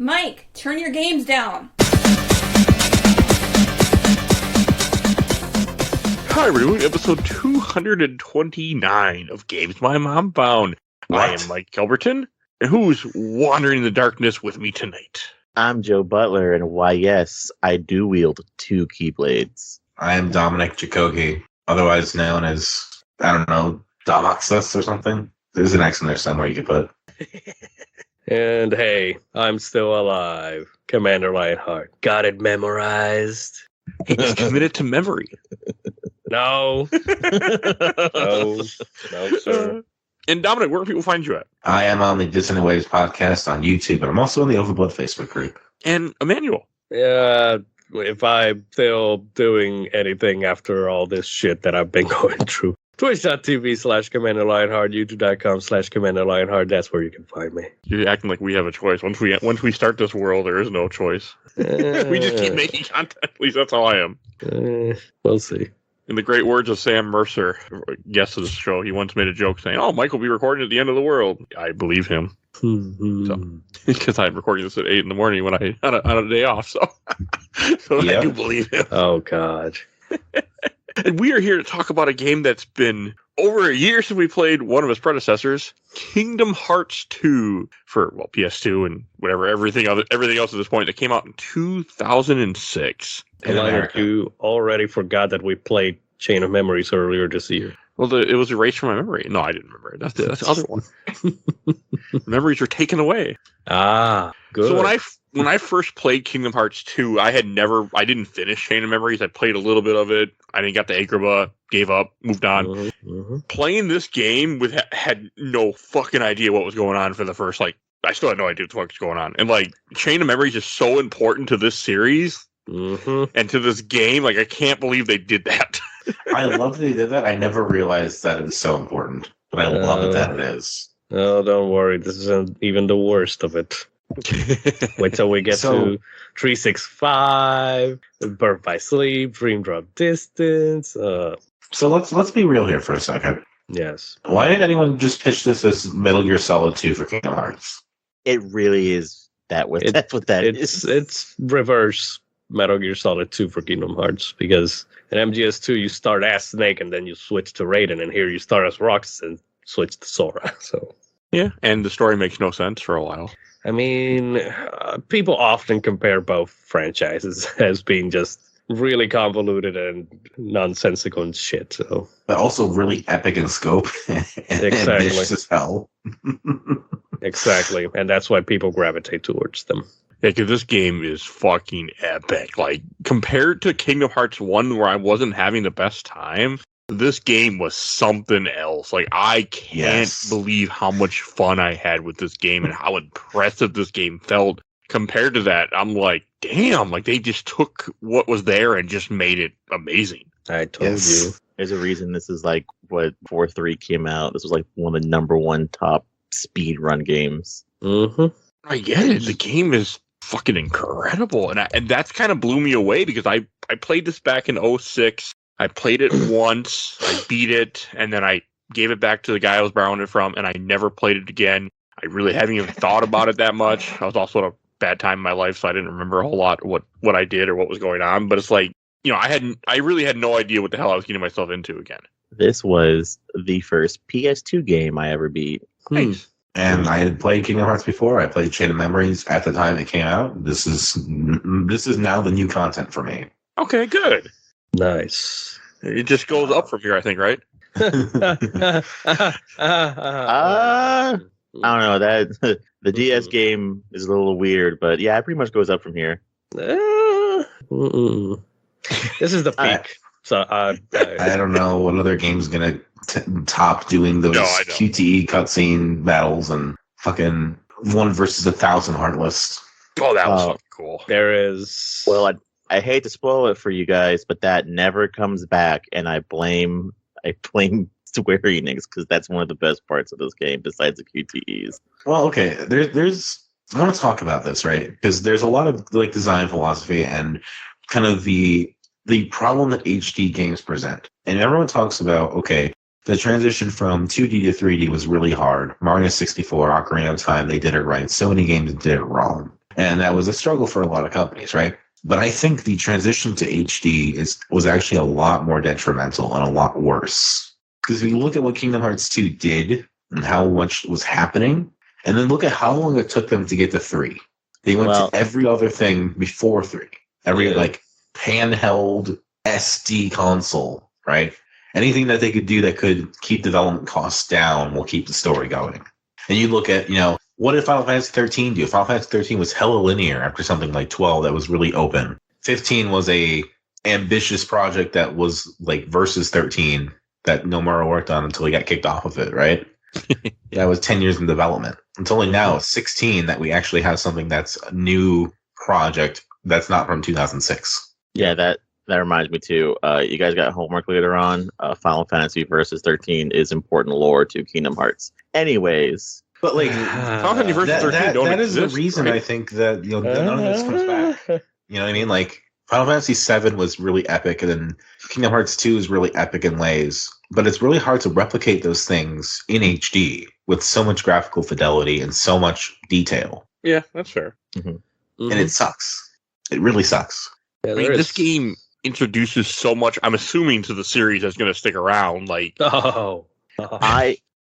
Mike, turn your games down. Hi, we're doing episode 229 of Games My Mom Found. What? I am Mike Albertin, and who's wandering in the darkness with me tonight? I'm Joe Butler, and why, yes, I do wield 2 Keyblades. I am Dominic Chicocki, otherwise known as, I don't know, Domoxus or something. There's an X in there somewhere you could put. And hey, I'm still alive. Commander Lionheart. Got it memorized? He's committed to memory. No. No, sir. And Dominic, where do people find you at? I am on the Dissonant Waves podcast on YouTube, but I'm also in the Overblood Facebook group. And Emanuel. Yeah, if I'm still doing anything after all this shit that I've been going through. Twitch.tv/Commander Lionheart, YouTube.com/Commander Lionheart. That's where you can find me. You're acting like we have a choice. Once we start this world, there is no choice. We just keep making content. At least that's how I am. We'll see. In the great words of Sam Mercer, guest of the show, he once made a joke saying, "Oh, Mike will be recording at the end of the world." I believe him. Because I'm recording this at 8 in the morning when I on a day off, so Yep. I do believe him. Oh, God. And we are here to talk about a game that's been over a year since we played one of his predecessors, Kingdom Hearts 2, for PS2 and whatever everything else at this point. That came out in 2006. In America. You already forgot that we played Chain of Memories earlier this year. Well, it was erased from my memory. No, I didn't remember it. That's the other one. Memories were taken away. Ah, good. So when I first played Kingdom Hearts 2, I didn't finish Chain of Memories. I played a little bit of it. I didn't get the Agrabah, gave up, moved on. Mm-hmm. Playing this game had no fucking idea what was going on for the first, I still had no idea what the fuck was going on. And, Chain of Memories is so important to this series and to this game. I can't believe they did that. I love that they did that. I never realized that it was so important, but I love it that it is. Oh, don't worry. This isn't even the worst of it. Wait till we get to 365, Birth by Sleep, Dream Drop Distance. So let's be real here for a second. Yes. Why did anyone just pitch this as Metal Gear Solid 2 for Kingdom Hearts? It really is that's what that is. It's reverse Metal Gear Solid 2 for Kingdom Hearts, because in MGS2 you start as Snake and then you switch to Raiden, and here you start as Roxas and switch to Sora. So Yeah, and the story makes no sense for a while. I mean, people often compare both franchises as being just really convoluted and nonsensical and shit. So, But also really epic in scope and Exactly. vicious as hell. exactly, and that's why people gravitate towards them. Yeah, because this game is fucking epic. Compared to Kingdom Hearts 1, where I wasn't having the best time, this game was something else. I can't believe how much fun I had with this game and how impressive this game felt. Compared to that, I'm like, damn, they just took what was there and just made it amazing. I told you. There's a reason this is what 4.3 came out. This was one of the number one top speed run games. Mm-hmm. I get it. The game is fucking incredible. And that's kind of blew me away, because I played this back in 2006. I played it once, I beat it, and then I gave it back to the guy I was borrowing it from, and I never played it again. I really haven't even thought about it that much. I was also at a bad time in my life, so I didn't remember a whole lot what I did or what was going on. But it's I really had no idea what the hell I was getting myself into again. This was the first PS2 game I ever beat. Nice. And I had played Kingdom Hearts before. I played Chain of Memories at the time it came out. This is now the new content for me. Okay, good. Nice. It just goes up from here, I think, right? I don't know. That the DS game is a little weird, but yeah, it pretty much goes up from here. This is the peak. So I don't know what other game's gonna top doing those QTE cutscene battles and fucking 1 versus 1,000 Heartless. Oh, that was fucking cool. there is. Well, I hate to spoil it for you guys, but that never comes back, and I blame Square Enix, because that's one of the best parts of this game besides the QTEs. Well, okay, there's I want to talk about this, right? Because there's a lot of design philosophy and kind of the problem that HD games present. And everyone talks about, okay, the transition from 2D to 3D was really hard. Mario 64, Ocarina of Time, they did it right. So many games did it wrong. And that was a struggle for a lot of companies, right? But I think the transition to HD was actually a lot more detrimental and a lot worse. Because if you look at what Kingdom Hearts 2 did and how much was happening, and then look at how long it took them to get to 3. They went to every other thing before 3. Every like handheld SD console, right? Anything that they could do that could keep development costs down will keep the story going. And you look at, what did Final Fantasy 13 do? Final Fantasy 13 was hella linear after something like 12 that was really open. 15 was a ambitious project that was like versus 13 that Nomura worked on until he got kicked off of it, right? Yeah, it was 10 years in development. It's only now, 16, that we actually have something that's a new project that's not from 2006. Yeah, that reminds me too. You guys got homework later on. Final Fantasy versus 13 is important lore to Kingdom Hearts. Anyways. But like Final Fantasy versus 13 don't that is exist, the reason, right? I think that none of this comes back. You know what I mean? Like Final Fantasy 7 was really epic, and then Kingdom Hearts 2 is really epic in ways. But it's really hard to replicate those things in HD with so much graphical fidelity and so much detail. Yeah, that's fair. And it sucks. It really sucks. Yeah, I mean, this game introduces so much, I'm assuming, to the series that's going to stick around. Like,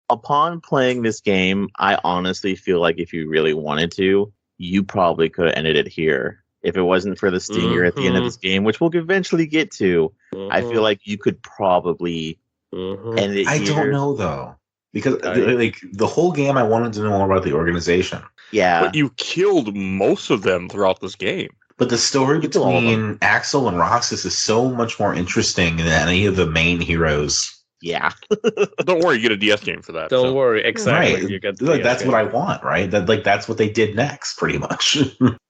Upon playing this game, I honestly feel like if you really wanted to, you probably could have ended it here. If it wasn't for the stinger at the end of this game, which we'll eventually get to, I feel like you could probably end it I here. don't know, though. Because like the whole game, I wanted to know more about the organization. Yeah. but you killed most of them throughout this game. But the story You kill all of between Axel and Roxas is so much more interesting than any of the main heroes. Yeah. Don't worry, you get a DS game for that. Don't worry, exactly. Right. You get Like, that's what I want, right? That's what they did next, pretty much.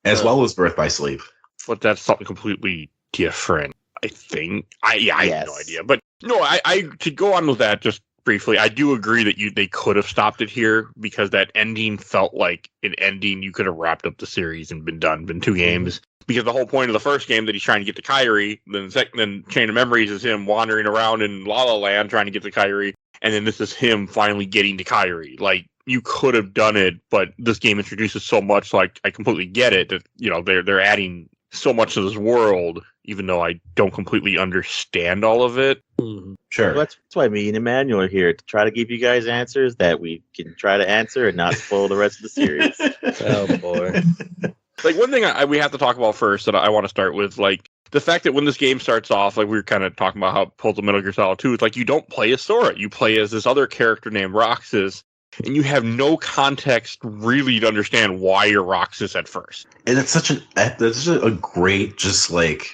As well as Birth by Sleep. But that's something completely different, I think. I have no idea. But no, I to go on with that just briefly, I do agree that they could have stopped it here because that ending felt like an ending. You could have wrapped up the series and been 2 games. Because the whole point of the first game that he's trying to get to Kyrie, then Chain of Memories is him wandering around in La La Land trying to get to Kyrie, and then this is him finally getting to Kyrie. Like, you could have done it, but this game introduces so much, so I completely get it that they're adding so much to this world, even though I don't completely understand all of it. Sure. Well, that's why me and Emanuel are here, to try to give you guys answers that we can try to answer and not spoil the rest of the series. Oh boy. Like, one thing we have to talk about first that I want to start with, like, the fact that when this game starts off, like we were kind of talking about how it pulls the Metal Gear Solid 2, it's like you don't play as Sora. You play as this other character named Roxas, and you have no context really to understand why you're Roxas at first. And that's such a great, just like,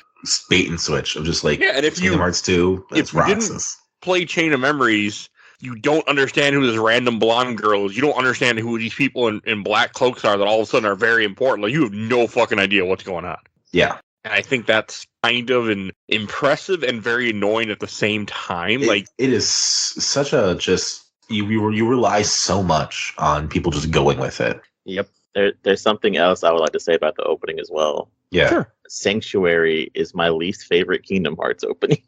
bait and switch of just like, Yeah, and if Kingdom Hearts 2, it's if you didn't Roxas. play Chain of Memories, you don't understand who this random blonde girl is. You don't understand who these people in black cloaks are that all of a sudden are very important. Like, you have no fucking idea what's going on. Yeah. And I think that's kind of impressive and very annoying at the same time. It is such a just, you rely so much on people just going with it. Yep. There's something else I would like to say about the opening as well. Yeah. Sure. Sanctuary is my least favorite Kingdom Hearts opening.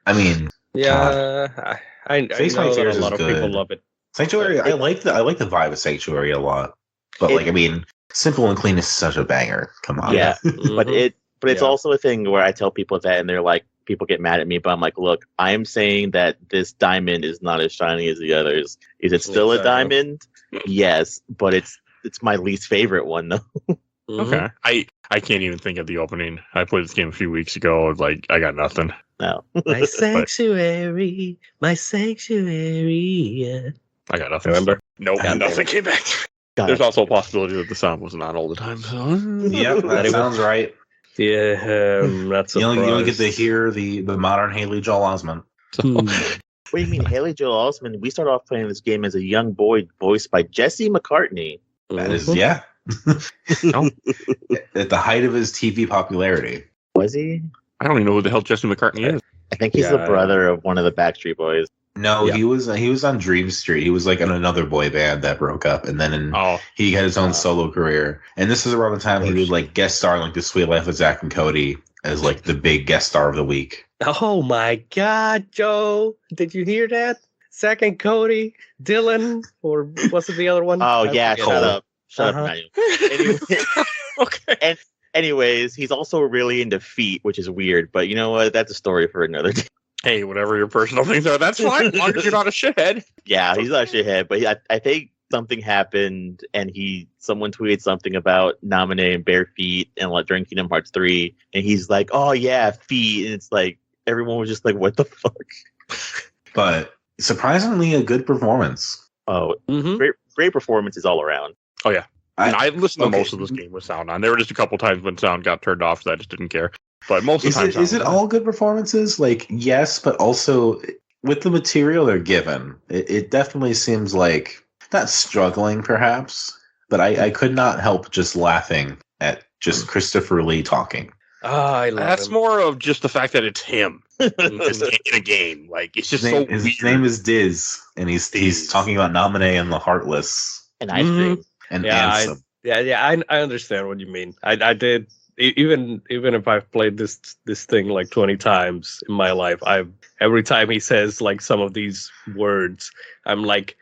I mean, Yeah, I Face My know that Fears a lot is of people good. love it. Sanctuary, I like the vibe of Sanctuary a lot. But Simple and Clean is such a banger. Come on. Yeah, but it's Yeah. also a thing where I tell people that and they're like, people get mad at me, but I'm like, look, I'm saying that this diamond is not as shiny as the others. Is it still a diamond? Yes, but it's my least favorite one though. Okay. I can't even think of the opening. I played this game a few weeks ago. Like, I got nothing. No. My sanctuary, my sanctuary. Yeah. I got nothing. Remember? Nope, God nothing came back. There's also a possibility that the sound was not all the time. So. Yep, that sounds right. Yeah, not You surprised. only get to hear the modern Haley Joel Osment. What do you mean, Haley Joel Osment? We started off playing this game as a young boy, voiced by Jesse McCartney. That is, yeah. No. At the height of his TV popularity. Was he? I don't even know who the hell Jesse McCartney is. I think he's the brother of one of the Backstreet Boys. No, Yeah. he was on Dream Street. He was like in another boy band that broke up, and then he had his own solo career. And this is around the time he would like guest star in, like The Sweet Life of Zack and Cody as like the big guest star of the week. Oh my God, Joe! Did you hear that? Zack and Cody, Dylan, or what's it the other one? Oh I yeah, forget. shut up. Shut Uh-huh. up, Manuel. Anyway, Okay. Anyways, he's also really into feet, which is weird. But you know what? That's a story for another day. Hey, whatever your personal things are, that's fine. As long as you're not a shithead. Yeah, he's not a shithead, but I think something happened, and someone tweeted something about nominating bare feet and during Kingdom Hearts 3, and he's like, "Oh yeah, feet," and it's like everyone was just like, "What the fuck?" But surprisingly, a good performance. Oh, great performances all around. Oh yeah, and I listened to okay. most of this game with sound on. There were just a couple times when sound got turned off, so I just didn't care. But most of the time, is it all good performances? Like, yes, but also with the material they're given, it definitely seems like not struggling, perhaps, but I could not help just laughing at just Christopher Lee talking. I love That's him. more of just the fact that it's him in a game. Like, it's just so His weird. name is Diz, and he's talking about Naminé and the Heartless And ice cream. and Yeah, Ansem. I understand what you mean. I did. Even if I've played this thing like 20 times in my life, every time he says like some of these words, I'm like,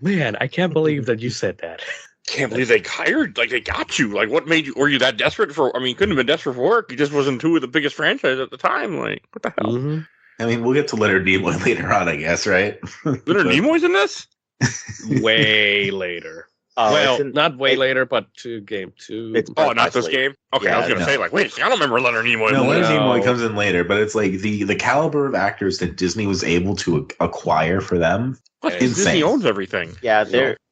man, I can't believe that you said that. Can't believe they got you. Like, what made you? Were you that desperate for? I mean, you couldn't have been desperate for work. You just wasn't two of the biggest franchise at the time. Like, what the hell? Mm-hmm. I mean, we'll get to Leonard Nimoy later on, I guess, right? Leonard Nimoy's in this? Way later. Oh, Well, not way later, but to game 2. It's Oh, not this actually- game? Okay, Yeah, I was going to no. say, like, wait, I don't remember Leonard Nimoy. No, Leonard No. Nimoy comes in later, but it's like the caliber of actors that Disney was able to acquire for them. What? Insane. Disney owns everything. Yeah,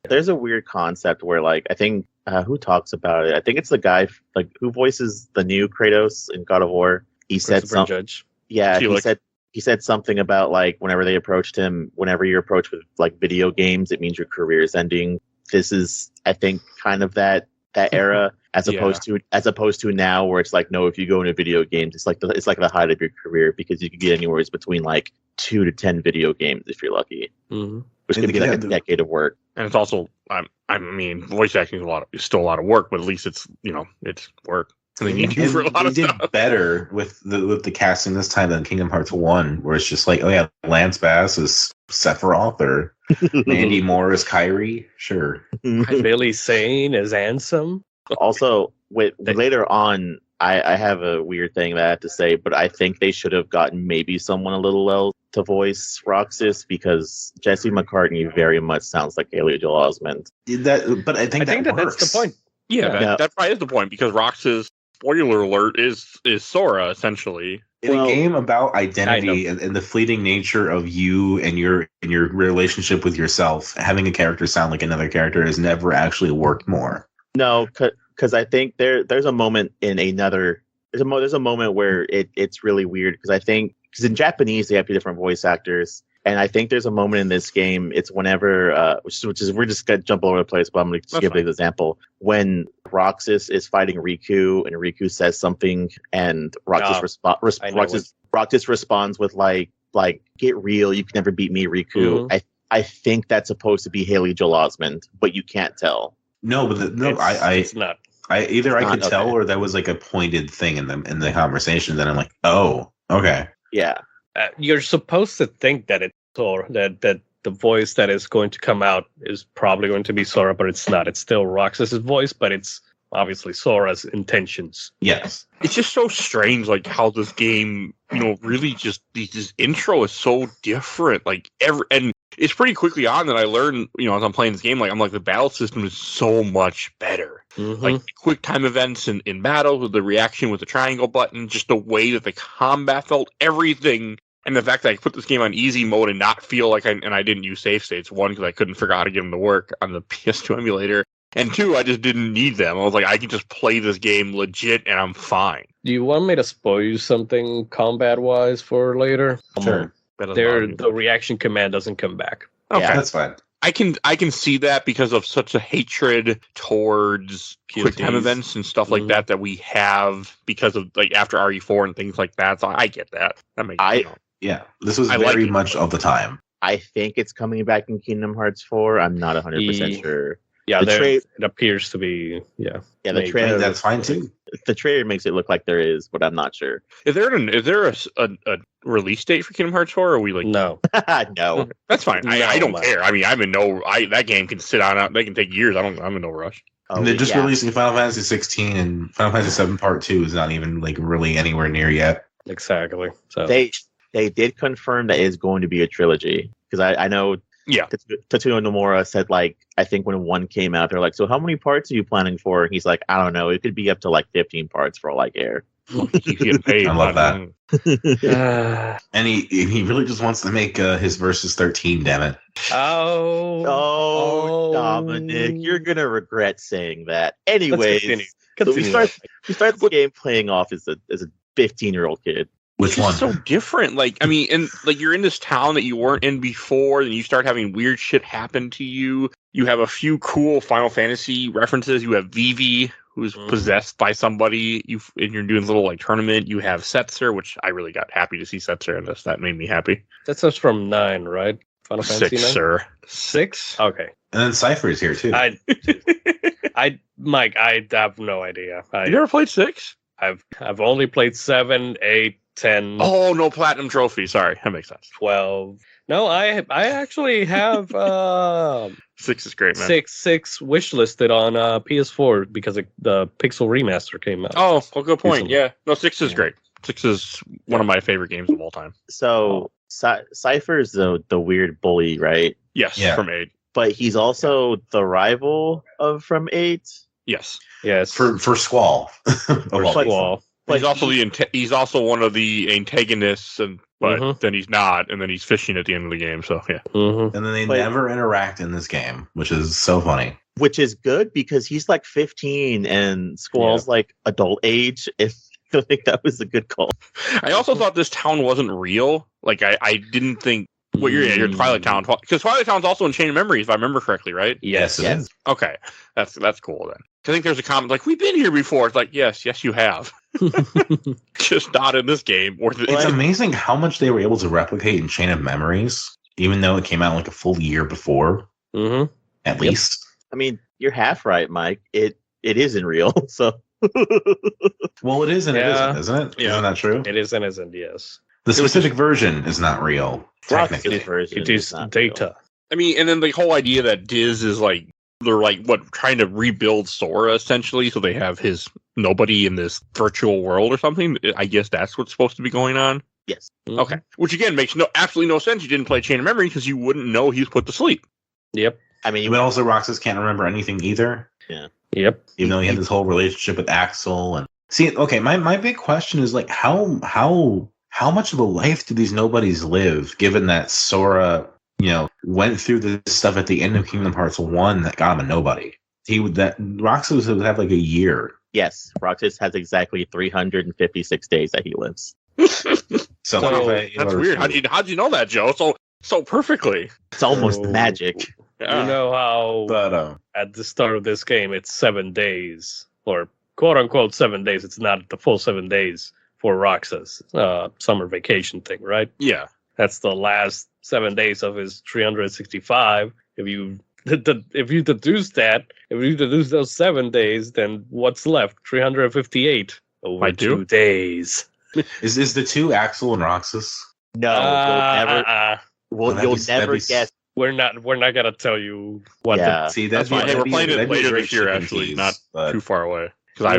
there's a weird concept where like I think who talks about it? I think it's the guy like who voices the new Kratos in God of War. He said Christopher something. Judge. Yeah, Felix. he said something about like whenever they approached him, whenever you're approached with like video games, it means your career is ending. This is, I think, kind of that era as opposed to now where it's like, no, if you go into video games, it's like the height of your career because you could get anywhere between like 2 to 10 video games if you're lucky, Mm-hmm. which could be like a decade of work. And it's also, I mean, voice acting is still a lot of work, but at least it's, it's work. And they need you for a lot They of did stuff. better with the casting this time than Kingdom Hearts 1, where it's just like, oh yeah, Lance Bass is Sephiroth or Mandy Moore is Kyrie. Sure. Billy Zane is Ansem. Also, later on, I have a weird thing that I have to say, but I think they should have gotten maybe someone a little else to voice Roxas because Jesse McCartney very much sounds like Haley Joel Osment. But I think that works. that's the point. Yeah, that probably is the point because Rox's, spoiler alert, is Sora, essentially. In a game about identity and the fleeting nature of you and your relationship with yourself, having a character sound like another character has never actually worked more. No, because I think there's a moment in there's a moment where it's really weird because in Japanese they have 2 different voice actors. And I think there's a moment in this game. It's whenever, which is we're just gonna jump all over the place, but I'm gonna just give an example. When Roxas is fighting Riku, and Riku says something, and Roxas responds with like get real, you can never beat me, Riku. Mm-hmm. I think that's supposed to be Haley Joel Osment, but you can't tell. No, but It's not. I could tell, okay. or that was like a pointed thing in the conversation. Then I'm like, oh, okay. Yeah. You're supposed to think that it's Sora, that the voice that is going to come out is probably going to be Sora, but it's not. It's still Roxas's voice, but it's obviously Sora's intentions. Yes. It's just so strange, like how this game, really just this intro is so different. Like and it's pretty quickly on that I learned, as I'm playing this game, like I'm like the battle system is so much better. Mm-hmm. Like quick time events in battle, with the reaction with the triangle button, just the way that the combat felt, everything. And the fact that I put this game on easy mode and not feel like I didn't use save states. 1, because I couldn't figure out how to get them to work on the PS2 emulator. And 2, I just didn't need them. I was like, I can just play this game legit and I'm fine. Do you want me to spoil you something combat-wise for later? Sure. The reaction command doesn't come back. Okay. Yeah. That's fine. I can see that because of such a hatred towards quick time QTs. events and stuff like that we have because of like after RE4 and things like that. So I get that. That makes Yeah. This was I like very it. much of the time. I think it's coming back in Kingdom Hearts 4. I'm not 100% sure. Yeah, The it appears to be. Yeah, Yeah, the maybe. trailer. That's fine too. The trailer makes it look like there is, but I'm not sure. Is there a release date for Kingdom Hearts 4? Or are we like No. No. That's fine. I No, don't man. care. I mean, that game can sit on out. They can take years. I'm in no rush. And they're just releasing Final Fantasy 16, and Final Fantasy 7 Part 2 is not even like really anywhere near yet. Exactly. So they did confirm that it's going to be a trilogy, because I know Tetsuya Nomura said, like, I think when 1 came out, they're like, so how many parts are you planning for? And he's like, I don't know, it could be up to like 15 parts for all I care. He's getting paid. I love that. And he really just wants to make his Versus 13, damn it. Oh, Dominic, you're gonna regret saying that. Anyways, continue. So we start the game playing off as a 15-year-old kid. Which one? So different. Like, I mean, and like you're in this town that you weren't in before, and you start having weird shit happen to you. You have a few cool Final Fantasy references. You have Vivi, who's possessed by somebody. And you're doing a little like tournament. You have Setzer, which I really got happy to see Setzer in this. That made me happy. That's us from 9, right? Final Fantasy 6, 9? sir. 6? Okay. And then Cypher's here too. Mike, I have no idea. You never played 6? I've only played 7, 8, 10. Oh, no platinum trophy. Sorry, that makes sense. 12. No, I actually have 6 is great, man. 6 wishlisted on PS4 because the Pixel remaster came out. Oh, well, good point. Recently. Yeah, no, 6 is great. 6 is one of my favorite games of all time. So Cypher's the weird bully, right? Yes, from 8. But he's also the rival from 8. Yes. For Squall. Squall. But he's also one of the antagonists, but then he's not, and then he's fishing at the end of the game. So yeah. And then they never interact in this game, which is so funny. Which is good because he's like 15 and Squall's like adult age. I think that was a good call. I also thought this town wasn't real. Like I didn't think. Well, you're Twilight Town, because Twilight Town's also in Chain of Memories, if I remember correctly, right? Yes, it is. Okay, that's cool then. I think there's a comment like, "We've been here before." It's like, yes, you have. Just not in this game. It's amazing how much they were able to replicate in Chain of Memories, even though it came out like a full year before. At least. I mean, you're half right, Mike. It isn't real, so. Well, it is and it isn't, isn't it? Yeah. Isn't that true? It is and isn't, yes. The specific version is not real. Technically. It is data. Real. I mean, and then the whole idea that Diz is like, they're like, trying to rebuild Sora, essentially, so they have his nobody in this virtual world or something. I guess that's what's supposed to be going on. Yes. Okay. Which, again, makes absolutely no sense. You didn't play Chain of Memory because you wouldn't know he was put to sleep. Yep. I mean, but also Roxas can't remember anything either. Yeah. Yep. Even though he had this whole relationship with Axel. And see, okay, my big question is like, how much of a life do these nobodies live, given that Sora, went through this stuff at the end of Kingdom Hearts 1 that got him a nobody? Roxas would have like a year. Yes, Roxas has exactly 356 days that he lives. So that's weird. How'd you know that, Joe? So perfectly. It's almost magic. Yeah. You know how at the start of this game it's 7 days, or quote unquote 7 days. It's not the full 7 days for Roxas, summer vacation thing, right? Yeah. That's the last 7 days of his 365. If you deduce those 7 days, then what's left? 358 over 2 days. Is the 2 Axel and Roxas? No, you'll never guess. We're not gonna tell you what. Yeah. See, that's fine. We're playing it later this year, actually, not too far away. Because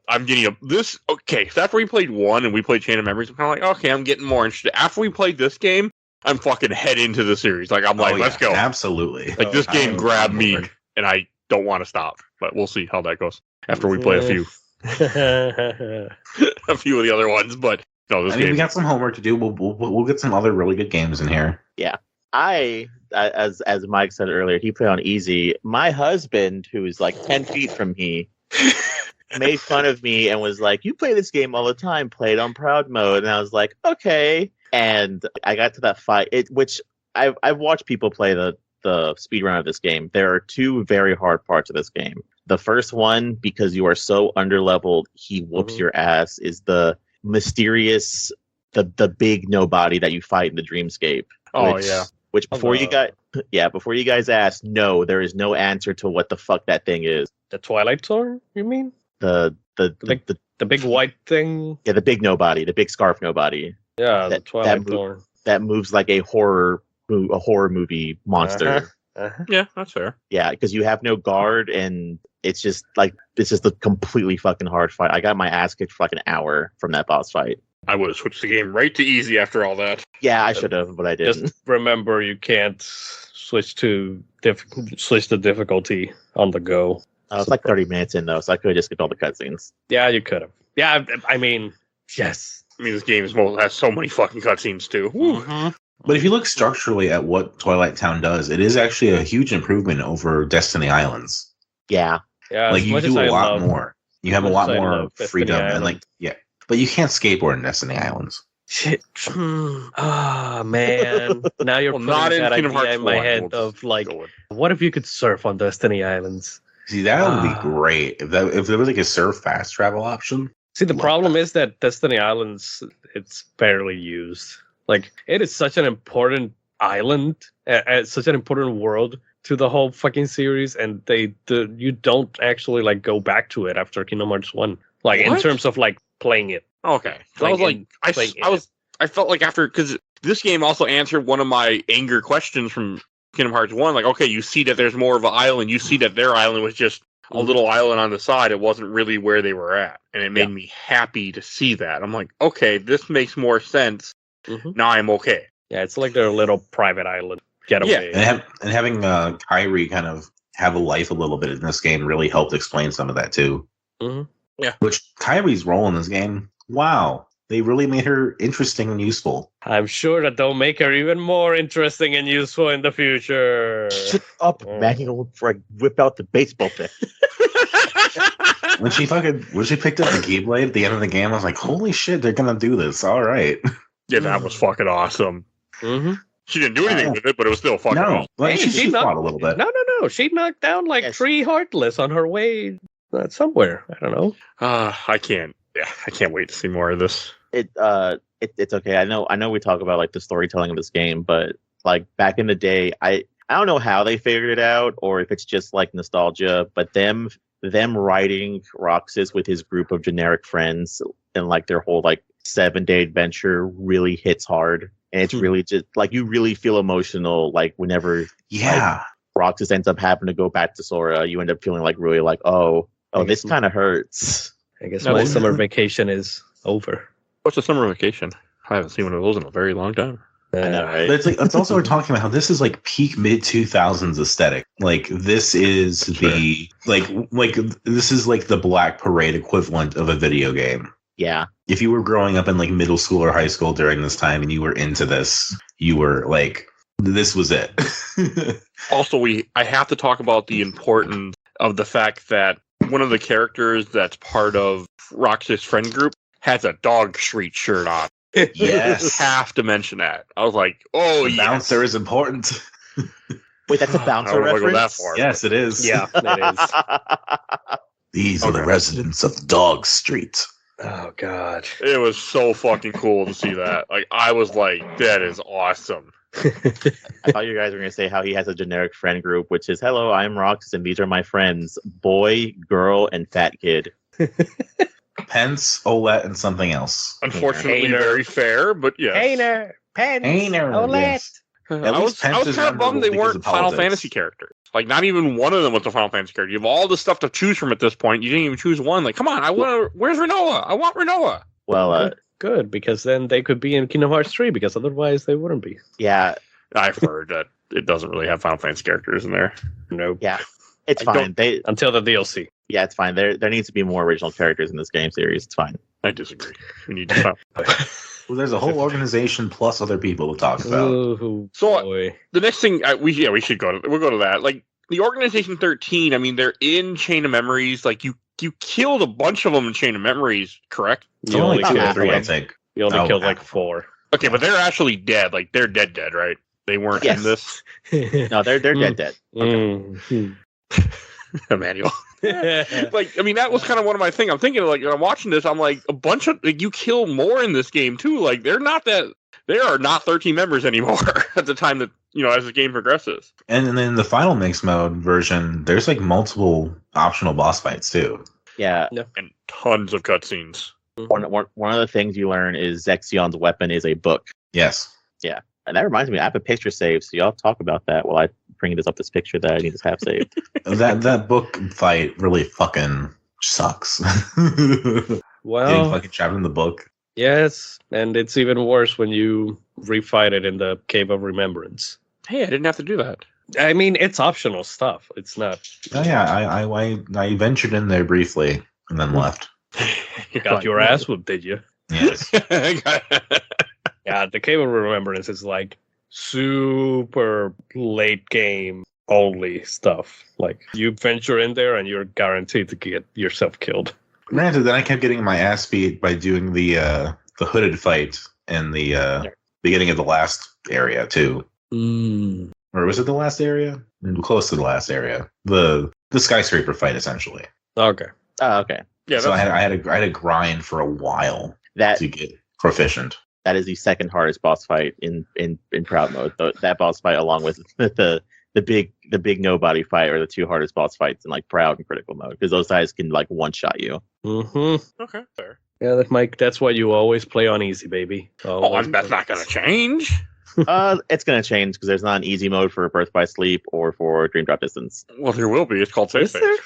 I'm getting up this. Okay, so after we played 1 and we played Chain of Memories, I'm kind of like, okay, I'm getting more interested. After we played this game, I'm fucking head into the series. Like, I'm like, let's go. Absolutely. Like, this game grabbed me, and I don't want to stop. But we'll see how that goes after we play a few of the other ones. But no, this game. We got some homework to do. We'll get some other really good games in here. Yeah. As Mike said earlier, he played on easy. My husband, who is like 10 feet from me, made fun of me and was like, "You play this game all the time, play it on proud mode." And I was like, okay. And I got to that fight, which I've watched people play the speedrun of this game. There are 2 very hard parts of this game. The first one, because you are so underleveled, he whoops your ass, is the mysterious, the big nobody that you fight in the Dreamscape. Which before you guys ask, no, there is no answer to what the fuck that thing is. The Twilight Zone, you mean? The big white thing? Yeah, the big nobody, the big scarf nobody. Yeah, the Twilight Zone. That moves like a horror movie monster. Yeah, that's fair. Yeah, because you have no guard, and it's just a completely fucking hard fight. I got my ass kicked for like an hour from that boss fight. I would have switched the game right to easy after all that. Yeah, I should have, but I didn't. Just remember, you can't switch the difficulty on the go. It's like 30 minutes in though, so I could have just skipped all the cutscenes. Yeah, you could have. Yeah, I mean, yes. I mean, this game has so many fucking cutscenes too. But if you look structurally at what Twilight Town does, it is actually a huge improvement over Destiny Islands. Yeah. Yeah, Like you do a lot more. You have a lot more freedom and but you can't skateboard in Destiny Islands. Shit. Ah, man. Now you're putting not in that Kingdom idea Hearts in my 1, head we'll of like, go with. what if you could surf on Destiny Islands? See, that would be great if there was like a surf fast travel option. See, the problem is that Destiny Islands, it's barely used. Like, it is such an important island, such an important world to the whole fucking series, and you don't actually like go back to it after Kingdom Hearts 1. Like, in terms of like playing it. Okay. So I felt like after, because this game also answered one of my anger questions from Kingdom Hearts 1. Like, okay, you see that there's more of an island. You see that their island was just a little island on the side. It wasn't really where they were at. And it made me happy to see that. I'm like, okay, this makes more sense. Now I'm okay. Yeah, it's like their little private island getaway. Yeah, and having Kyrie kind of have a life a little bit in this game really helped explain some of that too. Yeah. Which Kyrie's role in this game, wow. They really made her interesting and useful. I'm sure that they'll make her even more interesting and useful in the future. Shut up, Maggie, before I whip out the baseball bat. When she picked up the Keyblade at the end of the game, I was like, holy shit, they're gonna do this. All right. Yeah, that was fucking awesome. She didn't do anything with it, but it was still fucking awesome. Like, she fought a little bit. No. She knocked down like 3 Heartless on her way somewhere. I don't know. I can't wait to see more of this. It's okay. I know we talk about like the storytelling of this game, but like back in the day, I don't know how they figured it out or if it's just like nostalgia, but them writing Roxas with his group of generic friends and like their whole like 7-day adventure really hits hard. And it's really just like you really feel emotional like whenever like, Roxas ends up having to go back to Sora, you end up feeling like really like, oh, this kind of hurts. I guess my summer vacation is over. What's a summer vacation? I haven't seen one of those in a very long time. I know, right? But it's also we're talking about how this is like peak mid 2000s aesthetic. Like this is this is like the Black Parade equivalent of a video game. Yeah. If you were growing up in like middle school or high school during this time and you were into this, you were like, this was it. Also, I have to talk about the importance of the fact that one of the characters that's part of Roxas' friend group has a Dog Street shirt on. Yes. Have to mention that. I was like, oh, the bouncer is important. Wait, that's a bouncer I don't reference? go that far. Yes, it is. Yeah, it is. These are the residents of Dog Street. Oh, God. It was so fucking cool to see that. Like, I was like, that is awesome. I thought you guys were going to say how he has a generic friend group, which is, hello, I'm Roxas, and these are my friends, boy, girl, and fat kid. Pence, Olette, and something else. Unfortunately, very fair, but yes. Pence, Olette. Yes. I was kind of bummed they weren't Final Fantasy characters. Like, not even one of them was a Final Fantasy character. You have all the stuff to choose from at this point. You didn't even choose one. Like, come on, where's Rinoa? I want Rinoa. Well, good, because then they could be in Kingdom Hearts 3, because otherwise they wouldn't be. Yeah. I've heard that it doesn't really have Final Fantasy characters in there. Nope. Yeah. It's fine. Until the DLC. Yeah, it's fine. There needs to be more original characters in this game series. It's fine. I disagree. We need to stop. Well, there's a whole organization plus other people to talk about. Ooh, So boy. the next thing we should go to. We'll go to that. Like the Organization 13. I mean, they're in Chain of Memories. Like you killed a bunch of them in Chain of Memories, correct? It's only killed 2 or 3, I one. think. You only killed like 4. Okay, but they're actually dead. Like they're dead, right? They weren't in this. No, they're dead. Emanuel. Like, I mean, that was kind of one of my things. I'm thinking, like, when I'm watching this, I'm like, a bunch of, like, you kill more in this game, too. Like, they are not 13 members anymore at the time that, as the game progresses. And then the final mix mode version, there's, like, multiple optional boss fights, too. Yeah. And tons of cutscenes. One of the things you learn is Zexion's weapon is a book. Yes. Yeah. And that reminds me, I have a picture saved, so y'all talk about that while I bringing this picture that I need to have saved. That book fight really fucking sucks. Getting Well, fucking trapped in the book. yes, and it's even worse when you refight it in the Cave of Remembrance. Hey, I didn't have to do that. I mean, it's optional stuff. It's not. Oh yeah, I ventured in there briefly and then left. You got your ass whooped, did you? Yes. Yeah, the Cave of Remembrance is like super late game only stuff. Like you venture in there and you're guaranteed to get yourself killed. Granted, then I kept getting my ass beat by doing the hooded fight in the beginning of the last area too. Or was it the last area? Close to the last area. The skyscraper fight, essentially. Okay. Oh, okay. Yeah, So I had to grind for a while That to get proficient. that is the second hardest boss fight in Proud mode. That boss fight, along with the big nobody fight, are the two hardest boss fights in like Proud and Critical mode, because those guys can like one shot you. Mm-hmm. Okay, fair. Yeah, Mike, that's why you always play on easy, baby. That's not going to change. It's gonna change because there's not an easy mode for Birth by Sleep or for Dream Drop Distance. Well, there will be. It's called Safe States.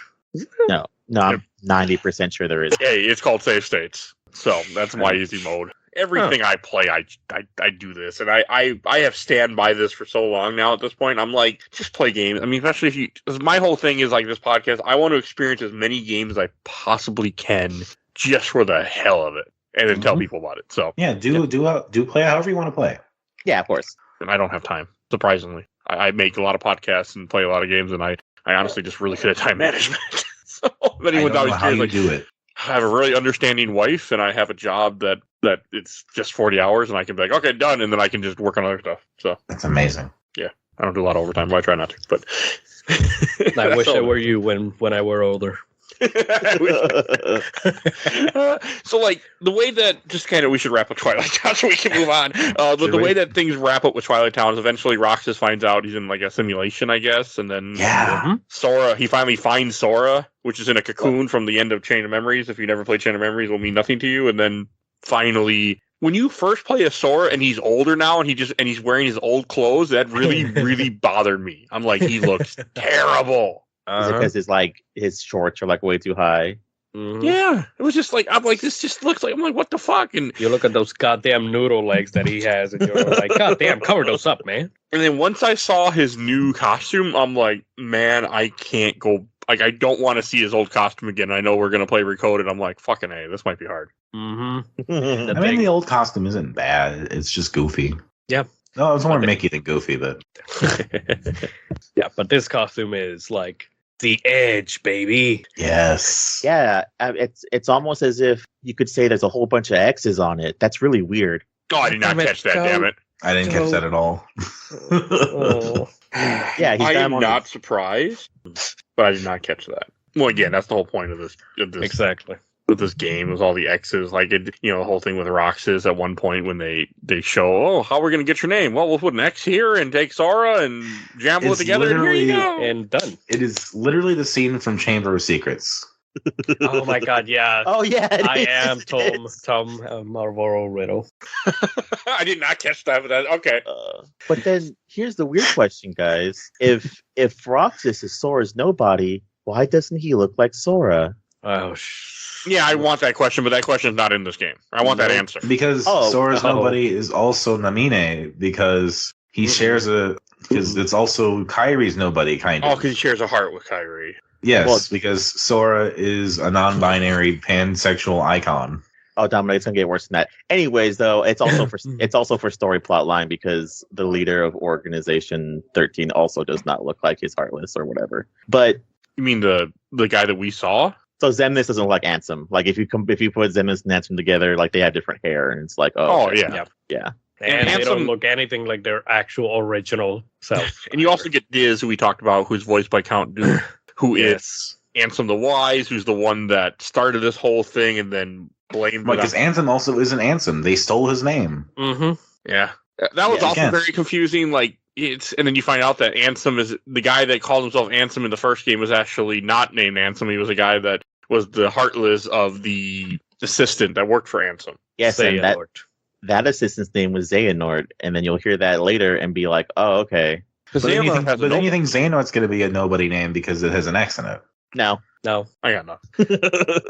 No, I'm 90% sure there is. Hey, it's called Safe States. So that's my easy mode. Everything I play, I do this, and I have stand by this for so long now. At this point, I'm like, just play games. I mean, especially if you. My whole thing is like this podcast. I want to experience as many games as I possibly can, just for the hell of it, and then tell people about it. So Yeah, do play however you want to play. Yeah, of course. and I don't have time. Surprisingly, I make a lot of podcasts and play a lot of games, and I honestly just really good at time management. So if anyone's I don't know always how curious, you like, do it. I have a really understanding wife, and I have a job that it's just 40 hours, and I can be like, okay, done, and then I can just work on other stuff. So That's amazing. I don't do a lot of overtime, but I try not to. But I wish I So- were you when I were older. So, like, the way that just kind of we should wrap up Twilight Town so we can move on. But the way that things wrap up with Twilight Town is eventually Roxas finds out he's in like a simulation, I guess, and then Yeah. Sora, he finally finds Sora, which is in a cocoon from the end of Chain of Memories. If you never played Chain of Memories, it will mean nothing to you. And then finally, when you first play a Sora and he's older now and he's wearing his old clothes, that really, really bothered me. I'm like, he looks terrible. Is it because his shorts are like way too high? Mhm. Yeah, it was just like, I'm like, this just looks like, I'm like, what the fuck? And You look at those goddamn noodle legs that he has, and you're like, goddamn, cover those up, man. then once I saw his new costume, I'm like, man, I can't go. Like, I don't want to see his old costume again. I know we're gonna play Recoded. I'm like, fucking A, this might be hard. Mm-hmm. I mean, the old costume isn't bad. It's just goofy. Yeah. No, it's more Mickey than goofy, but Yeah, but this costume is like the edge, baby. yes. Yeah, it's almost as if you could say there's a whole bunch of X's on it. That's really weird. Oh, I did not Damn it, catch that. go. Damn it! I didn't catch that at all. Oh. Yeah, he's I got am him on not surprised, but I did not catch that. Well, again, that's the whole point of this Exactly. with this game was all the X's. Like, it, you know, the whole thing with Roxas at one point when they show, oh, how we're gonna get your name? Well, we'll put an X here and take Sora and jumble it It's together, and here you literally- go. And done. It is literally the scene from Chamber of Secrets. Oh my god, yeah. Oh yeah, it I is, am it Tom is. Marlboro Riddle. I did not catch that, but that okay. But then here's the weird question, guys. If Roxas is Sora's nobody, why doesn't he look like Sora? Oh, Yeah, I want that question, but that question is not in this game. I want that answer. Because Oh, Sora's oh. nobody is also Namine because he shares because it's also Kyrie's nobody kind Oh, of. because he shares a heart with Kyrie. Yes, Well- because Sora is a non-binary pansexual icon. Oh, Dominic, it's gonna get worse than that. Anyways, though, it's also for story plot line because the leader of Organization 13 also does not look like his Heartless or whatever. But You mean the guy that we saw? so Xemnas doesn't look like Ansem. Like if you put Xemnas and Ansem together, like they have different hair, and it's like, Oh, okay. yeah. yeah. And they Handsome- don't look anything like their actual original self. And you also get Diz, who we talked about, who's voiced by Count Dooku, who is Yes. Ansem the Wise, who's the one that started this whole thing and then blamed it Because on. Ansem also isn't Ansem. They stole his name. Mm-hmm. Yeah. That was Yeah, also again. very confusing. Like, and then you find out that Ansem is the guy that called himself Ansem in the first game was actually not named Ansem. He was a guy that was the Heartless of the assistant that worked for Ansem. Yes, and Xehanort. that assistant's name was Xehanort, and then you'll hear that later and be like, oh, okay. But then you think, has a but then you nobody. think Xehanort's going to be a nobody name because it has an X in it. No. No, I got nothing.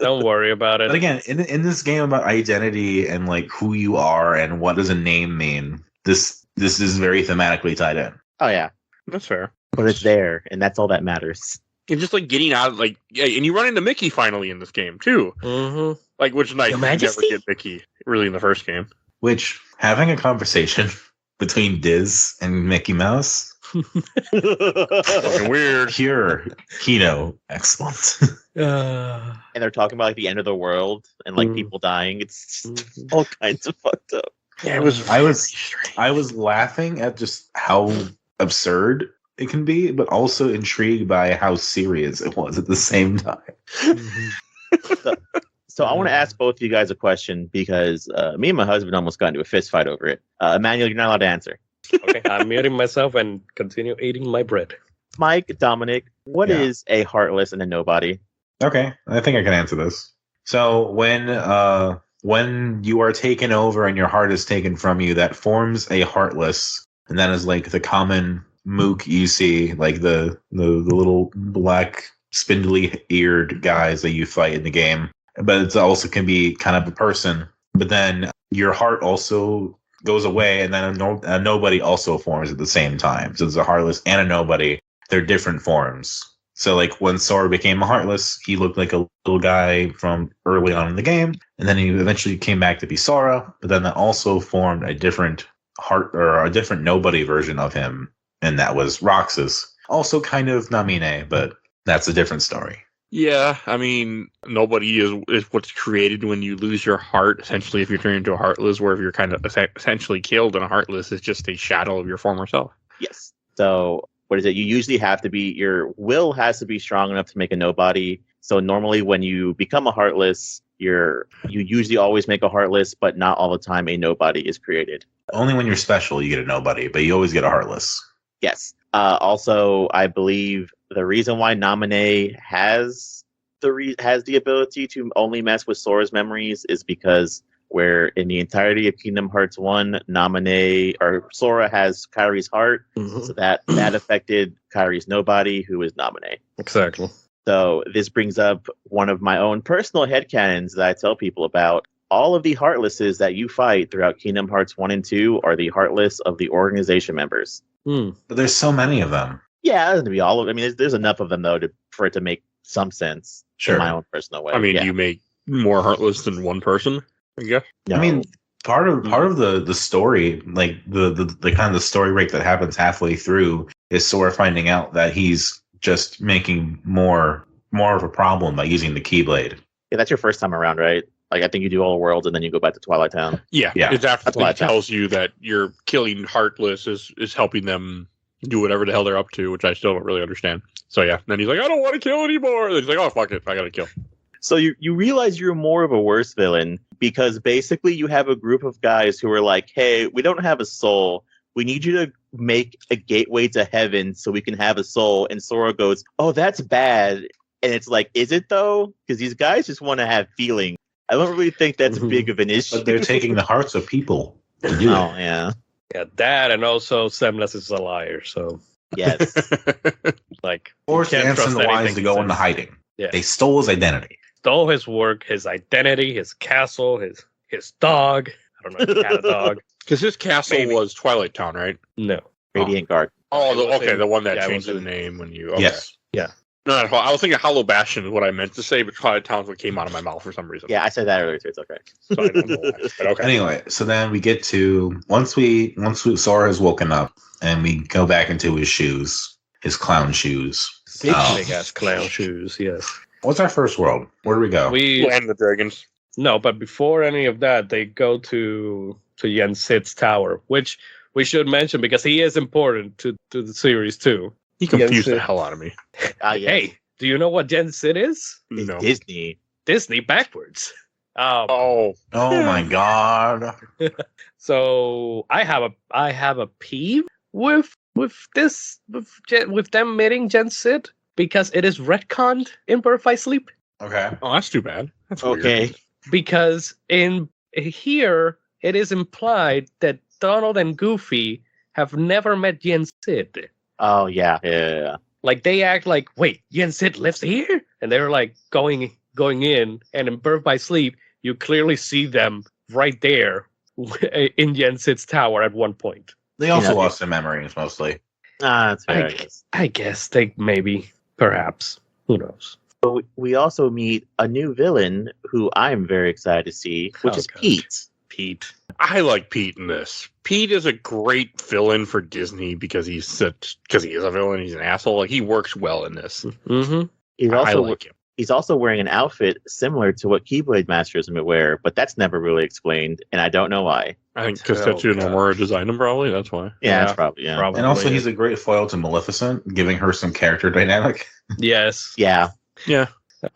don't worry about it. But again, in this game about identity and like who you are and what does a name mean, this is very thematically tied in. Oh yeah, That's fair. but it's there, and that's all that matters. It's just like getting out, like, yeah, and you run into Mickey finally in this game too. Mm-hmm. Like, which is nice. Your You never Majesty? get Mickey really in the first game. Which having a conversation between Diz and Mickey Mouse, Fucking weird. pure Kino, excellent. And they're talking about like the end of the world and like people dying. It's all kinds of fucked up. Yeah, it was. I was laughing at just how absurd it can be, but also intrigued by how serious it was at the same time. So I want to ask both of you guys a question because me and my husband almost got into a fist fight over it. Emanuel, you're not allowed to answer. Okay, I'm muting myself and continue eating my bread. Mike, Dominic, what Yeah. is a heartless and a nobody? Okay, I think I can answer this. So when you are taken over and your heart is taken from you, that forms a heartless, and that is like the common mook you see, like the little black spindly eared guys that you fight in the game. But it also can be kind of a person. But then your heart also goes away, and then a nobody also forms at the same time. So there's a heartless and a nobody. They're different forms. So like when Sora became a heartless, he looked like a little guy from early on in the game, and then he eventually came back to be Sora. But then that also formed a different heart or a different nobody version of him, and that was Roxas. Also kind of Namine, but that's a different story. Yeah, I mean, nobody is what's created when you lose your heart. Essentially, if you're turned into a heartless, where if you're kind of essentially killed, and a heartless is just a shadow of your former self. Yes. So what is it? You usually have to be, your will has to be strong enough to make a nobody. So normally when you become a heartless, you usually always make a heartless, but not all the time a nobody is created. Only when you're special you get a nobody, but you always get a heartless. Yes. Also, I believe the reason why Naminé has the ability to only mess with Sora's memories is because where in the entirety of Kingdom Hearts 1, Sora has Kairi's heart, so that affected Kairi's nobody, who is Naminé. Exactly. So this brings up one of my own personal headcanons that I tell people about. All of the Heartlesses that you fight throughout Kingdom Hearts 1 and 2 are the Heartless of the organization members. But there's so many of them. Yeah, it doesn't have to be all of them. I mean, there's enough of them, though, for it to make some sense Sure. in my own personal way. I mean, yeah. you make more heartless than one person, I guess. No. I mean, part of the story, like the kind of the story break that happens halfway through, is Sora finding out that he's just making more of a problem by using the Keyblade. Yeah, that's your first time around, right? Like, I think you do all the worlds and then you go back to Twilight Town. Yeah, Yeah. it's after That's what I it tells you that you're killing heartless is helping them do whatever the hell they're up to, which I still don't really understand. So yeah, then he's like, I don't want to kill anymore. Then he's like, oh fuck it, I gotta kill. So you realize you're more of a worse villain because basically you have a group of guys who are like, hey, we don't have a soul. We need you to make a gateway to heaven so we can have a soul. And Sora goes, oh, that's bad. And it's like, is it though? Because these guys just want to have feelings. I don't really think that's big of an issue. But they're taking the hearts of people to do Oh, it. yeah. Yeah, that and also Semless is a liar, so Yes. like Forced can't Ansem trust the Wise anything to he go says. into hiding. Yeah. They stole his identity. stole his work, his identity, his castle, his dog. I don't know if he had a dog. Because his castle Maybe. was Twilight Town, right? No. Radiant Guard. Oh, It was okay, in- the one that yeah, it changed was the in- name when you. Okay. Yes. No, I was thinking Hollow Bastion is what I meant to say, but Twilight Town's what came out of my mouth for some reason. Yeah, I said that earlier too. It's okay. So I don't know why, but okay. Anyway, so then we get to once Sora has woken up and we go back into his shoes, his clown shoes. Big Oh. big ass clown shoes, yes. What's our first world? Where do we go? We And the dragons. No, but before any of that, they go to Yen Sid's tower, which we should mention because he is important to the series too. He confused Yes, the hell out of me. Yeah. Hey, do you know what Yen Sid is? It's No. Disney. Disney backwards. Oh, Oh my god. So I have a peeve with them meeting Jen Sid because it is retconned in Birth by Sleep. Okay. oh, that's too bad. That's weird. Okay. Because in here it is implied that Donald and Goofy have never met Jen Sid. Oh yeah. Like they act like, wait, Yen Sid lives here, and they're like going in, and in Birth by Sleep, you clearly see them right there in Yen Sid's tower at one point. They also lost their memories mostly. That's fair. I guess they maybe, perhaps, who knows. So we also meet a new villain who I'm very excited to see, which is God. Pete. I like Pete in this. Pete is a great villain for Disney because he is a villain. He's an asshole. Like he works well in this. Mm-hmm. I like him. He's also wearing an outfit similar to what Keyblade Masters would wear, but that's never really explained, and I don't know why. I think because Tetsuya Nomura designed him, probably. That's why. Yeah, that's probably. And also, he's a great foil to Maleficent, giving her some character dynamic. Yes. Yeah. Yeah.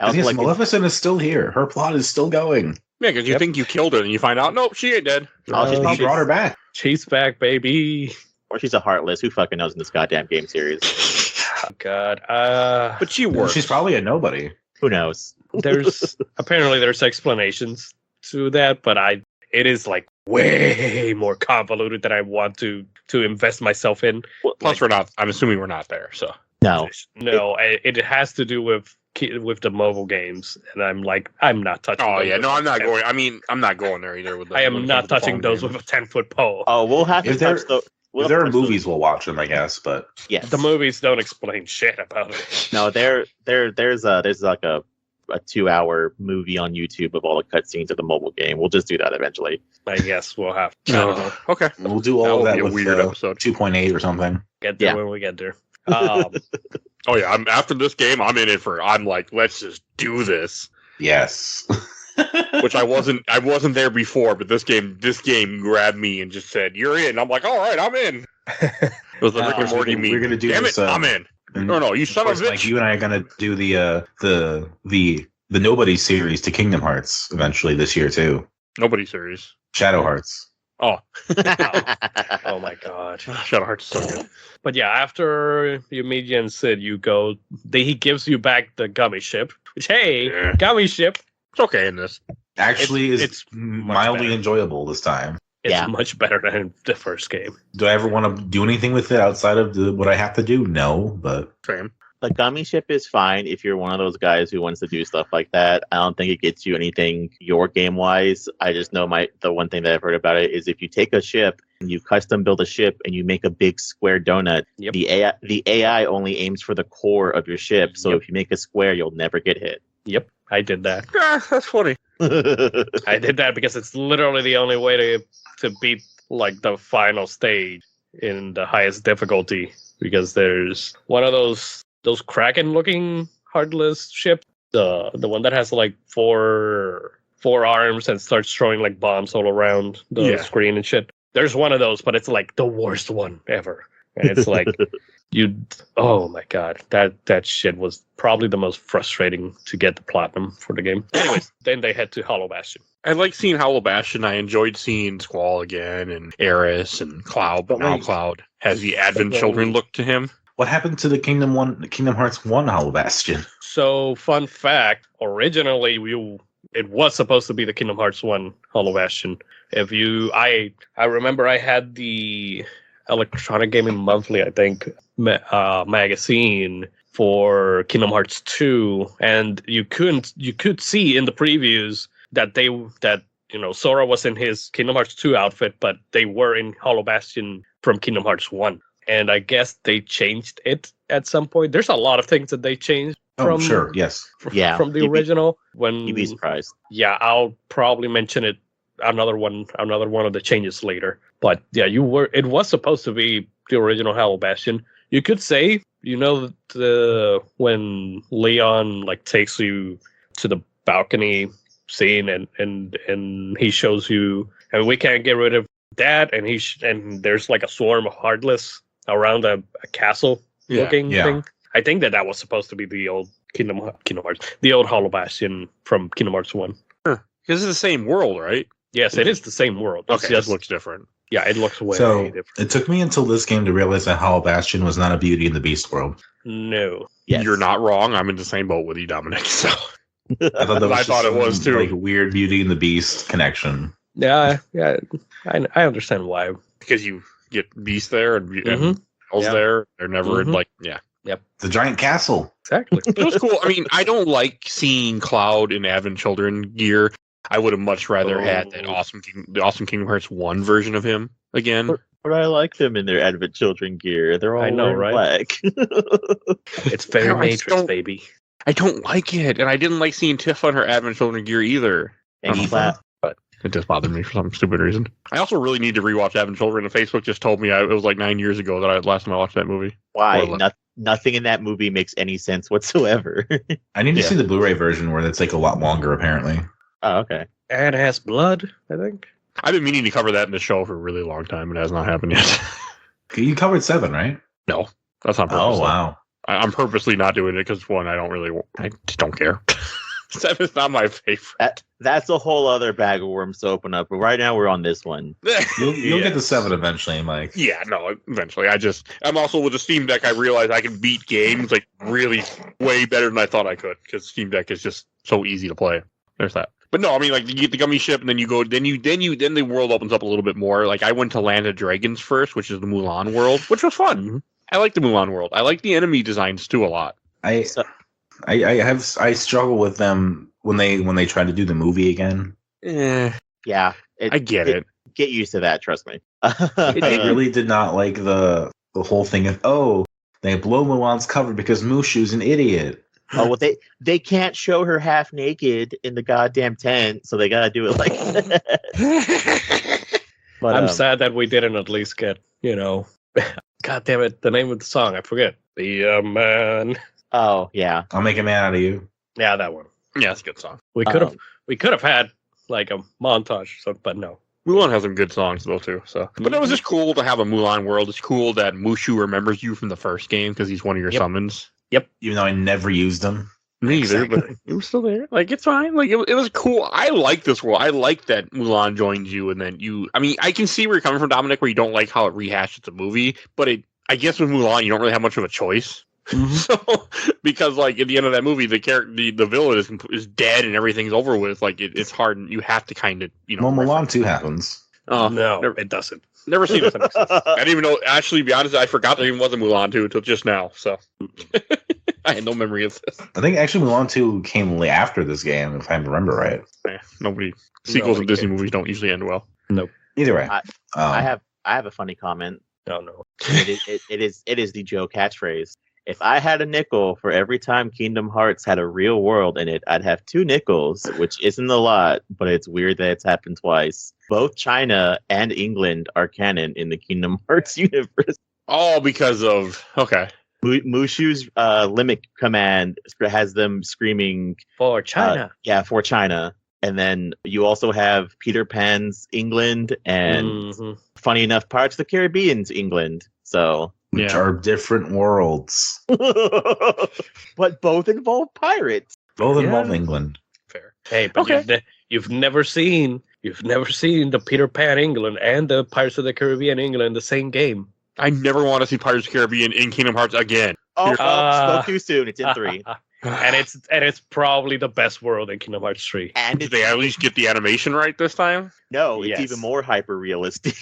Yes, Maleficent is still here. Her plot is still going. Yeah, because you think you killed her, and you find out, nope, she ain't dead. She brought her back. She's back, baby. Or she's a Heartless. Who fucking knows in this goddamn game series? Oh, God. But she works. She's probably a nobody. Who knows? There's explanations to that, but it is like way more convoluted than I want to invest myself in. Plus, I'm assuming we're not there, so. No. It has to do with the mobile games, and I'm not touching. Oh yeah, no, I'm not going. I mean, I'm not going there either. I am not touching those with a 10-foot pole. Oh, we'll have to touch the. If there are movies, we'll watch them, I guess. But yes, the movies don't explain shit about it. No, there's like a 2-hour movie on YouTube of all the cutscenes of the mobile game. We'll just do that eventually. I guess we'll have to. Okay, we'll do all of that with weird episode 2.8 or something. Get there when we get there. Oh yeah, after this game, I'm in it for. I'm like, let's just do this. Yes. Which I wasn't there before, but this game grabbed me and just said, "You're in." I'm like, "All right, I'm in." It was the Rick and Morty meme. We're gonna do Damn this. It, I'm in. No, you son of a bitch. Like you and I are gonna do the Nobody series to Kingdom Hearts eventually this year too. Nobody series. Shadow Hearts. Oh. Oh my God. Shadow Hearts is so good. But yeah, after you meet Yen Sid, he gives you back the gummy ship. Which gummy ship. It's okay in this. Actually, it's mildly enjoyable this time. It's much better than the first game. Do I ever want to do anything with it outside of what I have to do? No, but same. The gummy ship is fine if you're one of those guys who wants to do stuff like that. I don't think it gets you anything your game wise. I just know the one thing that I've heard about it is if you take a ship and you custom build a ship and you make a big square donut, the AI only aims for the core of your ship. So if you make a square, you'll never get hit. Yep, I did that. That's funny. I did that because it's literally the only way to beat like the final stage in the highest difficulty, because there's one of those Kraken looking heartless ship, the one that has like four arms and starts throwing like bombs all around the screen and shit. There's one of those, but it's like the worst one ever. And it's like oh my God, that shit was probably the most frustrating to get the platinum for the game. Anyways, then they head to Hollow Bastion. I like seeing Hollow Bastion. I enjoyed seeing Squall again and Eris and Cloud, but now Cloud has the Advent Children look to him. What happened to the Kingdom Hearts 1 Hollow Bastion? So, fun fact, originally it was supposed to be the Kingdom Hearts 1 Hollow Bastion. I remember I had the Electronic Gaming Monthly, I think, magazine for Kingdom Hearts 2, and you could see in the previews that Sora was in his Kingdom Hearts 2 outfit, but they were in Hollow Bastion from Kingdom Hearts 1. And I guess they changed it at some point. There's a lot of things that they changed from from the original. You'd be surprised. Yeah, I'll probably mention it another one of the changes later. But yeah, it was supposed to be the original Hollow Bastion. You could say, when Leon like takes you to the balcony scene and he shows you, and we can't get rid of that, and there's like a swarm of Heartless around a castle looking thing. I think that was supposed to be the old Kingdom Hearts, the old Hollow Bastion from Kingdom Hearts 1. Because it's the same world, right? Yes, it is the same world. Okay, it just looks different. Yeah, it looks way different. It took me until this game to realize that Hollow Bastion was not a Beauty and the Beast world. No. Yes. You're not wrong. I'm in the same boat with you, Dominic. So I thought it was too. Like weird Beauty and the Beast connection. Yeah, I understand why. Because you get Beast there, and battles Yeah. there. They're never Mhm. like, yeah. The giant castle. Exactly. It was cool. I mean, I don't like seeing Cloud in Advent Children gear. I would have much rather had that the awesome Kingdom Hearts 1 version of him again. But I like them in their Advent Children gear. They're all I know, wearing black. It's very I Matrix, don't- baby. I don't like it, and I didn't like seeing Tiff on her Advent Children gear either. and Aoife? clap. It just bothered me for some stupid reason. I also really need to rewatch Advent Children, and Facebook just told me it was like 9 years ago that last time I watched that movie. Why? Or Nothing in that movie makes any sense whatsoever. I need to Yeah. see the Blu-ray version where it's like a lot longer, apparently. Oh, okay. And it has blood, I think. I've been meaning to cover that in the show for a really long time, and it has not happened yet. You covered 7, right? No, that's not purpose. Oh, wow. I'm purposely not doing it because, one, I just don't care. 7's not my favorite. That's a whole other bag of worms to open up. But right now we're on this one. You'll Yeah. get to 7 eventually, Mike. Yeah, no, eventually. I'm also with the Steam Deck, I realized I can beat games like really way better than I thought I could because Steam Deck is just so easy to play. There's that. But no, I mean, like you get the gummy ship and then you go, then the world opens up a little bit more. Like I went to Land of Dragons first, which is the Mulan world, which was fun. I like the Mulan world. I like the enemy designs too a lot. I struggle with them when they try to do the movie again. Yeah. I get it. Get used to that, trust me. I really did not like the whole thing of they blow Mulan's cover because Mushu's an idiot. Oh, well, they can't show her half naked in the goddamn tent, so they gotta do it like that. But, I'm sad that we didn't at least get, God damn it, the name of the song, I forget. The man. Oh, yeah. I'll make a man out of you. Yeah, that one. Yeah, it's a good song. We could have had like a montage, but no. Mulan has some good songs though too. So, but it was just cool to have a Mulan world. It's cool that Mushu remembers you from the first game because he's one of your summons. Even though I never used them. Me either, but it was still there. Like it's fine. Like it was cool. I like this world. I like that Mulan joins you, and then I can see where you're coming from, Dominic, where you don't like how it rehashes the movie, but I guess with Mulan, you don't really have much of a choice. So, because like at the end of that movie, the villain is dead and everything's over with. Like it's hard, and you have to kind of Well, Mulan 2 happens. No, it doesn't. Never seen it. I didn't even know. Actually, to be honest, I forgot there even was a Mulan 2 until just now. So I had no memory of this. I think actually Mulan 2 came after this game, if I remember right. Sequels of Disney movies don't usually end well. Nope. Either way, I have a funny comment. No. It is the Joe catchphrase. If I had a nickel for every time Kingdom Hearts had a real world in it, I'd have 2 nickels, which isn't a lot, but it's weird that it's happened twice. Both China and England are canon in the Kingdom Hearts universe. All because of Mushu's limit command has them screaming For China. for China. And then you also have Peter Pan's England and funny enough, Pirates of the Caribbean's England. So which are different worlds. but both involve pirates. Both involve England. Fair. Hey, but you've never seen the Peter Pan England and the Pirates of the Caribbean England in the same game. I never want to see Pirates of the Caribbean in Kingdom Hearts again. Spoke too soon. It's in 3. and it's probably the best world in Kingdom Hearts 3. And Did they at least get the animation right this time? No, it's Yes. even more hyper realistic.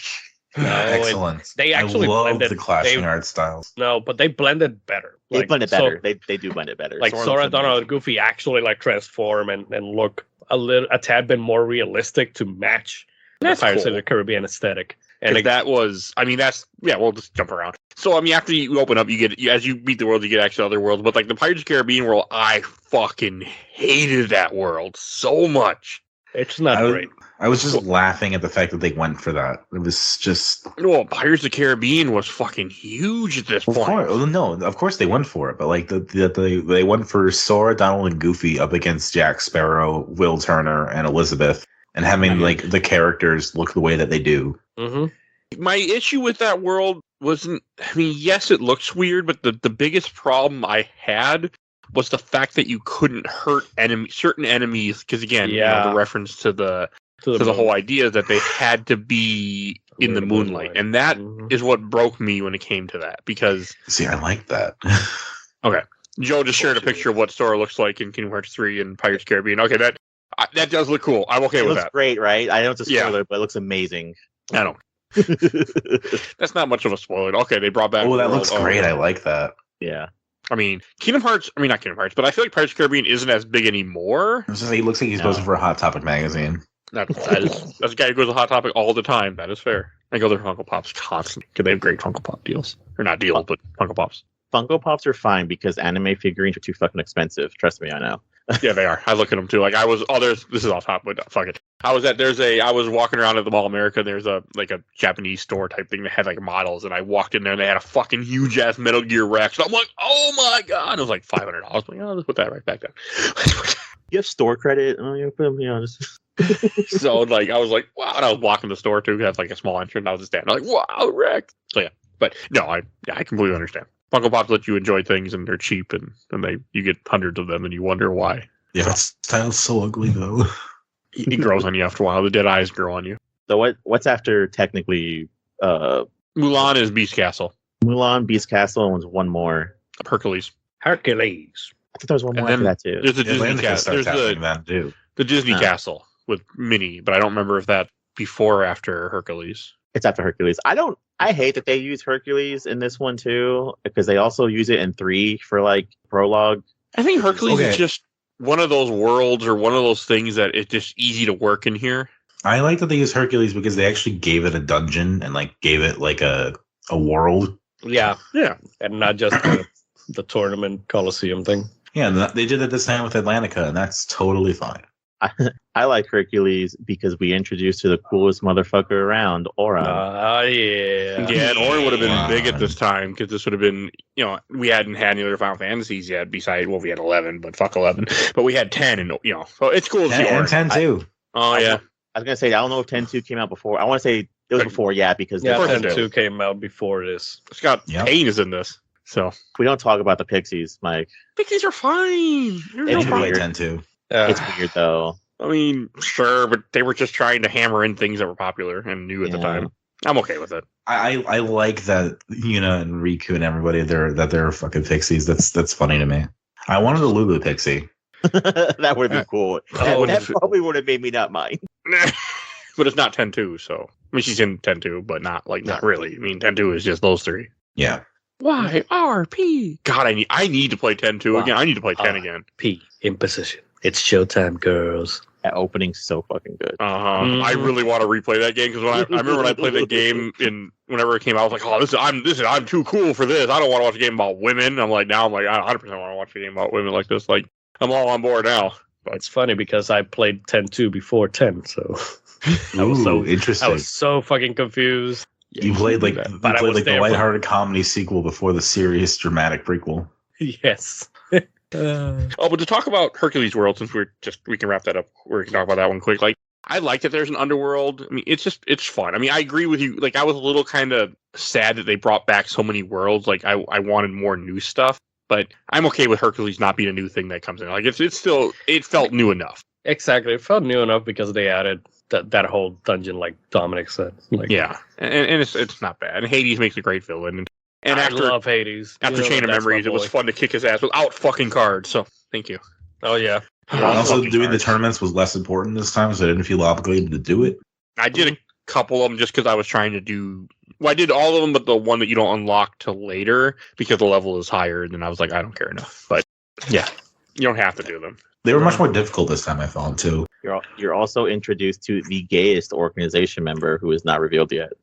No, Excellent. they actually I love blended the clashing art styles. No, but they blended better. They blend it better. So, They do blend it better. like Sora, Donald, and Goofy actually like transform and look a tad bit more realistic to match the Pirates of the Caribbean aesthetic. And we'll just jump around. So, I mean, after you open up, as you beat the world, you get actually other worlds. But, like, the Pirates of the Caribbean world, I fucking hated that world so much. It's not great. I was just laughing at the fact that they went for that. It was just... No, Pirates of the Caribbean was fucking huge at this point. Of course they went for it. But, like, they went for Sora, Donald, and Goofy up against Jack Sparrow, Will Turner, and Elizabeth. And having, like, the characters look the way that they do. Mm-hmm. My issue with that world wasn't... I mean, yes, it looks weird, but the biggest problem I had was the fact that you couldn't hurt certain enemies. Because, again, the reference to the whole idea that they had to be in the moonlight. And that is what broke me when it came to that. Because... See, I like that. Okay. Joe just shared a picture of what Sora looks like in Kingdom Hearts 3 and Pirates of the Caribbean. Okay, that does look cool. I'm okay with that. It looks great, right? I know it's a spoiler, but it looks amazing. I don't. That's not much of a spoiler. Okay, they brought back. Oh, that World. looks great. I like that. Yeah. I mean, Kingdom Hearts. I mean, not Kingdom Hearts, but I feel like Pirates of the Caribbean isn't as big anymore. He looks like he's posing for a Hot Topic magazine. That's a guy who goes to Hot Topic all the time. That is fair. I go to Funko Pops constantly because they have great Funko Pop deals. Or not deals, but Funko Pops. Funko Pops are fine because anime figurines are too fucking expensive. Trust me, I know. Yeah, they are. I look at them too. Like this is off top, but fuck it. I was walking around at the Mall of America. There's a Japanese store type thing that had like models, and I walked in there and they had a fucking huge ass Metal Gear Rex. So I'm like, oh my god! It was like $500. I'm like, oh, let's put that right back down. You have store credit. Oh, you put them, just. So like I was like, wow, and I was walking the store too. It had like a small entrance. I was just standing like, wow, Rex. So yeah, but no, I completely understand. Funko Pops let you enjoy things, and they're cheap, and you get hundreds of them, and you wonder why. Yeah, that style's so ugly though. It grows on you after a while. The dead eyes grow on you. So what's after technically? Mulan is Beast Castle. Mulan, Beast Castle, and was one more. Hercules. I thought there was one more after that too. There's the Disney Castle. There's the Disney Castle with Minnie, but I don't remember if that's before or after Hercules. It's after Hercules. I hate that they use Hercules in this one too, because they also use it in 3 for like prologue. I think Hercules is just one of those worlds or one of those things that it's just easy to work in here. I like that they use Hercules because they actually gave it a dungeon and like gave it like a world. Yeah, Yeah. and not just the tournament Coliseum thing. Yeah, and they did it this time with Atlantica, and that's totally fine. I like Hercules because we introduced to the coolest motherfucker around, Auron. Yeah. Yeah, and Auron would have been big at this time because this would have been, we hadn't had any other Final Fantasies yet besides, we had 11, but fuck 11. But we had 10, and, so it's cool to see Auron. And 10 too. Oh, yeah. I was going to say, I don't know if 10-2 came out before. I want to say it was before, because... Yeah, First 10-2 came out before this. Scott Payne is in this, so... We don't talk about the Pixies, Mike. Pixies are fine. It's weird. 10 too. It's weird, though. I mean, sure, but they were just trying to hammer in things that were popular and new at the time. I'm okay with it. I like that Yuna and Riku and everybody they're fucking pixies. That's funny to me. I wanted a Lulu pixie. That would have been cool. That probably would have made me not mind. But it's not 10-2, so I mean she's in 10-2, but not really. I mean 10-2 is just those 3. Yeah. YRP. God, I need to play 10-2 again. I need to play 10 again. P in position. It's showtime, girls. That opening's so fucking good. Mm-hmm. I really want to replay that game because I remember when I played that game whenever it came out, I was like, "Oh, I'm too cool for this. I don't want to watch a game about women." I 100% want to watch a game about women like this. Like I'm all on board now. But it's funny because I played 10-2 before 10, so interesting. I was so fucking confused. You played like the lighthearted comedy sequel before the serious dramatic prequel. Yes. But to talk about Hercules World, since we can wrap that up, we can talk about that one quick. Like, I like that there's an underworld. I mean, it's fun. I mean, I agree with you. Like, I was a little kind of sad that they brought back so many worlds. Like, I wanted more new stuff, but I'm okay with Hercules not being a new thing that comes in. Like, it felt new enough. Exactly, it felt new enough because they added that whole dungeon, like Dominic said. Like, yeah, and it's not bad. And Hades makes a great villain. And I love Hades. After Chain of Memories, it was fun to kick his ass without fucking cards. So, thank you. Oh, yeah. Also, doing the tournaments was less important this time, so I didn't feel obligated to do it. I did a couple of them just because I was trying to do... Well, I did all of them, but the one that you don't unlock till later because the level is higher, and then I was like, I don't care enough. But, yeah, you don't have to do them. They were much more difficult this time, I felt, too. You're also introduced to the gayest organization member who is not revealed yet.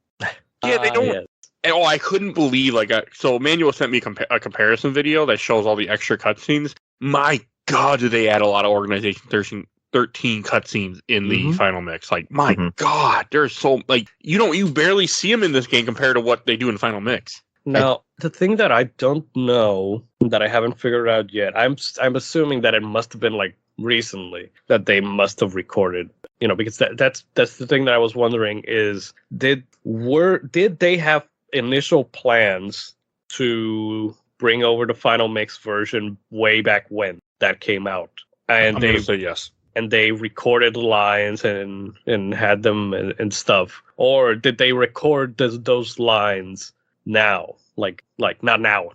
Yeah, they don't... Yeah. And, I couldn't believe, so Emanuel sent me a comparison video that shows all the extra cutscenes. My God, did they add a lot of Organization 13 cutscenes in the final mix. Like, my God, there's so, you barely see them in this game compared to what they do in Final Mix. Now, the thing that I don't know, that I haven't figured out yet, I'm assuming that it must have been, recently, that they must have recorded, because that's the thing that I was wondering is, did they have initial plans to bring over the Final Mix version way back when that came out, and they say yes, and they recorded lines and had them and stuff, or did they record those lines now, like not now,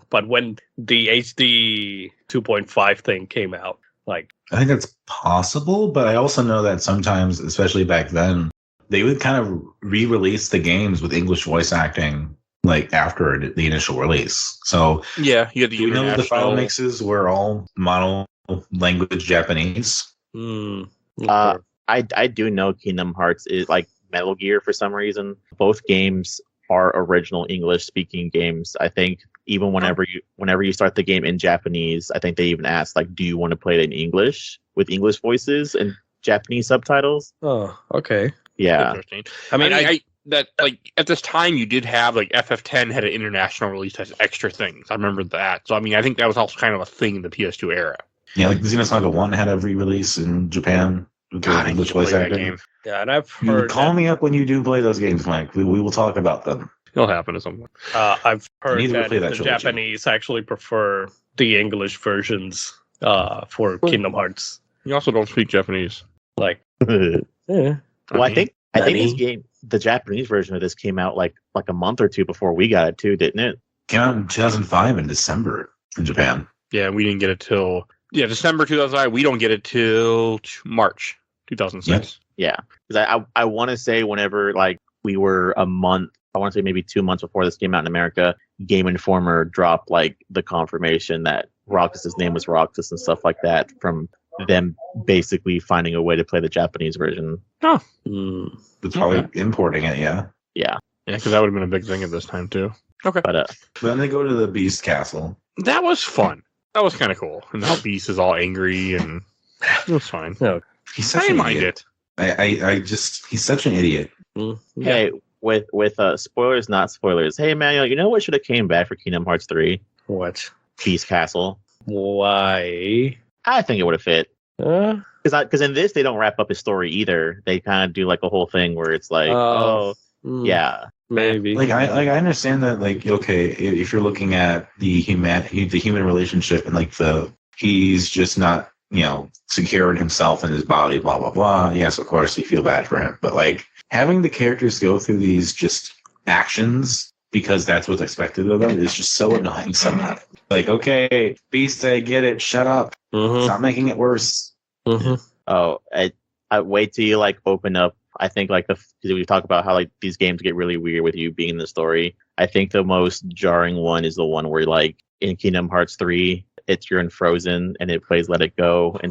but when the HD 2.5 thing came out, I think that's possible, but I also know that sometimes, especially back then, they would kind of re-release the games with English voice acting like after the initial release. So Yeah, you had the do we know that the file international- mixes were all mono language Japanese? I do know Kingdom Hearts is like Metal Gear for some reason. Both games are original English speaking games. I think even whenever you start the game in Japanese, I think they even ask like, do you want to play it in English with English voices and Japanese subtitles? Oh, okay. Yeah. Interesting. I mean, that like at this time you did have like FF10 had an international release as extra things. I remember that. So I mean, I think that was also kind of a thing in the PS2 era. Yeah, like Xenosaga 1 had a re-release in Japan with God, I English can't voice play that acting. game. yeah, and I've You heard call me up when you do play those games, Mike. We will talk about them. It'll happen to someone. I've heard need to that replay that the trilogy. Japanese actually prefer the English versions for Kingdom Hearts. You also don't speak Japanese. Like, Well, I think this Nani? game, the Japanese version of this came out like a month or two before we got it too, didn't it? Came out in 2005 in December in Japan. Yeah, we didn't get it till December 2005. We don't get it till March 2006. Yeah, because I want to say whenever like we were a month, I want to say maybe 2 months before this came out in America, Game Informer dropped like the confirmation that Roxas's name was Roxas and stuff like that from them basically finding a way to play the Japanese version. It's probably importing it, yeah. Yeah, Yeah, because that would have been a big thing at this time too. Okay, but Then they go to the Beast Castle. that was fun. That was kind of cool. And how Beast is all angry and it was fine. He's I such didn't an mind idiot. it. I just he's such an idiot. hey, with spoilers, not spoilers. Hey, Emanuel, you know what should have came back for Kingdom Hearts 3? what? Beast Castle. Why? I think it would have fit. Uh, Because in this, they don't wrap up his story either. They kind of do like a whole thing where it's like, yeah. maybe. Like I understand that, like, okay, if you're looking at the human relationship and like he's just not, secure in himself and his body, blah blah blah. Yes, of course you feel bad for him, but like having the characters go through these just actions because that's what's expected of them is just so annoying somehow. Like, okay, Beast, I get it. Shut up. Stop making it worse. Oh, I wait till you like open up. I think like because we talk about how like these games get really weird with you being in the story. I think the most jarring one is the one where like in Kingdom Hearts 3, you're in Frozen and it plays Let It Go and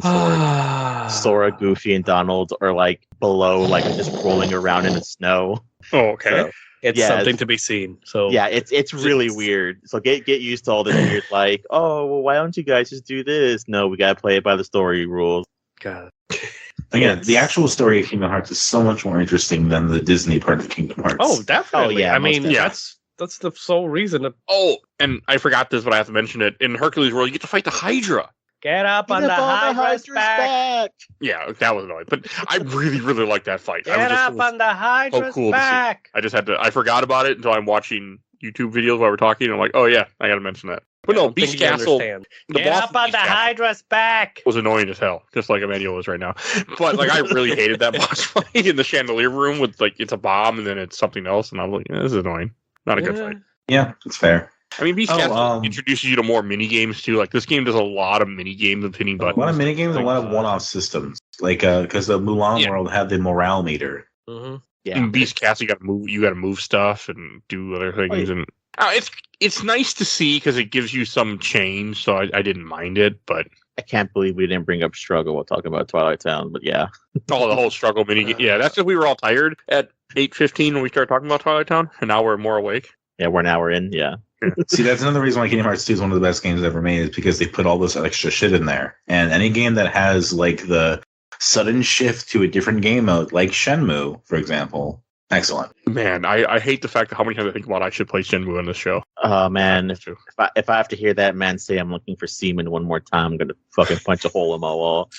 Sora, Goofy, and Donald are like below, like just rolling around in the snow. Oh, okay. So, It's yeah, something to be seen. So yeah, it's really weird. So get used to all this weird like, oh, well, why don't you guys just do this? No, we gotta play it by the story rules. God. Again, the actual story of Kingdom Hearts is so much more interesting than the Disney part of Kingdom Hearts. Oh, definitely. Oh, yeah, I mean, most that's the sole reason to Oh, and I forgot this, but I have to mention it. In Hercules World, you get to fight the Hydra. get up on the Hydra's back. Yeah, that was annoying. But I really, really like that fight. Get up on the Hydra's cool to see. back. I forgot about it until I'm watching YouTube videos while we're talking. And I'm like, oh yeah, I gotta mention that. But no, Beast Castle. The Get boss up of on Beast the Castle Hydra's back. was annoying as hell, just like Emanuel is right now. But like, I really hated that boss fight in the chandelier room with like it's a bomb and then it's something else, and I'm like, this is annoying. Not a good fight. Yeah, it's fair. I mean, Beast Castle introduces you to more mini games too. Like this game does a lot of mini games of hitting buttons. A lot of mini games, a lot of one-off systems. Like because the Mulan World had the morale meter. Yeah. In Beast Castle, you gotta move stuff and do other things, and it's nice to see because it gives you some change. So I didn't mind it, but I can't believe we didn't bring up struggle while talking about Twilight Town. But yeah, the whole struggle mini. Yeah, that's because we were all tired at 8:15 when we started talking about Twilight Town, and now we're more awake. yeah, we're an hour in. Yeah. See, that's another reason why Kingdom Hearts 2 is one of the best games ever made, is because they put all this extra shit in there. And any game that has like the sudden shift to a different game mode, like Shenmue, for example, excellent. Man, I hate the fact that how many times I think about I should play Shenmue on this show. Oh man, if I have to hear that man say I'm looking for semen one more time, I'm gonna fucking punch a hole in my wall.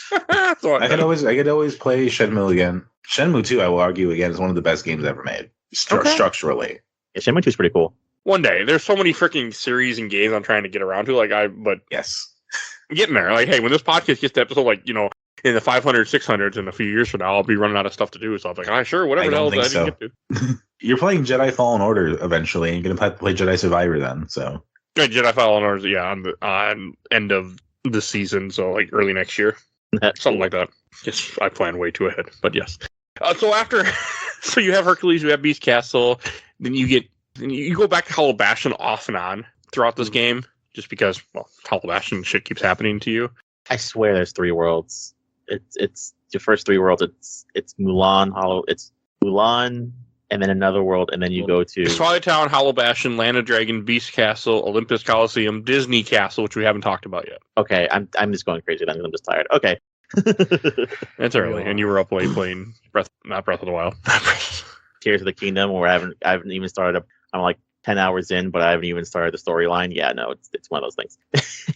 So I could always play Shenmue again. Shenmue 2, I will argue again, is one of the best games ever made structurally. Yeah, Shenmue 2 is pretty cool. One day, there's so many freaking series and games I'm trying to get around to. But Yes. I'm getting there. Like, hey, when this podcast gets to episode, like, in the 500, 600s in a few years from now, I'll be running out of stuff to do. So I'm like, sure, whatever the hell I didn't get to. You're playing Jedi Fallen Order eventually, and you're going to play Jedi Survivor then, so. Good, Jedi Fallen Order, yeah, on end of the season, so like early next year. Something like that. Yes, I plan way too ahead, but yes. So after So you have Hercules, you have Beast Castle, then you go back to Hollow Bastion off and on throughout this game, just because, well, Hollow Bastion shit keeps happening to you. I swear there's 3 worlds. It's your first 3 worlds. It's Mulan, it's Mulan, and then another world, and then you go to Twilight Town, Hollow Bastion, Land of Dragon, Beast Castle, Olympus Coliseum, Disney Castle, which we haven't talked about yet. Okay, I'm just going crazy then because I'm just tired. Okay. It's early, and you were up late playing not Breath of the Wild. Tears of the Kingdom, where I haven't even started. I'm like 10 hours in, but I haven't even started the storyline. Yeah, no, it's one of those things.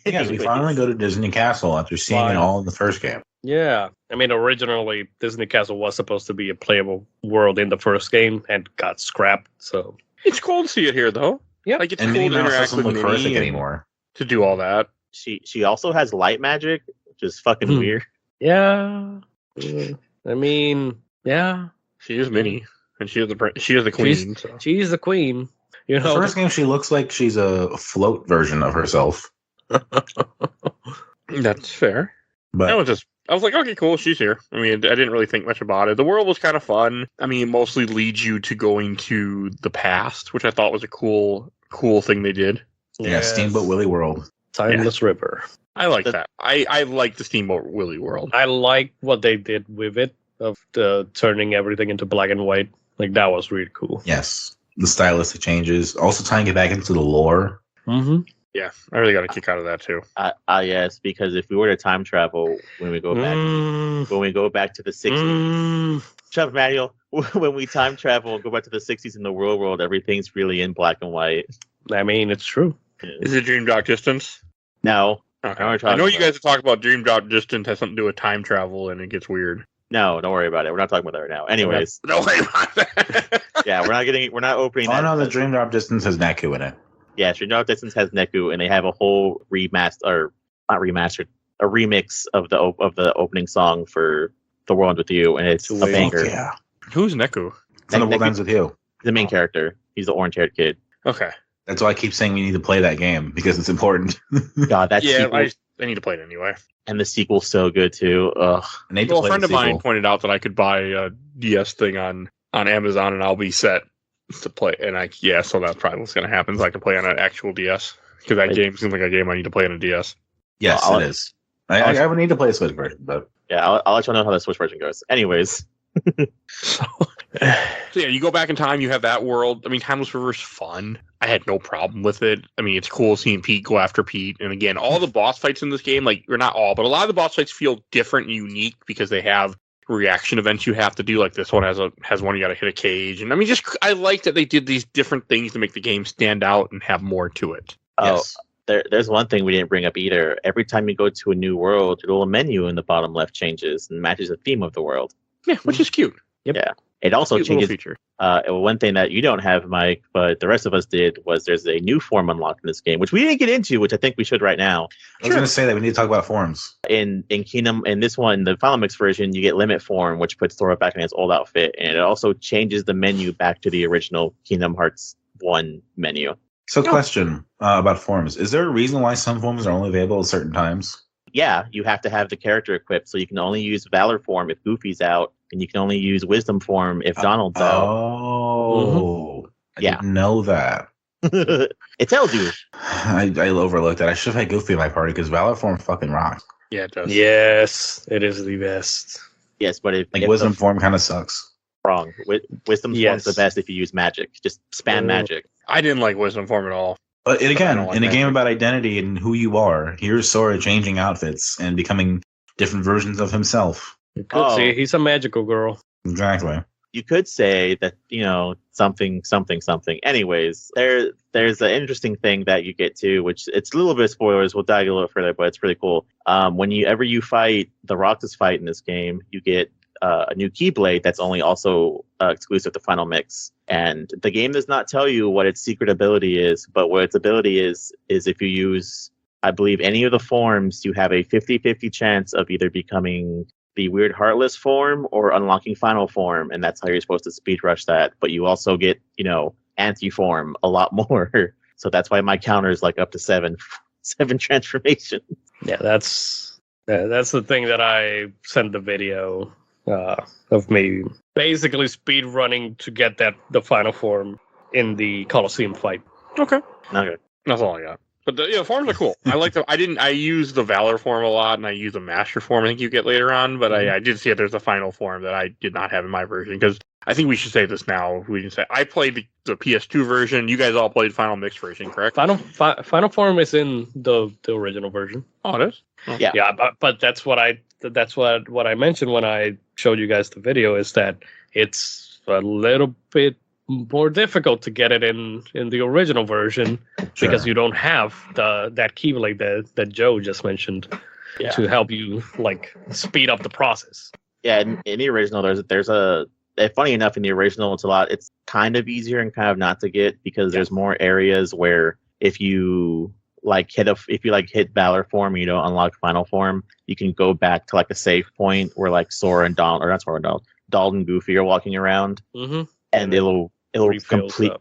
Yes, we finally go to Disney Castle after seeing it all in the first game. Yeah. I mean, originally, Disney Castle was supposed to be a playable world in the first game and got scrapped. So It's cool to see it here, though. Yeah. Like, it's And cool Minnie to Mouse interact doesn't with look horrific Minnie anymore. to do all that. She also has light magic, which is fucking weird. yeah. I mean, yeah. She is Minnie, and she is the queen. So. She's the queen. You The know, first game, she looks like she's a float version of herself. That's fair. But I was like, okay, cool, she's here. I mean, I didn't really think much about it. The world was kind of fun. I mean, it mostly leads you to going to the past, which I thought was a cool thing they did. yeah, Steamboat Willie World. Timeless River. I like that. I like the Steamboat Willie world. I like what they did with it, of the turning everything into black and white. Like, that was really cool. Yes. The stylistic changes. Also tying it back into the lore. Mm-hmm. Yeah, I really got a kick out of that too. Yes, because if we were to time travel when we go back to the 60s, shut up, Manuel. When we time travel and go back to the 60s in the real world, everything's really in black and white. I mean, it's true. Is it Dream Drop Distance? No, Okay. I I know you guys have talked about Dream Drop Distance has something to do with time travel, and it gets weird. no, don't worry about it. We're not talking about that right now. Anyways, Don't worry about that. yeah, we're not opening. Oh that. no, the Dream Drop Distance has Neku in it. Yeah, Dream Drop Distance has Neku, and they have a whole remix of the opening song for The World With You, and it's a banger. Fuck yeah. Who's Neku? From The World Neku- Ends With You. The main character. He's the orange-haired kid. Okay. That's why I keep saying we need to play that game, because it's important. God, that Yeah, sequel, I need to play it anyway. and the sequel's so good too. Ugh. I need to Well, a play friend the of mine sequel. pointed out that I could buy a DS thing on Amazon, and I'll be set to play. And so that's probably what's going to happen. So I can play on an actual DS, because that game seems like a game I need to play on a DS. Yes, Well, it is. I would need to play a Switch version, but Yeah, I'll let you know how the Switch version goes. Anyways, So yeah, you go back in time, you have that world. I mean, Timeless River's fun. I had no problem with it. I mean, it's cool seeing Pete go after Pete. And again, all the boss fights in this game, or not all, but a lot of the boss fights feel different and unique because they have reaction events you have to do. Like this one has one you got to hit a cage. And I mean, I like that they did these different things to make the game stand out and have more to it. yes. there's one thing we didn't bring up either. Every time you go to a new world, the little menu in the bottom left changes and matches the theme of the world. Yeah, which is cute. It also Cute little changes. feature. One thing that you don't have, Mike, but the rest of us did, was there's a new form unlocked in this game, which we didn't get into, which I think we should right now. I was going to say that we need to talk about forms. In Kingdom, in this one, the Final Mix version, you get Limit Form, which puts Thora back in its old outfit, and it also changes the menu back to the original Kingdom Hearts 1 menu. So, question about forms. Is there a reason why some forms are only available at certain times? Yeah, you have to have the character equipped, so you can only use Valor Form if Goofy's out, and you can only use Wisdom Form if Donald's out. Oh, I Yeah. didn't know that. It tells you. I overlooked that. I should have had Goofy in my party because Valor Form fucking rocks. Yeah, it does. Yes, it is the best. Yes, but if Wisdom Form kind of sucks. wrong, Wisdom Yes. Form's the best if you use magic. Just spam magic. I didn't like Wisdom Form at all. But again, I don't like in a that. game about identity and who you are, here's Sora changing outfits and becoming different versions of himself. You could see he's a magical girl. Exactly. You could say that, something. Anyways, there's an interesting thing that you get to, which it's a little bit of spoilers. We'll dive a little further, but it's really cool. Whenever you fight the Roxas fight in this game, you get a new Keyblade that's only also exclusive to Final Mix. And the game does not tell you what its secret ability is, but what its ability is if you use, I believe, any of the forms, you have a 50-50 chance of either becoming the weird Heartless form or unlocking Final Form, and that's how you're supposed to speed rush that. But you also get, anti-form a lot more. So that's why my counter is like up to seven transformations. Yeah, that's the thing that I sent the video of me basically speed running to get the final form in the Colosseum fight. Okay. Okay. That's all I got. But the forms are cool. I like them. I use the Valor form a lot, and I use the Master form I think you get later on, but I did see that there's a final form that I did not have in my version, because I think we should say this now. We can say I played the PS2 version. You guys all played Final Mix version, correct? Final form is in the original version. Oh, it is? Oh. Yeah. Yeah, but that's what I mentioned when I showed you guys the video, is that it's a little bit more difficult to get it in the original version, because you don't have that Keyblade that Joe just mentioned to help you like speed up the process. Yeah, in the original, there's a funny enough, in the original it's kind of easier and kind of not to get, because there's more areas where if you hit Valor form and you don't unlock final form, you can go back to like a save point where like Sora and Donald, or not Sora and Donald, Donald and Goofy are walking around, and it'll complete.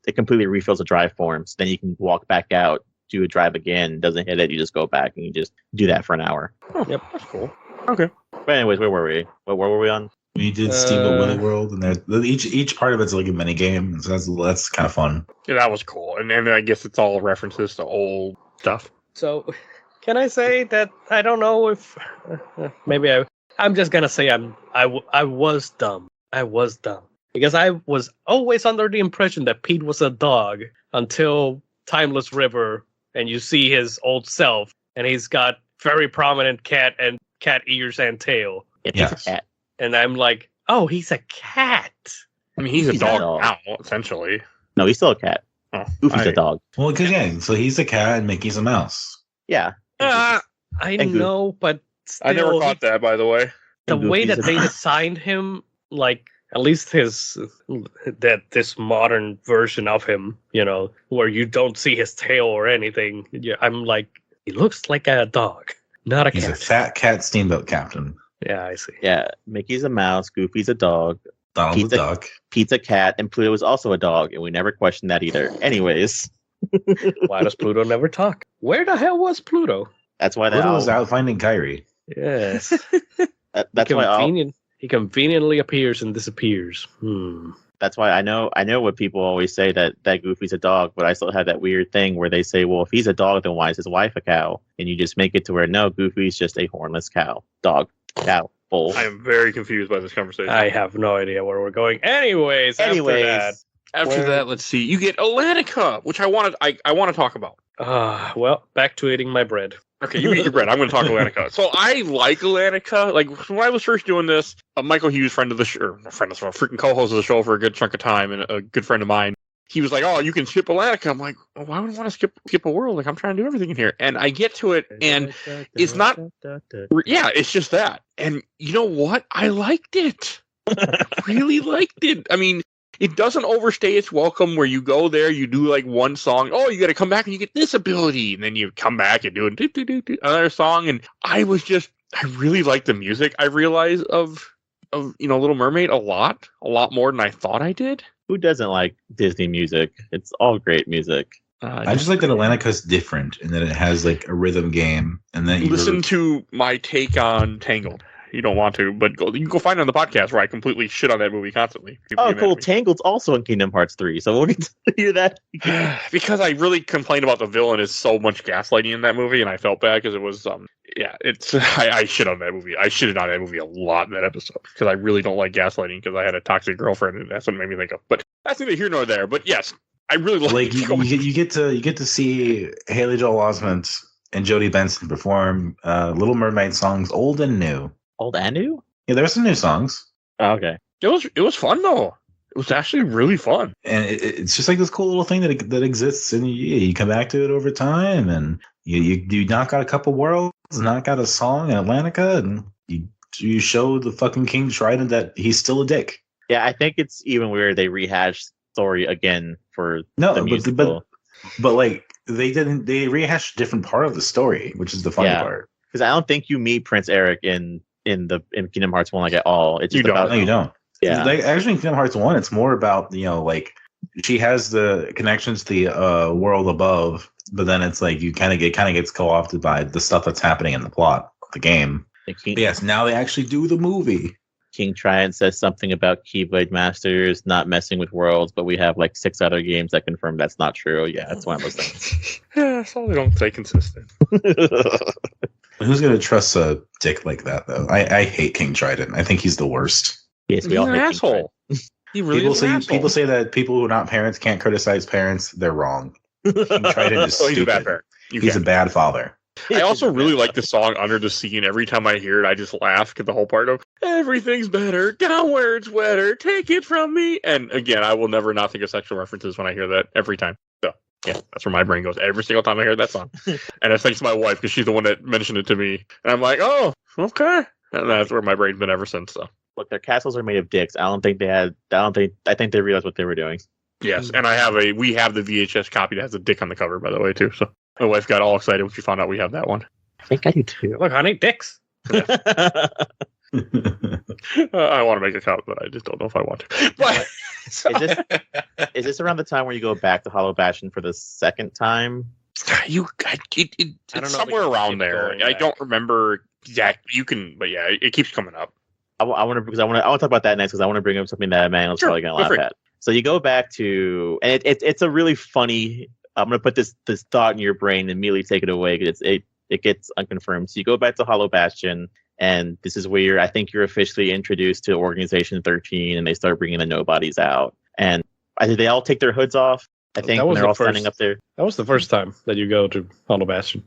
It completely refills the drive forms. Then you can walk back out, do a drive again. Doesn't hit it, you just go back and you just do that for an hour. Oh, yep, that's cool. Okay. But anyways, where were we? Where were we on? We did Steamboat Willie World, and each part of it's like a mini game, so that's kind of fun. Yeah, that was cool, and then I guess it's all references to old stuff. So, can I say that I don't know if maybe I'm just gonna say I was dumb. I was dumb. Because I was always under the impression that Pete was a dog until Timeless River, and you see his old self, and he's got very prominent cat ears and tail. It's a cat. And I'm like, oh, he's a cat. I mean, he's a dog now, essentially. No, he's still a cat. Oh, Goofy's a dog. Well, because so he's a cat and Mickey's a mouse. Yeah. I know, but still, I never caught that, by the way. The way that they designed him, like, at least this modern version of him, where you don't see his tail or anything. Yeah, I'm like, he looks like a dog, not a cat. He's a fat cat steamboat captain. Yeah, I see. Yeah, Mickey's a mouse, Goofy's a dog, Donald's a duck, Pete's a cat, and Pluto is also a dog, and we never questioned that either. Anyways. Why does Pluto never talk? Where the hell was Pluto? That's why Pluto was out finding Kyrie. Yes. That's why he conveniently appears and disappears. That's why I know what people always say, that Goofy's a dog, but I still have that weird thing where they say, well, if he's a dog, then why is his wife a cow? And you just make it to where, no, Goofy's just a hornless cow. Dog. Cow. Bull. I am very confused by this conversation. I have no idea where we're going. Anyways. After that, let's see. You get Atlantica, which I want to talk about. Well, back to eating my bread. Okay, you eat your bread. I'm going to talk Atlantica. So I like Atlantica. Like, when I was first doing this, Michael Hughes, freaking co-host of the show for a good chunk of time, and a good friend of mine, he was like, oh, you can skip Atlantica. I'm like, oh, why would I want to skip a world? Like, I'm trying to do everything in here. And I get to it, and it's not... Yeah, it's just that. And you know what? I liked it. I really liked it. I mean, it doesn't overstay its welcome, where you go there, you do like one song, oh, you got to come back and you get this ability, and then you come back and do another song. And I really like the music. I realized of Little Mermaid a lot more than I thought I did. Who doesn't like Disney music? It's all great music. I just like that Atlantica's different, and that it has like a rhythm game, and then listen to my take on Tangled. You don't want to, but you can go find it on the podcast where I completely shit on that movie constantly. Oh, cool. Tangled's also in Kingdom Hearts 3, so we'll get to hear that. Because I really complained about the villain is so much gaslighting in that movie, and I felt bad because it was, I shit on that movie. I shitted on that movie a lot in that episode because I really don't like gaslighting because I had a toxic girlfriend, and that's what made me think of. But that's neither here nor there. But yes, I really like you get to see Haley Joel Osment and Jodie Benson perform Little Mermaid songs, old and new. Old and new? Yeah, there are some new songs. Oh, okay. It was fun though. It was actually really fun, and it's just like this cool little thing that exists, and you come back to it over time, and you knock out a couple worlds, knock out a song in Atlantica, and you show the fucking King Trident that he's still a dick. Yeah, I think it's even weird they rehashed story again for the musical. but like they rehashed a different part of the story, which is the funny part. Because I don't think you meet Prince Eric in Kingdom Hearts 1 like at all. It's just you don't. Yeah. Like, actually, in Kingdom Hearts 1, it's more about, like she has the connections to the world above, but then it's like it kind of gets co-opted by the stuff that's happening in the plot of the game. Yes, now they actually do the movie. King Trident says something about Keyblade Masters not messing with worlds, but we have like 6 other games that confirm that's not true. Yeah, it's one of those things. Yeah, so they don't stay consistent. Who's going to trust a dick like that, though? I hate King Trident. I think he's the worst. Yes, we He's all an hate King asshole. He really People is an say asshole. people say that people who are not parents can't criticize parents. They're wrong. King Trident is Oh, he's a bad stupid. parent. You He's a can't. bad father. I also really like the song Under the Sea, and every time I hear it, I just laugh at the whole part of everything's better, down where it's wetter, take it from me. And again, I will never not think of sexual references when I hear that every time. So, yeah, that's where my brain goes every single time I hear that song. And it's thanks to my wife, because she's the one that mentioned it to me. And I'm like, oh, okay. And that's where my brain's been ever since. So, Look, their castles are made of dicks. I think they realized what they were doing. yes. And we have the VHS copy that has a dick on the cover, by the way, too. So, my wife got all excited when she found out we have that one. I think I do too. Look, honey, dicks. I want to make a comment, but I just don't know if I want to. But Is this around the time where you go back to Hollow Bastion for the second time? It's I don't know if somewhere we can around keep there. going I back. don't remember exactly. You can, but yeah, it keeps coming up. I want to talk about that next because I want to bring up something that Emanuel's Sure, probably going to go laugh for it. at. So you go back to, and it's a really funny. I'm going to put this thought in your brain and immediately take it away because it gets unconfirmed. So you go back to Hollow Bastion, and this is where I think you're officially introduced to Organization 13, and they start bringing the nobodies out. And I think they all take their hoods off. I think That when was they're the all first- standing up there. That was the first time that you go to Hollow Bastion.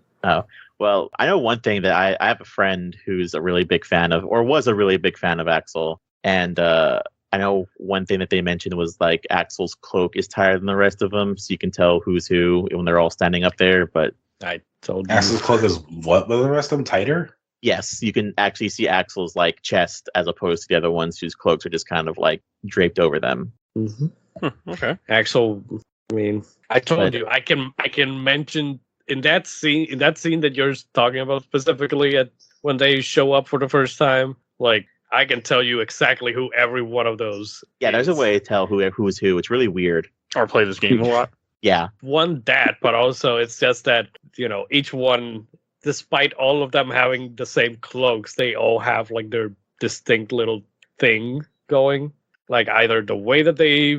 Well, I know one thing that I have a friend who's a really big fan of, or was a really big fan of Axel, and I know one thing that they mentioned was like Axel's cloak is tighter than the rest of them, so you can tell who's who when they're all standing up there. But I told you. Axel's cloak is what with the rest of them tighter? yes, you can actually see Axel's like chest as opposed to the other ones whose cloaks are just kind of like draped over them. Okay. Axel, I mean, I told But- you, I can mention in that scene that you're talking about specifically when they show up for the first time, like I can tell you exactly who every one of those. Yeah, there's a is. way to tell who's who. It's really weird. Or play this game a lot. Yeah, One that, but also it's just that each one, despite all of them having the same cloaks, they all have like their distinct little thing going. Like either the way that they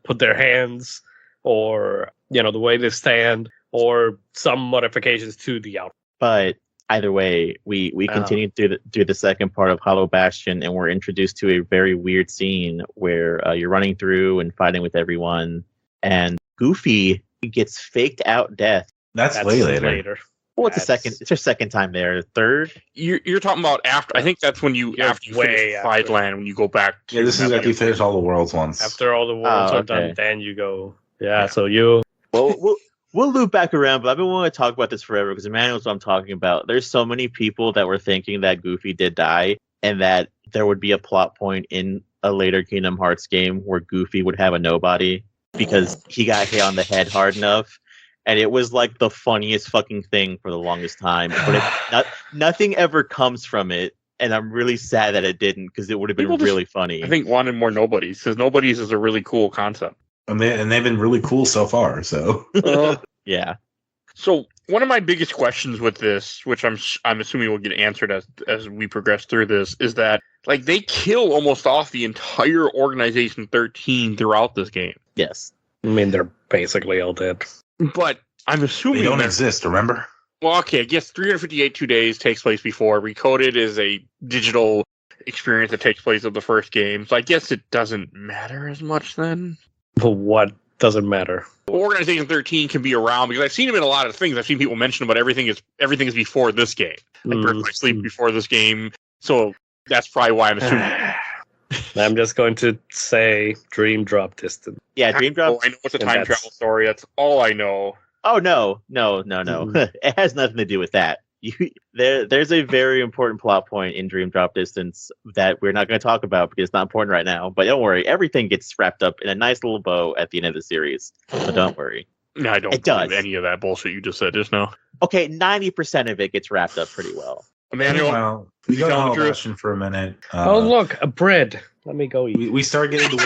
put their hands, or the way they stand, or some modifications to the outfit. but either way, we continue through the second part of Hollow Bastion, and we're introduced to a very weird scene where you're running through and fighting with everyone, and Goofy gets faked out death. That's way later. Well, it's That's- it's your second time there. Third? You're talking about after. I think that's when You're after you way finish after. Pride Land, when you go back. Yeah, this is after you finish all the worlds once. After all the worlds Oh, are done, okay. then you go. Yeah, so you. Well, we'll loop back around, but I've been wanting to talk about this forever because Emmanuel's what I'm talking about. There's so many people that were thinking that Goofy did die and that there would be a plot point in a later Kingdom Hearts game where Goofy would have a nobody because he got hit on the head hard enough. And it was like the funniest fucking thing for the longest time. But nothing ever comes from it. And I'm really sad that it didn't because it would have been People just- really funny. I think wanted more nobodies, because nobodies is a really cool concept. And they've been really cool so far. So Yeah. So one of my biggest questions with this, which I'm assuming will get answered as we progress through this, is that like they kill almost off the entire Organization 13 throughout this game. Yes. I mean, they're basically all dead. But I'm they assuming don't they're- exist. Remember? Well, okay, I guess 358 2 days takes place before. Recoded is a digital experience that takes place of the first game. So I guess it doesn't matter as much then. But what doesn't matter? Organization 13 can be around because I've seen him in a lot of things. I've seen people mention about everything is before this game. Like Birth by Sleep before this game. So that's probably why I'm assuming. I'm just going to say Dream Drop Distance. Yeah, Dream Drop. I know it's a And time that's- travel story. That's all I know. Oh no. Mhm. It has nothing to do with that. There's a very important plot point in Dream Drop Distance that we're not going to talk about because it's not important right now. But don't worry, everything gets wrapped up in a nice little bow at the end of the series. So don't worry. No, I don't It believe does. any of that bullshit you just said just now. Okay, 90% of it gets wrapped up pretty well. Emmanuel, Well, we go to telling the Hollow truth? Bastion for a minute. Oh, look, a bread. Let me go eat. We start getting the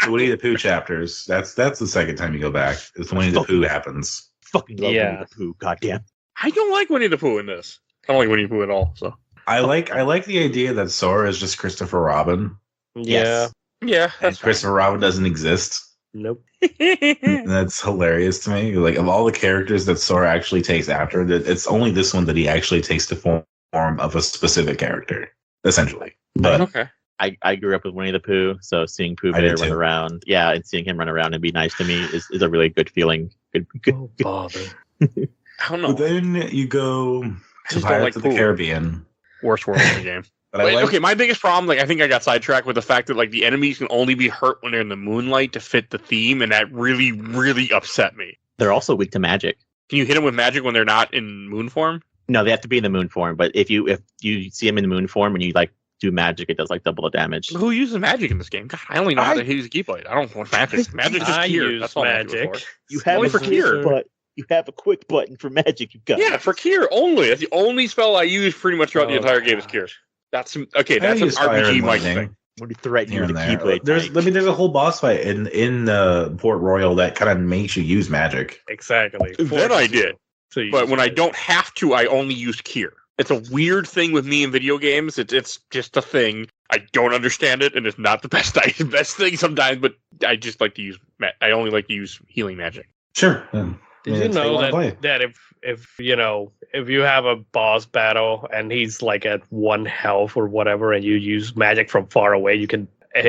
Winnie the Pooh chapters. That's the second time you go back. It's when Winnie the Pooh happens. Fucking love Yeah. Winnie the Pooh. Goddamn. I don't like Winnie the Pooh in this. I don't like Winnie the Pooh at all. So I like the idea that Sora is just Christopher Robin, Yeah. Yeah, and that's Christopher Robin doesn't exist. Nope. And that's hilarious to me. Like, of all the characters that Sora actually takes after, that it's only this one that he actually takes the form of a specific character, essentially. But okay. I grew up with Winnie the Pooh, so seeing Pooh I Bear did run too. around, and seeing him run around and be nice to me is a really good feeling. Good. Oh, bother. I don't know. But then you go I to just don't Pirates like of the Pooh. Caribbean. Worst world in the game. But I like Okay, my biggest problem, like I think I got sidetracked with the fact that like the enemies can only be hurt when they're in the moonlight to fit the theme, and that really, really upset me. They're also weak to magic. Can you hit them with magic when they're not in moon form? No, they have to be in the moon form. But if you see them in the moon form and you like do magic, it does like double the damage. Who uses magic in this game? God, I only know how to use a Keyblade. I don't want magic. Magic's just I gear. use That's all magic. magic. You have Only a for quick Kier. button. You have a quick button for magic. You got Yeah, for Kier only. That's the only spell I use pretty much throughout the entire game is Kier. That's okay. That's an use Fire RPG and Mike Lightning thing. When you threaten you here with a and there. Keyblade, There's a whole boss fight in Port Royal that kind of makes you use magic. Exactly. Then I did. So you But use when I magic. don't have to, I only use Kier. It's a weird thing with me in video games. It's just a thing. I don't understand it, and it's not the best thing sometimes. But I just like to use. I only like to use healing magic. Sure. Did you know that if you have a boss battle and he's like at 1 health or whatever, and you use magic from far away, you can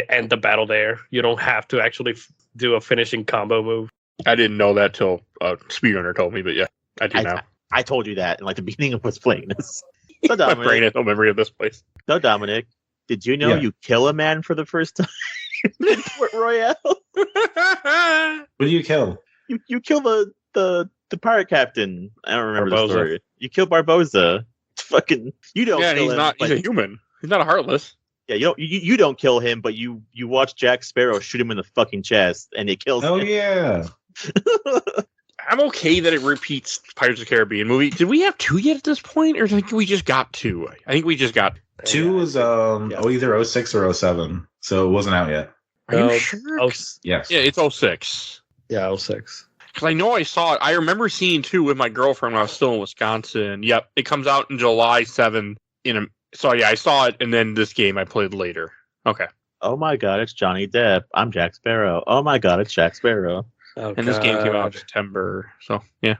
end the battle there. You don't have to actually do a finishing combo move. I didn't know that till a speedrunner told me, but yeah, I do now. I told you that in like the beginning of us playing this. So My brain Dominic, has no memory of this place. did you know Yeah. you kill a man for the first time in Port Royale? What do you kill? You kill the pirate captain. I don't remember Barboza. the story. You kill Barboza. Fucking you don't. Yeah, kill he's him, not. but- He's a human. He's not a heartless. Yeah, you don't kill him, but you watch Jack Sparrow shoot him in the fucking chest, and it kills Oh him. yeah. I'm okay that it repeats Pirates of the Caribbean movie. Did we have 2 yet at this point, or I think we just got 2? I think we just got. 2 was either 06 or 07, so it wasn't out yet. Are you Oh, sure? Yes. Yeah, it's 06. Yeah, 06. Because I know I saw it. I remember seeing 2 with my girlfriend when I was still in Wisconsin. Yep, it comes out in July 7. So yeah, I saw it, and then this game I played later. Okay. Oh my God, it's Johnny Depp. I'm Jack Sparrow. Oh my God, it's Jack Sparrow. Oh, And this game came out in God. September. So yeah.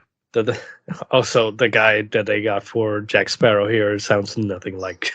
Also, the guy that they got for Jack Sparrow here sounds nothing like.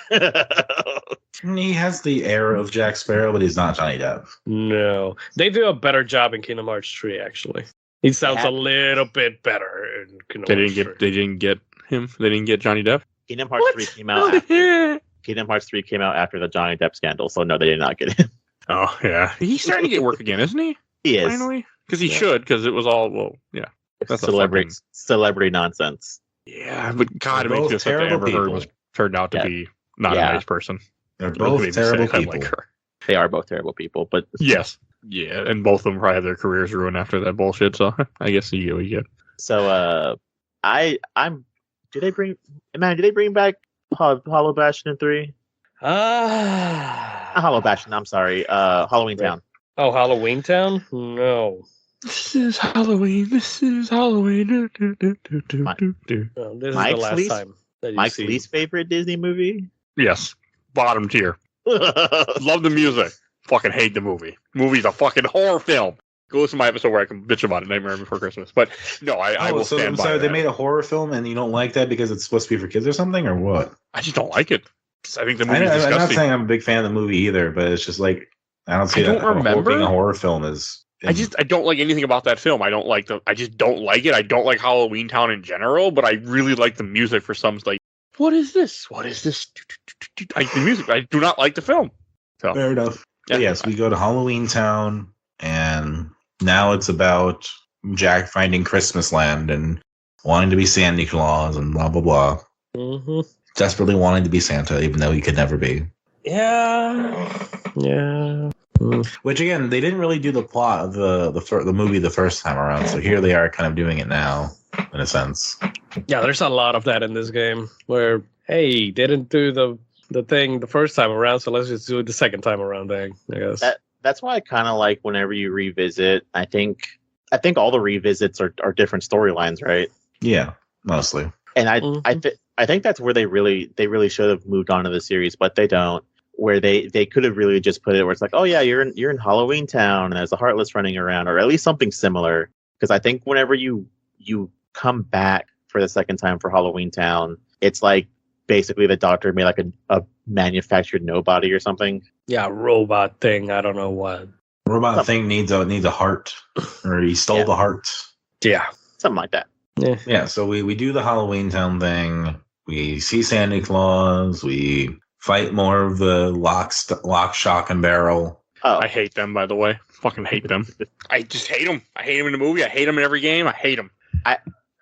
He has the air of Jack Sparrow, but he's not Johnny Depp. No, they do a better job in Kingdom Hearts 3. Actually, he sounds Yeah. a little bit better in Kingdom They Hearts didn't 3. get. They didn't get him. They didn't get Johnny Depp. Kingdom Hearts 3 came out. After, Kingdom Hearts 3 came out after the Johnny Depp scandal, so no, they did not get him. Oh yeah, he's starting to get work again, isn't he? He is Finally, because he Yeah. should. Because it was all yeah. That's a celebrity nonsense. Yeah, but God, it They're makes both me upset that terrible Amber Heard people. was turned out to Yeah. be not Yeah. a nice person. They're It really made both me terrible sad. I people. like her. They are both terrible people, but Yes. Yeah, and both of them probably had their careers ruined after that bullshit. So I guess you get what you get. So did they bring back Hollow Bastion in 3? Not Hollow Bastion, I'm sorry. Halloween Right. Town. Oh, Halloween Town? No. This is Halloween. This is Halloween. No, this Mike's is the last least- time that you Mike's see. least favorite Disney movie? Yes, bottom tier. Love the music. Fucking hate the movie. Movie's a fucking horror film. Go listen to my episode where I can bitch about it. Nightmare Before Christmas. But no, I will stand by they that. made a horror film, and you don't like that because it's supposed to be for kids or something, or what? I just don't like it. I think the I'm movie's not disgusting. saying I'm a big fan of the movie either, but it's just like I don't see I don't that remember. being a horror film is. I don't like anything about that film. I just don't like it. I don't like Halloween Town in general, but I really like the music for some like, what is this? What is this? I like the music. I do not like the film. So Fair enough. Yeah. But yes, we go to Halloween Town, and now it's about Jack finding Christmas Land and wanting to be Santa Claus and blah blah blah. Mm-hmm. Desperately wanting to be Santa, even though he could never be. Yeah. Yeah. Which again, they didn't really do the plot of the movie the first time around, so here they are kind of doing it now, in a sense. Yeah, there's a lot of that in this game where, hey, they didn't do the thing the first time around, so let's just do it the second time around thing, I guess. That's why I kind of like whenever you revisit. I think I think all the revisits are different storylines, right? Yeah, mostly. And I I think that's where they really should have moved on to the series, but they don't. Where they could have really just put it where it's like, oh yeah, you're in Halloween Town and there's a Heartless running around, or at least something similar. Because I think whenever you come back for the second time for Halloween Town, it's like basically the doctor made like a manufactured nobody or something. Yeah, robot thing. I don't know what. Robot thing needs a heart, or he stole the heart. Yeah, something like that. Yeah. So we do the Halloween Town thing. We see Santa Claus. We fight more of the lock, shock, and barrel. Oh, I hate them, by the way. Fucking hate them. I just hate them. I hate them in the movie. I hate them in every game. I hate them.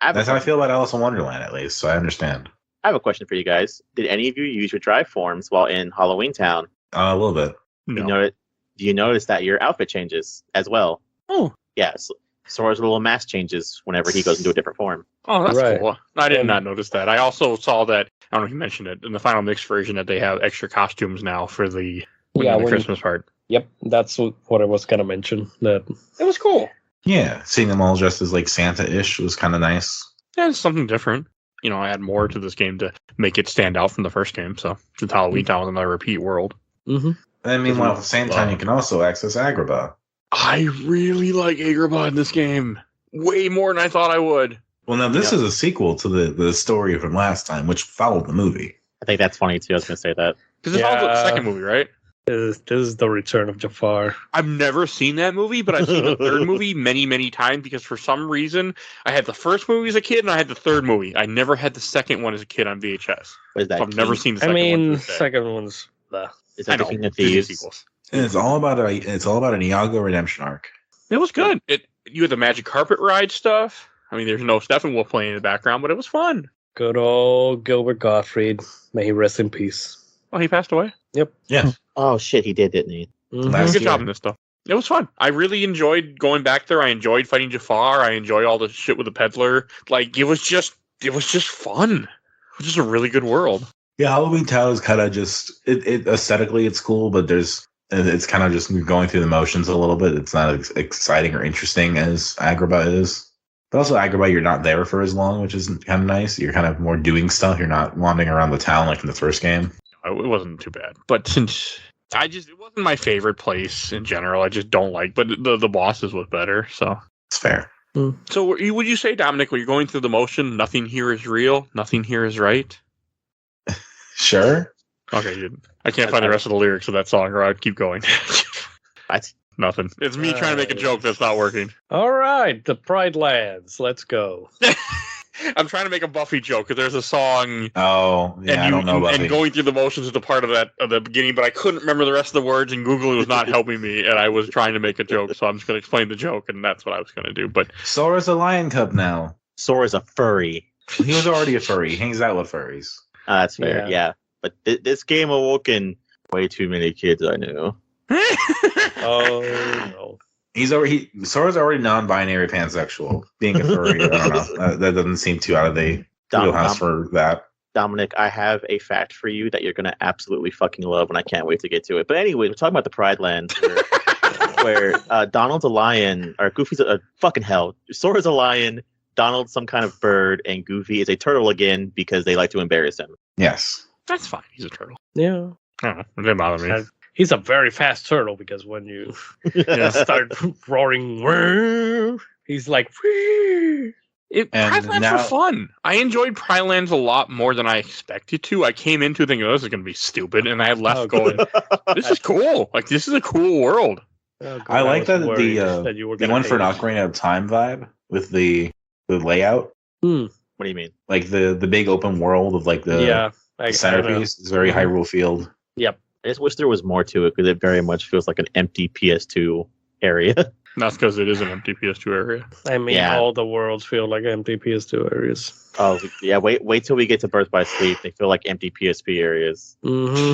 That's how I feel about Alice in Wonderland, at least. So I understand. I have a question for you guys. Did any of you use your drive forms while in Halloween Town? A little bit. No. Do you notice that your outfit changes as well? Oh. Yes. Sora's little mask changes whenever he goes into a different form. Oh, that's Right. cool. I did not notice that. I also saw that, I don't know if you mentioned it, in the final mix version that they have extra costumes now for the Christmas part. Yep, that's what I was gonna mention. That It was cool. Yeah, seeing them all dressed as like Santa-ish was kind of nice. Yeah, it's something different. I add more to this game to make it stand out from the first game. So since Halloween Town was another repeat world. Mm-hmm. And meanwhile, at the same time, you can also access Agrabah. I really like Agrabah in this game. Way more than I thought I would. Well, now this is a sequel to the story from last time, which followed the movie. I think that's funny too. I was going to say that. Because it's all the second movie, right? This is the Return of Jafar. I've never seen that movie, but I've seen the third movie many, many times because for some reason I had the first movie as a kid and I had the third movie. I never had the second one as a kid on VHS. What is that? So I've never seen the second one. The second one's Is that the King of Thieves? Sequels. And it's all about an Iago redemption arc. It was good. You had the magic carpet ride stuff. I mean, there's no Steppenwolf playing in the background, but it was fun. Good old Gilbert Gottfried. May he rest in peace. Oh, he passed away? Yep. Yeah. Oh shit, he didn't he? Mhm. Last Good year. job in this stuff. It was fun. I really enjoyed going back there. I enjoyed fighting Jafar. I enjoyed all the shit with the peddler. Like, it was just fun. It was just a really good world. Yeah, Halloween Town is kind of just it aesthetically it's cool, but it's kind of just going through the motions a little bit. It's not as exciting or interesting as Agrabah is. But also Agrabah, you're not there for as long, which is kind of nice. You're kind of more doing stuff. You're not wandering around the town like in the first game. It wasn't too bad. But since it wasn't my favorite place in general. I just don't like. But the bosses was better. So It's fair. So would you say, Dominic, when you're going through the motion, nothing here is real, nothing here is right? Sure. Okay, I can't find the rest of the lyrics of that song, or I'd keep going. What? Nothing. It's me trying to make a joke that's not working. All right, the Pride Lands. Let's go. I'm trying to make a Buffy joke because there's a song. Oh, yeah, I don't know about and it. going through the motions is the part of the beginning, but I couldn't remember the rest of the words, and Google was not helping me, and I was trying to make a joke, so I'm just going to explain the joke, and that's what I was going to do. But Sora's a lion cub now. Sora's a furry. He was already a furry. He hangs out with furries. That's fair, yeah. But this game awoken way too many kids I knew. Oh no. Sora's already non-binary pansexual. Being a furry, I don't know. That doesn't seem too out of the wheelhouse for that. Dominic, I have a fact for you that you're going to absolutely fucking love, and I can't wait to get to it. But anyway, we're talking about the Pride Lands, where Donald's a lion, or Goofy's a fucking hell. Sora's a lion, Donald's some kind of bird, and Goofy is a turtle again because they like to embarrass him. Yes. that's fine. He's a turtle. Yeah. I don't know. It didn't bother me. He's a very fast turtle because when you start roaring, he's like, Pride Lands now- were fun. I enjoyed Pride Lands a lot more than I expected to. I came into thinking, this is going to be stupid, and I left going, this is cool. Like, this is a cool world. I like that the one for an Ocarina of Time vibe with the layout. What do you mean? Like the big open world of like the centerpiece is very Hyrule Field. Yep. I just wish there was more to it because it very much feels like an empty PS2 area. That's because it is an empty PS2 area. I mean, all the worlds feel like empty PS2 areas. Oh, yeah. Wait till we get to Birth by Sleep. They feel like empty PSP areas. Mm-hmm.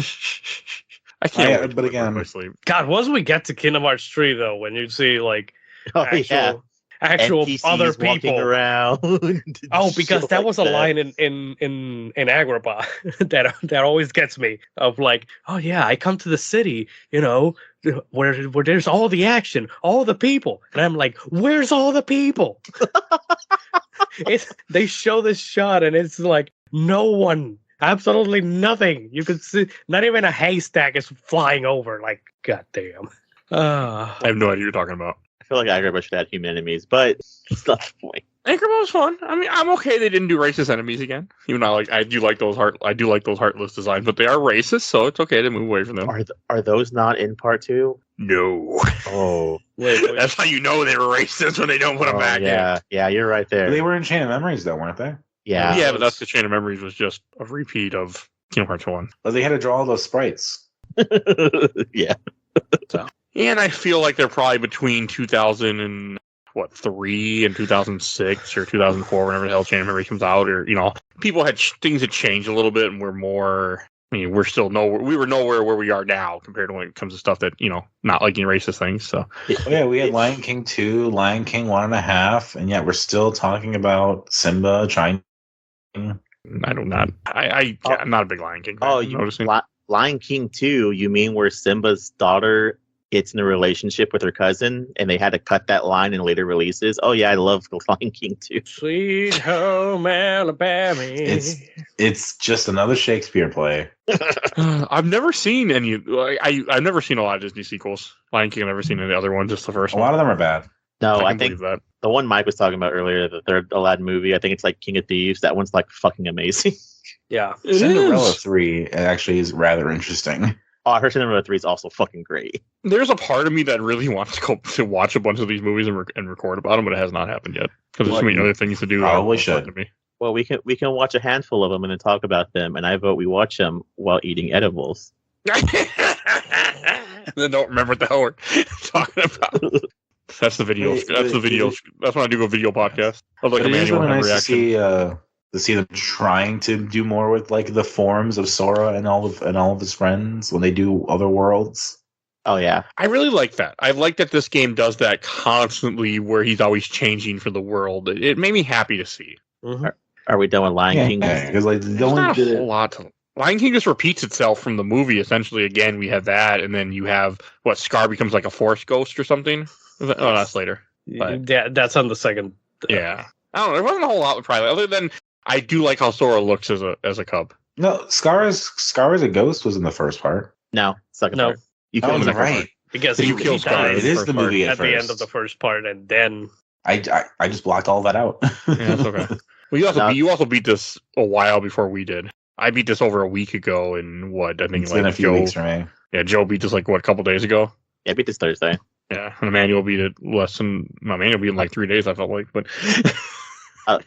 I can't wait but again, to sleep. God, once we get to Kingdom Hearts 3, though, when you see, like, actual NPCs other walking people around. Oh, because Shit that like was a line in Agrabah that always gets me. Of like, oh yeah, I come to the city, where there's all the action, all the people, and I'm like, where's all the people? They show this shot, and it's like No one. Absolutely nothing. You could see not even a haystack is flying over. Like, goddamn. I have no idea what you're talking about. I feel like Agrabah should add human enemies, but it's not the point. Agrabah was fun. I mean, I'm okay they didn't do racist enemies again. Even though I do like those heartless designs, but they are racist, so it's okay to move away from them. Are those not in part 2? No. Oh, Wait. That's how you know they were racist when they don't put them back in. Yeah, you're right there. They were in Chain of Memories, though, weren't they? Yeah. Yeah, but that's the Chain of Memories was just a repeat of Kingdom Hearts 1. Well, they had to draw all those sprites. Yeah. And I feel like they're probably between 2003 and 2006 or 2004, whenever the hell Chain of Memories comes out, or people had things had changed a little bit, and we're more. I mean, we're still we were nowhere where we are now compared to when it comes to stuff that not liking racist things. So we had Lion King 2, Lion King 1.5, and yet we're still talking about Simba trying. I'm not a big Lion King fan. Oh, you noticing Lion King 2? You mean where Simba's daughter gets in a relationship with her cousin, and they had to cut that line in later releases? Oh yeah, I love Lion King 2. Sweet Home Alabama. It's just another Shakespeare play. I've never seen any. I've never seen a lot of Disney sequels. Lion King, I've never seen any other one. Just the first A one. lot of them are bad. No, I I can think believe that. the one Mike was talking about earlier, the third Aladdin movie, I think it's like King of Thieves. That one's like fucking amazing. Yeah. It Cinderella is. 3 actually is rather interesting. Oh, I heard Cinderella 3 is also fucking great. There's a part of me that really wants to go to watch a bunch of these movies and record about them, but it has not happened yet because there's so many other things to do. Probably should. To me. Well, we can watch a handful of them and then talk about them, and I vote we watch them while eating edibles. Then don't remember what the hell we're talking about. That's the video. That's the video. That's when I do a video podcast of like It is Emanuel really nice reaction. to see them trying to do more with like the forms of Sora and all of his friends when they do other worlds. Oh yeah, I really like that. I like that this game does that constantly, where he's always changing for the world. It made me happy to see. Mm-hmm. Are we done with Lion King? Because like There's not a whole lot to. Lion King just repeats itself from the movie. Essentially, again, we have that, and then you have Scar becomes like a force ghost or something. That's later. But, Yeah, that's on the second. yeah, I don't know. There wasn't a whole lot with probably other than I do like how Sora looks as a cub. No, Scar as a ghost was in the first part. No, second No. part. You Oh, killed you're him. right. Because You he kill Scar. dies It is first the movie at first. the end of the first part, and then I just blocked all that out. Yeah, that's okay. Well, you also beat this a while before we did. I beat this over a week ago, and I think It's been a few Joe, weeks for me. Yeah, Joe beat this a couple days ago. Yeah, I beat this Thursday. Yeah, and Emanuel beat it Emanuel beat it in like 3 days. I felt like, but I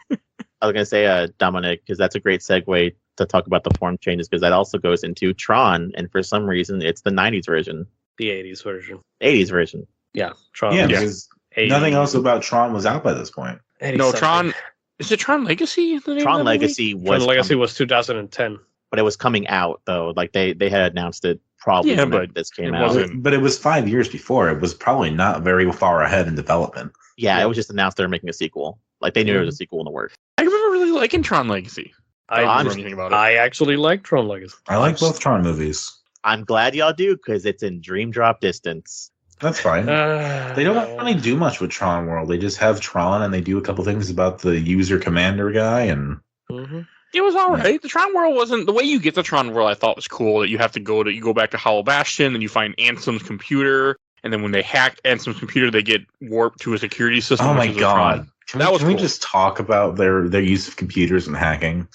was gonna say, Dominic, because that's a great segue to talk about the form changes, because that also goes into Tron, and for some reason, it's the '90s version, the 80s version. '80s version. Yeah, Tron. Yeah, Yeah. because 80s. nothing else about Tron was out by this point. 80 no, something. Tron. Is it Tron Legacy? The name Tron of that movie? Legacy Tron was Legacy was 2010. but it was coming out though. Like they had announced it probably Yeah, whenever but this came it out. wasn't- But it was 5 years before. It was probably not very far ahead in development. Yeah, it was just announced they were making a sequel. Like they knew there was a sequel in the works. I remember really liking Tron Legacy. I don't I, remember anything about it. I actually like Tron Legacy. I like both Tron movies. I'm glad y'all do, because it's in dream drop distance. That's fine. They don't really do much with Tron World. They just have Tron, and they do a couple things about the user commander guy. And Mm-hmm. It was all right. The Tron World wasn't the way you get the Tron World. I thought was cool that you have to go back to Hollow Bastion, and you find Ansem's computer, and then when they hack Ansem's computer, they get warped to a security system. oh my which is a god, Tron. can, That we, was can we cool. just talk about their use of computers and hacking?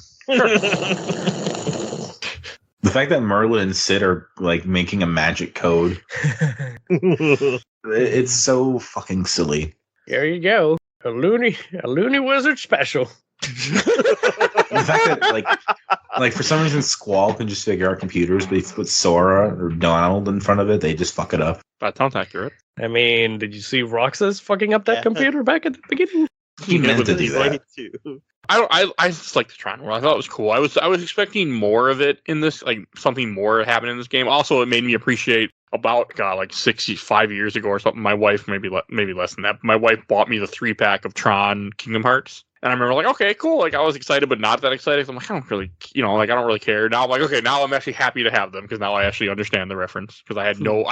The fact that Merlin and Sid are like making a magic code, it's so fucking silly. There you go. A loony wizard special. The fact that like for some reason Squall can just figure out computers, but if you put Sora or Donald in front of it, they just fuck it up. That sounds accurate. I mean, did you see Roxas fucking up that Yeah. computer back at the beginning? He meant to do that. I just like the Tron World. I thought it was cool. I was expecting more of it in this, like something more happened in this game. Also, it made me appreciate about like 65 years ago or something. My wife, maybe less than that. My wife bought me the 3-pack of Tron Kingdom Hearts, and I remember like, okay, cool. Like I was excited, but not that excited. So I'm like, I don't really, I don't really care. Now I'm like, okay, now I'm actually happy to have them because now I actually understand the reference because I had no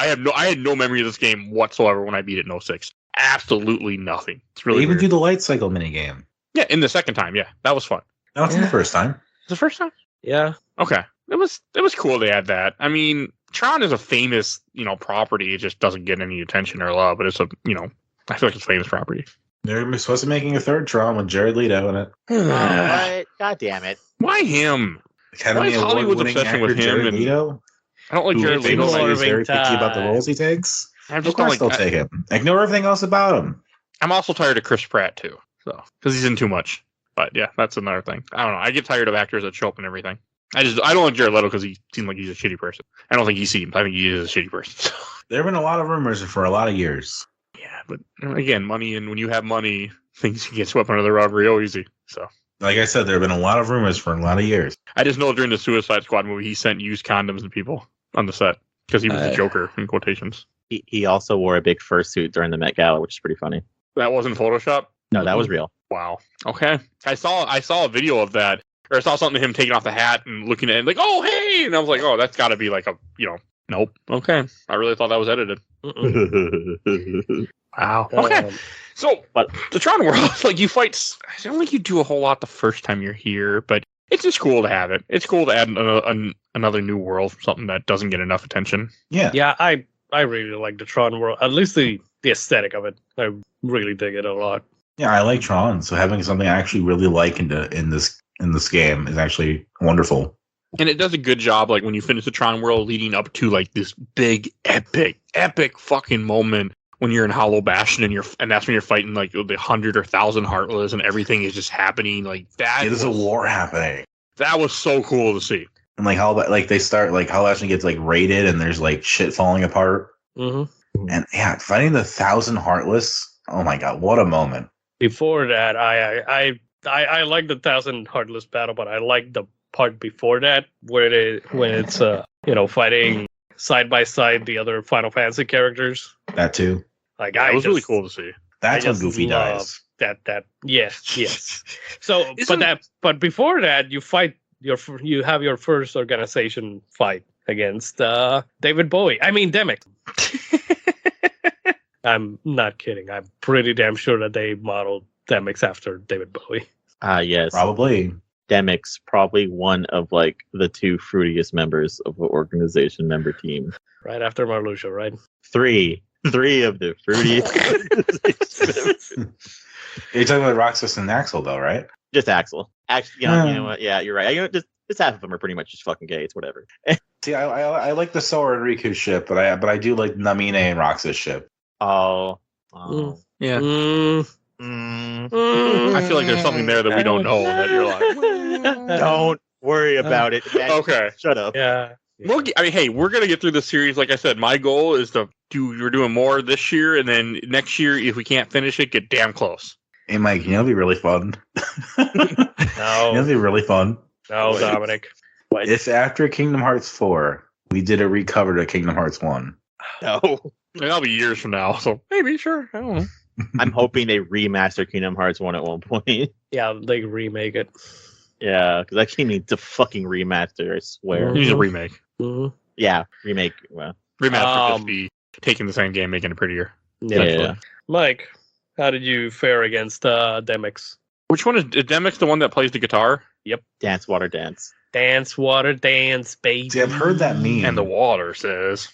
memory of this game whatsoever when I beat it in 06. Absolutely nothing. It's They really even weird. do the light cycle minigame. Yeah, in the second time, yeah, that was fun. No, it's in the first time. The first time? Yeah. Okay. It was cool they had that. I mean, Tron is a famous, property. It just doesn't get any attention or love, but it's a, I feel like it's a famous property. They're supposed to be making a third Tron with Jared Leto in it. What? God damn it. Why him? Academy Why is Hollywood's Award-winning obsession actor with him Jared and- Leto, I don't like who Jared Leto. famously Leto. is very picky about the Time. roles he takes. I Of just course don't they'll like. take him. Ignore everything else about him. I'm also tired of Chris Pratt too, so because he's in too much. But yeah, that's another thing. I don't know. I get tired of actors that show up and everything. I don't like Jared Leto because he seems like he's a shitty person. I don't think he seems. I think he is a shitty person. There have been a lot of rumors for a lot of years. Yeah, but again, money, and when you have money, things can get swept under the rug real easy. So Like I said, there have been a lot of rumors for a lot of years. I just know during the Suicide Squad movie, he sent used condoms to people on the set because he was the Joker in quotations. He also wore a big fursuit during the Met Gala, which is pretty funny. That wasn't Photoshop. No, that was real. Wow. Okay. I saw a video of that, or I saw something of him taking off the hat and looking at it like, oh hey, and I was like, oh, that's got to be like a nope. Okay. I really thought that was edited. Wow. Okay. So, But- the Tron world, like you fight. I don't think you do a whole lot the first time you're here, but it's just cool to have it. It's cool to add another new world for something that doesn't get enough attention. Yeah. Yeah, I really like the Tron world. At least the aesthetic of it. I really dig it a lot. Yeah, I like Tron, so having something I actually really like in this game is actually wonderful. And it does a good job, like when you finish the Tron world, leading up to like this big, epic fucking moment when you're in Hollow Bastion and that's when you're fighting like the 100 or 1,000 Heartless and everything is just happening like that. There's a war happening, That was so cool to see. and like how they start like Hollow Bastion gets like raided, and there's like shit falling apart, Mm-hmm. and yeah, fighting the 1,000 Heartless. Oh my god, what a moment! Before that, I like the 1,000 Heartless battle, but I like the part before that when it's fighting side by side the other Final Fantasy characters. That too. Like That was really cool to see. That's I when just Goofy love dies. That yes. So, Isn't- but before that, you have your first organization fight against David Bowie. I mean Demic. I'm not kidding. I'm pretty damn sure that they modeled Demix after David Bowie. Yes. Probably. Demic's probably one of like the two fruitiest members of the organization member team. Right after Marluxia, right? Three of the fruitiest. You're talking about Roxas and Axel, though, right? Just Axel. Actually, you know what? Yeah, you're right. Just half of them are pretty much just fucking gay. It's whatever. See, I like the Sora and Riku ship, but I do like Namine and Roxas ship. Oh. Yeah. Mm. I feel like there's something there that we don't know that you're like, Don't worry about it. Man. okay. Shut up. Yeah. Hey, we're gonna get through this series. Like I said, my goal is we're doing more this year, and then next year, if we can't finish it, get damn close. Hey, Mike, you know, it'd be really fun. It'd be really fun. No, Dominic. What? If after Kingdom Hearts 4, we did a recover to Kingdom Hearts 1. No. And that'll be years from now, so maybe, sure. I don't know. I'm hoping they remaster Kingdom Hearts 1 at one point. Yeah, they remake it. Yeah, because that game needs a fucking remaster, I swear. Mhm. It needs a remake. Mm-hmm. Yeah, remake. Well, Remaster would just be taking the same game, making it prettier. yeah. Mike, how did you fare against Demix? Which one is Demix? The one that plays the guitar Dance, water, dance. Dance, water, dance, baby. See, I've heard that meme. and the water says.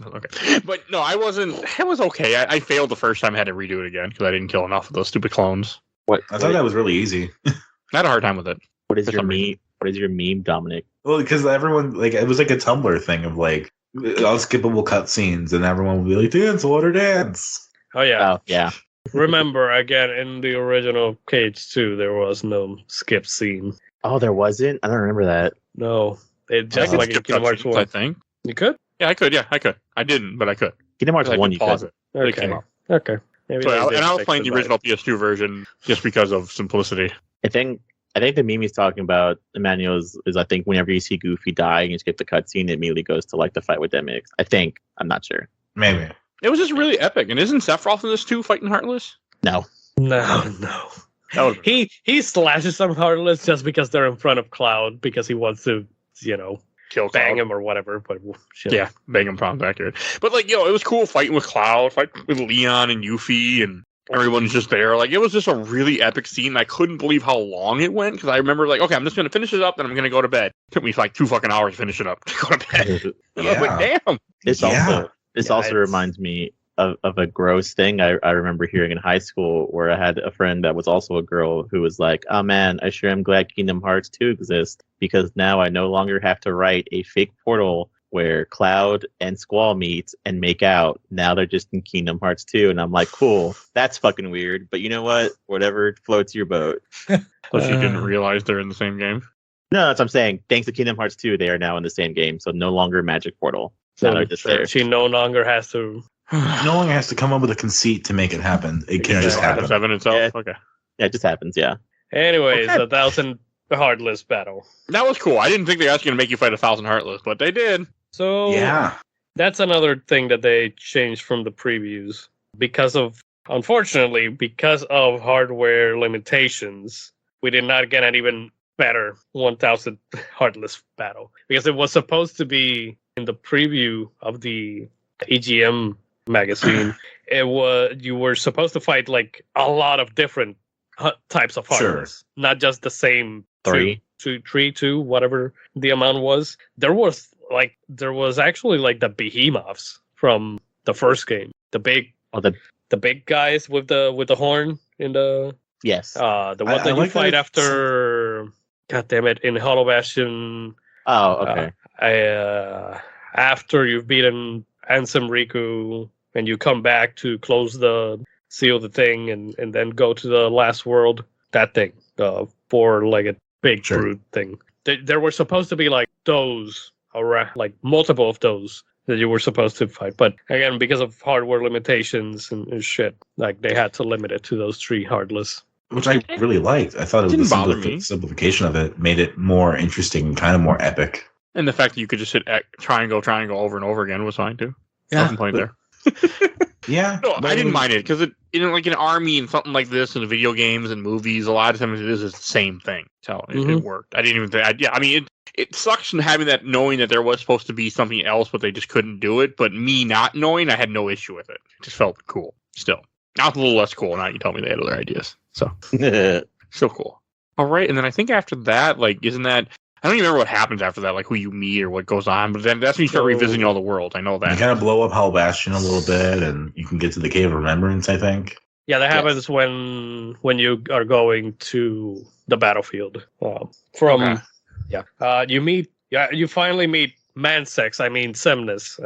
Okay, but no, I wasn't. It was okay. I failed the first time. I had to redo it again because I didn't kill enough of those stupid clones. What? I thought that was really easy. I had a hard time with it. What is for your some meme? reason. What is your meme, Dominic? Well, because everyone, like, it was like a Tumblr thing of, like, unskippable cutscenes, and everyone would be like, dance, water, dance. Oh, yeah. Oh, yeah. Remember, again, in the original Cage 2, there was no skip scene. Oh, there wasn't? I don't remember that. No. It I just could like in skip Kingdom Hearts cutscenes, 1. I think. You could? Yeah, I could. Yeah, I could. I didn't, but I could. Kingdom Hearts I 1, could you pause could. it. It Okay. came up. Okay. Maybe So, they did and I was fix playing it, the original PS2 version just because of simplicity. I think the meme he's talking about, Emanuel, is I think whenever you see Goofy die and you skip the cutscene, it immediately goes to like the fight with Demix. I think. I'm not sure. Maybe. It was just really epic. And isn't Sephiroth in this too, fighting Heartless? No. No. That would He slashes some Heartless just because they're in front of Cloud because he wants to, kill bang Cloud. him or whatever. But Yeah, bang him, probably accurate. But like, it was cool fighting with Cloud, fighting with Leon and Yuffie, and everyone's just there. Like, it was just a really epic scene. I couldn't believe how long it went because I remember, like, okay, I'm just going to finish it up, then I'm going to go to bed. It took me like 2 fucking hours to finish it up to go to bed. And I was like, damn. This also reminds me of a gross thing I remember hearing in high school where I had a friend that was also a girl who was like, oh man, I sure am glad Kingdom Hearts 2 exists because now I no longer have to write a fake portal where Cloud and Squall meet and make out. Now they're just in Kingdom Hearts 2. And I'm like, cool, that's fucking weird. But you know what? Whatever floats your boat. So she didn't realize they're in the same game? No, that's what I'm saying. Thanks to Kingdom Hearts 2, they are now in the same game. So no longer Magic Portal. Now they're just there. She no longer has to... No one has to come up with a conceit to make it happen. It can just happen. Seven itself? Yeah. Okay. Yeah, it just happens, yeah. Anyways, 1,000 Heartless battle. That was cool. I didn't think they were actually going to make you fight 1,000 Heartless, but they did. So Yeah. that's another thing that they changed from the previews. Unfortunately, because of hardware limitations, we did not get an even better 1,000 Heartless battle. Because it was supposed to be in the preview of the EGM magazine, you were supposed to fight like a lot of different types of Heartless, not just the same three, whatever the amount was. There was actually like the behemoths from the first game, the big guys with the horn in the yes, the one that you fight after. God damn it! In Hollow Bastion. Oh, okay. After you've beaten Ansem Riku and you come back to seal the thing and then go to the last world, that thing, the 4-legged big brute thing. There were supposed to be like those around, like multiple of those that you were supposed to fight. But again, because of hardware limitations and shit, like they had to limit it to those 3 Heartless. Which I really liked. I thought the simplification of it made it more interesting and kind of more epic. And the fact that you could just hit triangle over and over again was fine too. Yeah. No complaint there. Yeah. No, I didn't mind it because like an army and something like this in the video games and movies, a lot of times it is the same thing. So it worked. I didn't even think. It sucks having that, knowing that there was supposed to be something else, but they just couldn't do it. But me not knowing, I had no issue with it. It just felt cool. Still, now it's a little less cool. Now you tell me they had other ideas. So still cool. All right, and then I think after that, like, isn't that? I don't even remember what happens after that, like who you meet or what goes on. But then that's when you start revisiting all the world. I know that. You kind of blow up Hollow Bastion a little bit, and you can get to the Cave of Remembrance, I think. Yeah, that happens when you are going to the battlefield. You finally meet Semnus.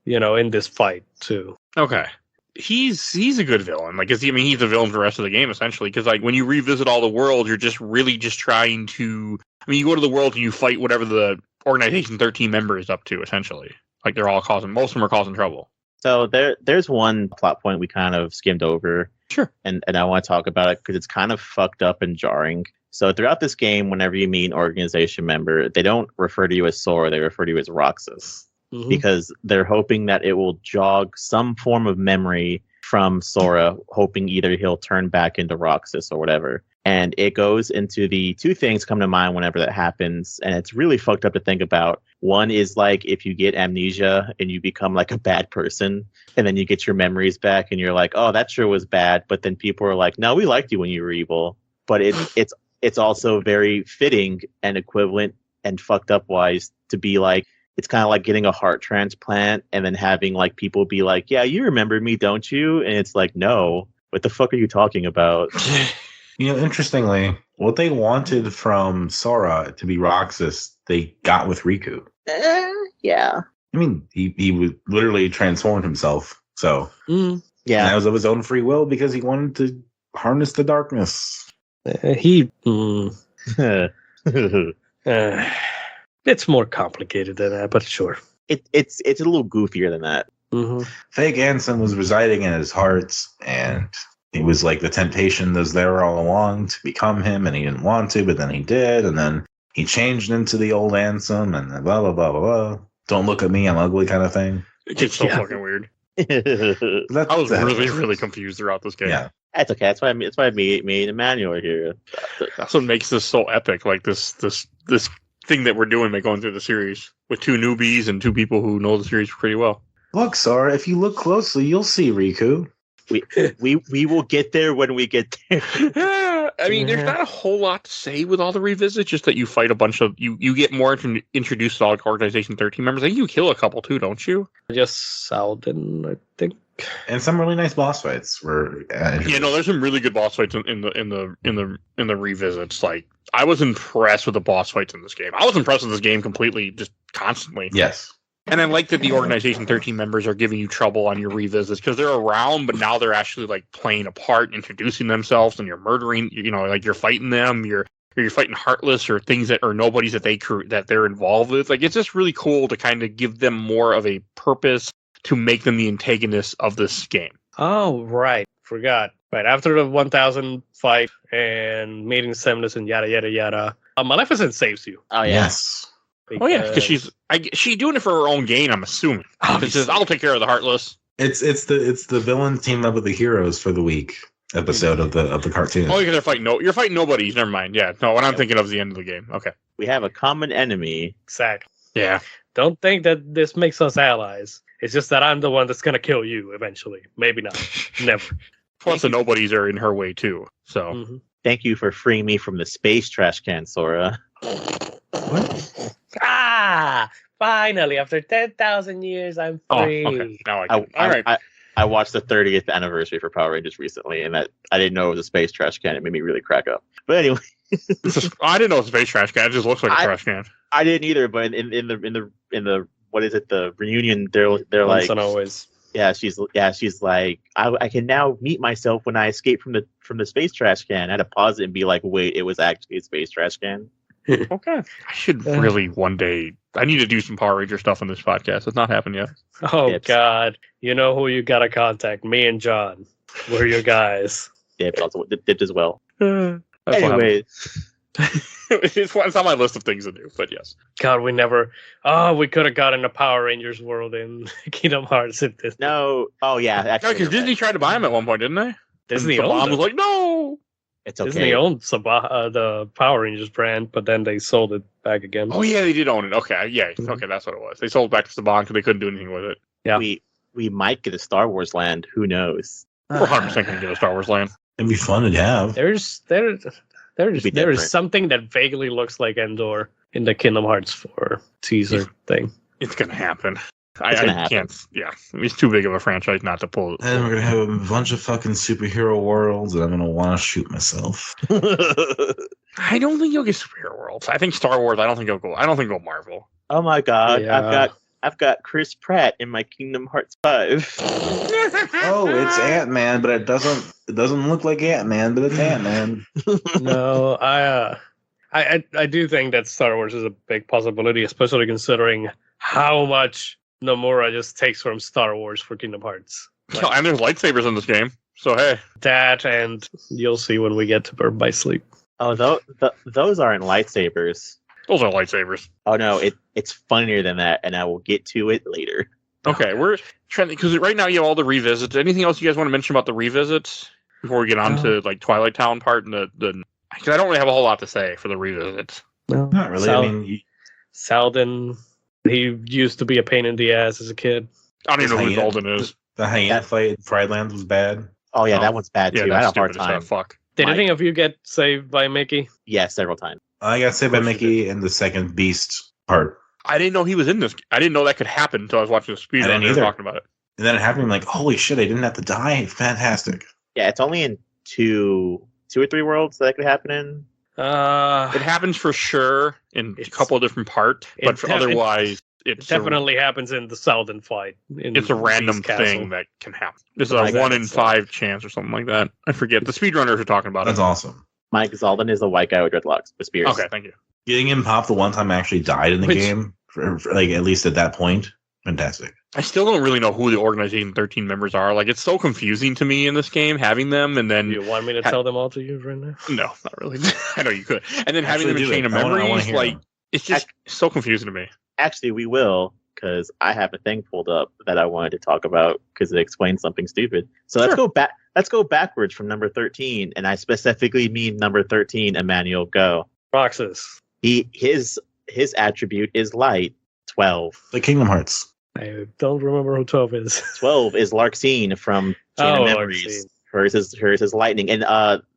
In this fight too. Okay. He's a good villain. Like, he's the villain for the rest of the game, essentially. Because, like, when you revisit all the world, you're just really just trying to... you go to the world and you fight whatever the Organization 13 member is up to, essentially. Like, most of them are causing trouble. So there's one plot point we kind of skimmed over. Sure. And I want to talk about it because it's kind of fucked up and jarring. So throughout this game, whenever you meet an Organization member, they don't refer to you as Sora, they refer to you as Roxas. Mm-hmm. Because they're hoping that it will jog some form of memory from Sora, hoping either he'll turn back into Roxas or whatever. And it goes into the 2 things come to mind whenever that happens. And it's really fucked up to think about. One is like if you get amnesia and you become like a bad person and then you get your memories back and you're like, oh, that sure was bad. But then people are like, no, we liked you when you were evil. But it's also very fitting and equivalent and fucked up wise to be like, it's kind of like getting a heart transplant and then having like people be like, yeah, you remember me, don't you? And it's like, no, what the fuck are you talking about? Interestingly, what they wanted from Sora to be Roxas, they got with Riku. Yeah. He would literally transformed himself. So yeah, and that was of his own free will because he wanted to harness the darkness. It's more complicated than that, but sure. It's a little goofier than that. Mm-hmm. Fake Ansem was residing in his heart, and it was like the temptation was there all along to become him, and he didn't want to, but then he did, and then he changed into the old Ansem, and blah, blah, blah, blah, blah. Don't look at me, I'm ugly kind of thing. It gets so fucking weird. I was really, really confused throughout this game. Yeah. That's okay. That's why I made Emanuel here. That's what makes this so epic. Like this thing that we're doing by going through the series with 2 newbies and 2 people who know the series pretty well. Look, Sora, if you look closely, you'll see Riku. We will get there when we get there. I mean, there's not a whole lot to say with all the revisits, just that you fight a bunch of you get more introduced to all Organization 13 members. I think you kill a couple too, don't you? Just Salden, I think. And some really nice boss fights were. Yeah, no, there's some really good boss fights in the revisits. Like, I was impressed with the boss fights in this game. I was impressed with this game completely, just constantly. Yes. And I like that the Organization 13 members are giving you trouble on your revisits because they're around, but now they're actually like playing a part, introducing themselves, and you're murdering. Like you're fighting them. You're fighting Heartless or things that are nobodies that they're involved with. Like, it's just really cool to kind of give them more of a purpose to make them the antagonists of this game. Oh, right. Forgot. Right after the 1000 fight and meeting Semnis and yada yada yada, Maleficent saves you. Oh yeah. Yes. Oh yeah, because she's doing it for her own gain. I'm assuming. She says, "I'll take care of the Heartless." It's the villain team up with the heroes for the week episode of the cartoon. Oh, you're fighting nobodies. Never mind. Yeah, no. What I'm thinking of is the end of the game. Okay. We have a common enemy. Exactly. Yeah. Don't think that this makes us allies. It's just that I'm the one that's gonna kill you eventually. Maybe not. Never. Plus, the nobodies are in her way too. So. Mm-hmm. Thank you for freeing me from the space trash can, Sora. What? Finally, after 10,000 years, I'm free. Oh, okay. Now I get it. All right. I watched the 30th anniversary for Power Rangers recently, and that I didn't know it was a space trash can. It made me really crack up. But anyway, I didn't know it was a space trash can. It just looks like a trash can. I didn't either. But in the what is it? The reunion, they're Once like, and always. yeah, she's like, I can now meet myself when I escape from the space trash can. I had to pause it and be like, wait, it was actually a space trash can. Okay. I should really one day. I need to do some Power Ranger stuff on this podcast. It's not happened yet. Oh, Dips. God. You know who you got to contact. Me and John. We're your guys. Dipped as well. That's Anyway, it's on my list of things to do, but yes. God, we never... Oh, we could have gotten a Power Rangers world in Kingdom Hearts if this... no. Oh yeah, No, actually, because Disney tried to buy him at one point, didn't they? Disney And the bomb owned was it. like, no. it's okay. Disney owned the Power Rangers brand, but then they sold it back again. Oh yeah, they did own it. Okay, yeah, okay, that's what it was. They sold it back to Saban because they couldn't do anything with it. Yeah. We might get a Star Wars land. Who knows? We're 100% going to get a Star Wars land. It'd be fun to have. There be is different. something that vaguely looks like Endor in the Kingdom Hearts 4 teaser thing. It's going to happen. It's gonna happen. Can't. Yeah, it's too big of a franchise not to pull it. And we're gonna have a bunch of fucking superhero worlds, and I'm gonna want to shoot myself. I don't think you'll get superhero worlds. I think Star Wars. I don't think go Marvel. Oh my God! Yeah. I've got Chris Pratt in my Kingdom Hearts 5. Oh, it's Ant-Man, but it doesn't look like Ant-Man, but it's Ant-Man. No, I do think that Star Wars is a big possibility, especially considering how much Nomura just takes from Star Wars for Kingdom Hearts. Like, And there's lightsabers in this game, so hey. that, and you'll see when we get to Birth by Sleep. Oh, those aren't lightsabers. Those are lightsabers. Oh no, it's funnier than that, and I will get to it later. Okay, we're trying because right now you have all the revisits. Anything else you guys want to mention about the revisits before we get on to like Twilight Town part and the? Because I don't really have a whole lot to say for the revisits. No, Not really. I mean, Salden, he used to be a pain in the ass as a kid. I don't even know who Hyena- Golden is. the hyena fight in Pride Lands was bad. Oh yeah, Oh, that one's bad Yeah, too. I had that's a hard stupid as hell. time. Fuck. Did Mike. any of you get saved by Mickey? Yeah, several times. I got saved by Of course you Mickey in the second Beast part. I didn't know he was in this. I didn't know that could happen until I was watching the speed I run. didn't They were either. talking about it. And then it happened, I'm like, holy shit, I didn't have to die. Fantastic. Yeah, it's only in two or three worlds that could happen in. It happens for sure in a couple of different parts, but for otherwise, It it's definitely happens in the Salden fight. it's a random Beast Castle. thing that can happen. This is Oh a my God, 1 in that's 5 chance or something like that. I forget. The speedrunners are talking about That's it. awesome. Mike Zalden is the white guy with dreadlocks with spears. Okay, thank you. Getting him popped the one time I actually died in the Which- game, for like at least at that point, fantastic. I still don't really know who the Organization 13 members are. Like, it's so confusing to me in this game, having them, and then... You want me to tell them all to you right now? No, not really. I know you could. And then having Actually, them in do Chain it. of I wanna Memories, hear like, them. it's just so confusing to me. Actually, we will, because I have a thing pulled up that I wanted to talk about because it explains something stupid. So let's go back. Let's go backwards from number 13, and I specifically mean number 13. Emanuel, go. Roxas. His attribute is light. 12. Like Kingdom Hearts. I don't remember who 12 is. 12 is Larxene from Chain of Memories. Larxene. Hers is lightning, and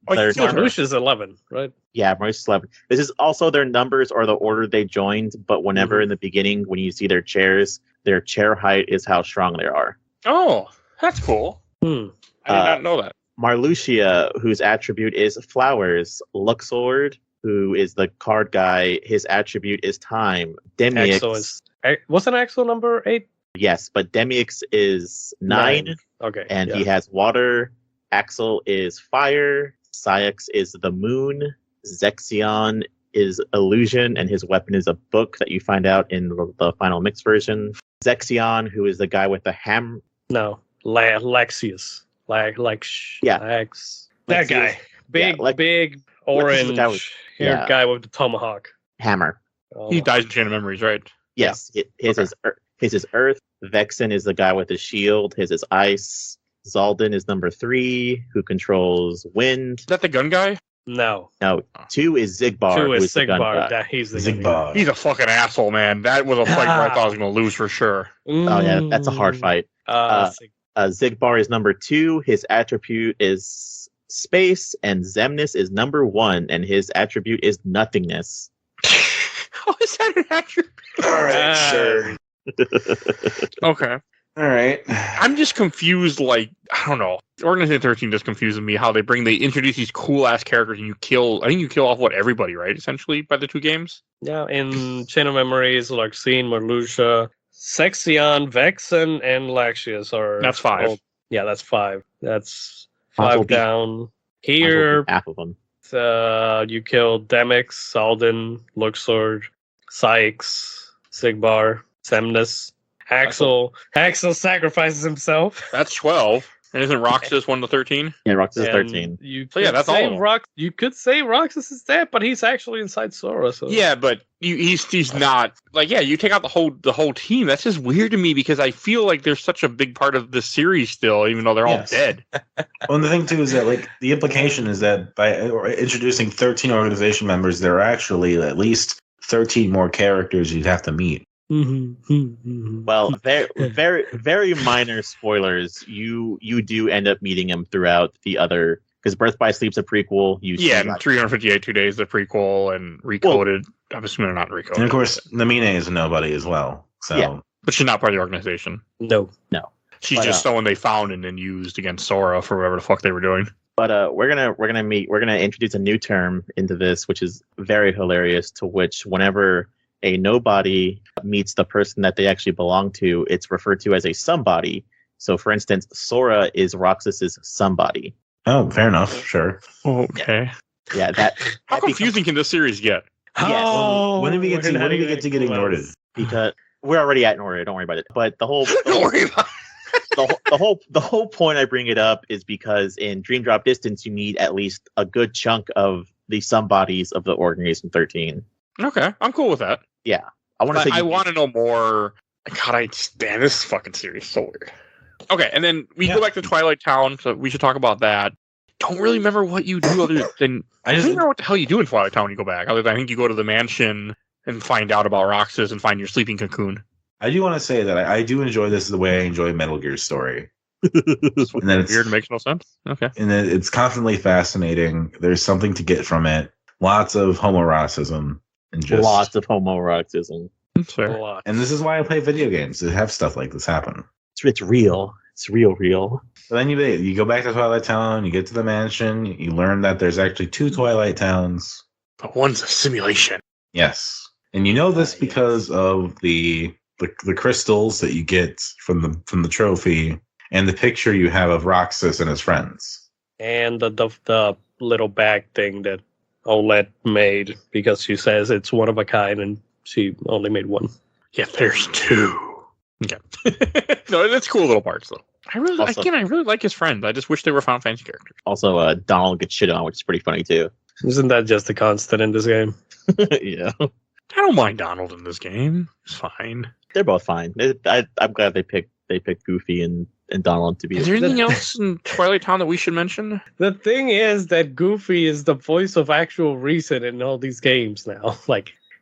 their Lucius 11, right? Yeah, Maurice 11. This is also their numbers or the order they joined, but whenever in the beginning, when you see their chairs, their chair height is how strong they are. Oh, that's cool. I did not know that. Marluxia, whose attribute is flowers. Luxord, who is the card guy, his attribute is time. Demix. Wasn't Axel number 8? Yes, but Demix is 9. Okay. And he has water. Axel is fire. Syx is the moon. Zexion is illusion, and his weapon is a book that you find out in the final mix version. Zexion, who is the guy with the ham. No, Lexius. That guy. Big orange haired guy with the tomahawk. Hammer. Oh, he dies in Chain of Memories, right? Yes. His is earth. Vexen is the guy with the shield. His is ice. Zaldin is number 3, who controls wind. Is that the gun guy? No. 2 is Zigbar. 2 is Zigbar. He's the Zigbar. He's a fucking asshole, man. That was a fight where I thought I was going to lose for sure. Oh, yeah, that's a hard fight. Zigbar is number 2. His attribute is space, and Zemnis is number 1, and his attribute is nothingness. How is that an attribute? All right, sure. Okay. All right. I'm just confused, I don't know. Organization 13 just confuses me how they introduce these cool ass characters and you kill off everybody, right? Essentially by the 2 games? Yeah, in Chain of Memories, Larxene, Marluxia, Zexion, Vexen, and Laxius are... That's 5. That's 5. That's 5 down. Here, half of them. You kill Demix, Zaldin, Luxord, Syx, Zigbar, Zemnis. Axel sacrifices himself. That's 12. And isn't Roxas 1 to 13? Yeah, Roxas is 13. That's all. You could say Roxas is dead, but he's actually inside Sora. So. Yeah, but he's not. You take out the whole team. That's just weird to me because I feel like they're such a big part of the series still, even though they're all dead. Well, and the thing too is that the implication is that by introducing 13 organization members, there are actually at least 13 more characters you'd have to meet. Well, very very minor spoilers. You do end up meeting him throughout the other, because Birth by Sleep's a prequel. 358 2 Days the prequel, and Recoded. I'm assuming they're not Recoded. And of course, Namine is a nobody as well. So, but she's not part of the organization. No. She's just someone they found and then used against Sora for whatever the fuck they were doing. But we're gonna introduce a new term into this, which is very hilarious. To which, whenever a nobody meets the person that they actually belong to, it's referred to as a somebody. So, for instance, Sora is Roxas's somebody. Oh, fair enough. Sure. Okay. Yeah. How confusing can this series get? Yes. When do we get to getting Norded? Because we're already at Norded. Don't worry about it. But the whole don't worry about it. the whole point I bring it up is because in Dream Drop Distance, you need at least a good chunk of the somebodies of the Organization 13. Okay, I'm cool with that. Yeah, I want to know more. God, this fucking series is so weird. Okay, and then we go back to Twilight Town, so we should talk about that. Don't really remember what you do other than I don't remember what the hell you do in Twilight Town when you go back. Other than I think you go to the mansion and find out about Roxas and find your sleeping cocoon. I do want to say that I do enjoy this the way I enjoy Metal Gear's story. And then it's weird, makes no sense. Okay, and then it's constantly fascinating. There's something to get from it. Lots of homoeroticism. And just lots of homoeroticism. Fair. And this is why I play video games, to have stuff like this happen. It's real. It's real. But then you go back to Twilight Town, you get to the mansion, you learn that there's actually 2 Twilight Towns. But one's a simulation. Yes. And you know this because of the crystals that you get from the trophy and the picture you have of Roxas and his friends. And the little bag thing that Olette made, because she says it's one of a kind and she only made 1. Yeah, there's 2. Okay. No, that's cool little parts though. I really like his friends. I just wish they were Final Fantasy characters. Also, Donald gets shit on, which is pretty funny too. Isn't that just a constant in this game? Yeah. I don't mind Donald in this game. It's fine. They're both fine. I'm glad they picked Goofy and Donald to be. Is there anything else in Twilight Town that we should mention? The thing is that Goofy is the voice of actual reason in all these games now.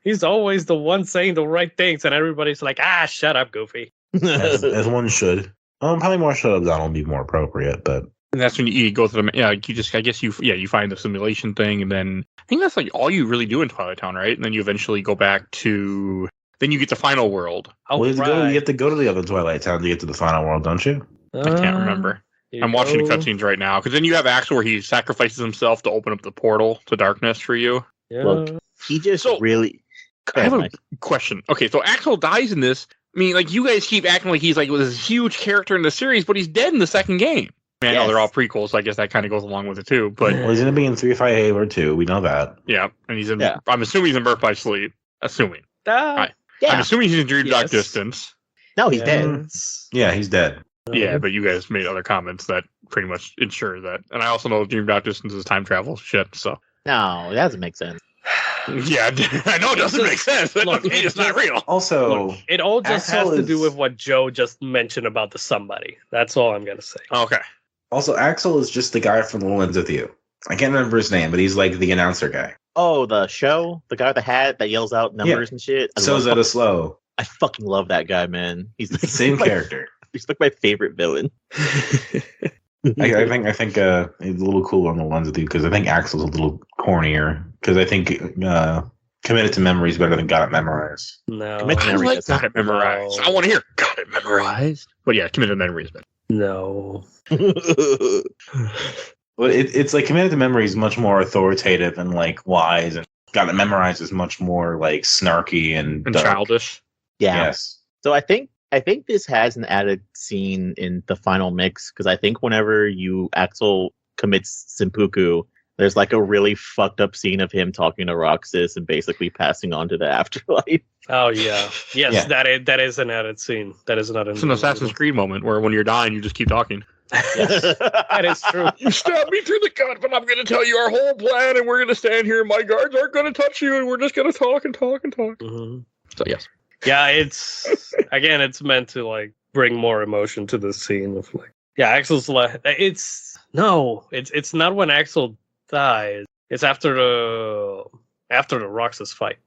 He's always the one saying the right things, and everybody's like, shut up, Goofy. as one should. Probably more shutdown will be more appropriate, but And that's when you go through the I guess you find the simulation thing, and then I think that's like all you really do in Twilight Town, right? And then you eventually go back to then you get the final world. you have to go to the other Twilight Town to get to the final world, don't you? I can't remember. I'm watching the cutscenes right now because then you have Axel where he sacrifices himself to open up the portal to darkness for you. Yeah. Look, he just really. I have a question. Okay, so Axel dies in this. I mean, like you guys keep acting like he's like this huge character in the series, but he's dead in the second game. I mean, I know they're all prequels, so I guess that kind of goes along with it too. But Well, he's going to be in 358 or 2. We know that. yeah, and he's in. Yeah. I'm assuming he's in Birth by Sleep. Assuming. I'm Yeah. assuming he's in Dream Dark Yes. Distance. No, he's dead. Yes. Yeah, he's dead. Yeah, but you guys made other comments that pretty much ensure that. And I also know Dream Dark Distance is time travel shit. So No, that doesn't make sense. yeah, I know it doesn't make sense. That Look, doesn't mean it's not real. Also, Look, it all just Axel has to do is- with what Joe just mentioned about the somebody. That's all I'm gonna say. Okay. Axel is just the guy from The Lens with You. I can't remember his name, but he's like the announcer guy. Oh, the show? The guy with the hat that yells out numbers and shit? So is that a slow? I fucking love that guy, man. He's the Same character. He's like my favorite villain. I think he's a little cooler on The Lens with You because I think Axel's a little cornier because I think Committed to Memory is better than Got It Memorized. No. Committed to Memory is Got it memorized. I want to hear got it memorized. But yeah, Committed to Memory is better. No. But it's like Committed to Memory is much more authoritative and like wise, and Got It Memorized is much more like snarky and dark. childish. Yeah. Yes. So I think this has an added scene in the final mix because I think whenever Axel commits seppuku, there's like a really fucked up scene of him talking to Roxas and basically passing on to the afterlife. Oh yeah. Yes, Yeah. that is an added scene. That is not It's an Assassin's Creed moment where when you're dying, you just keep talking. That is true. You stabbed me through the gut, but I'm going to tell you our whole plan, and we're going to stand here, and my guards aren't going to touch you, and we're just going to talk and talk and talk. Mhm. So yes. Yeah, it's meant to like bring more emotion to the scene of like Axel's like it's not when Axel dies. It's after the Roxas fight.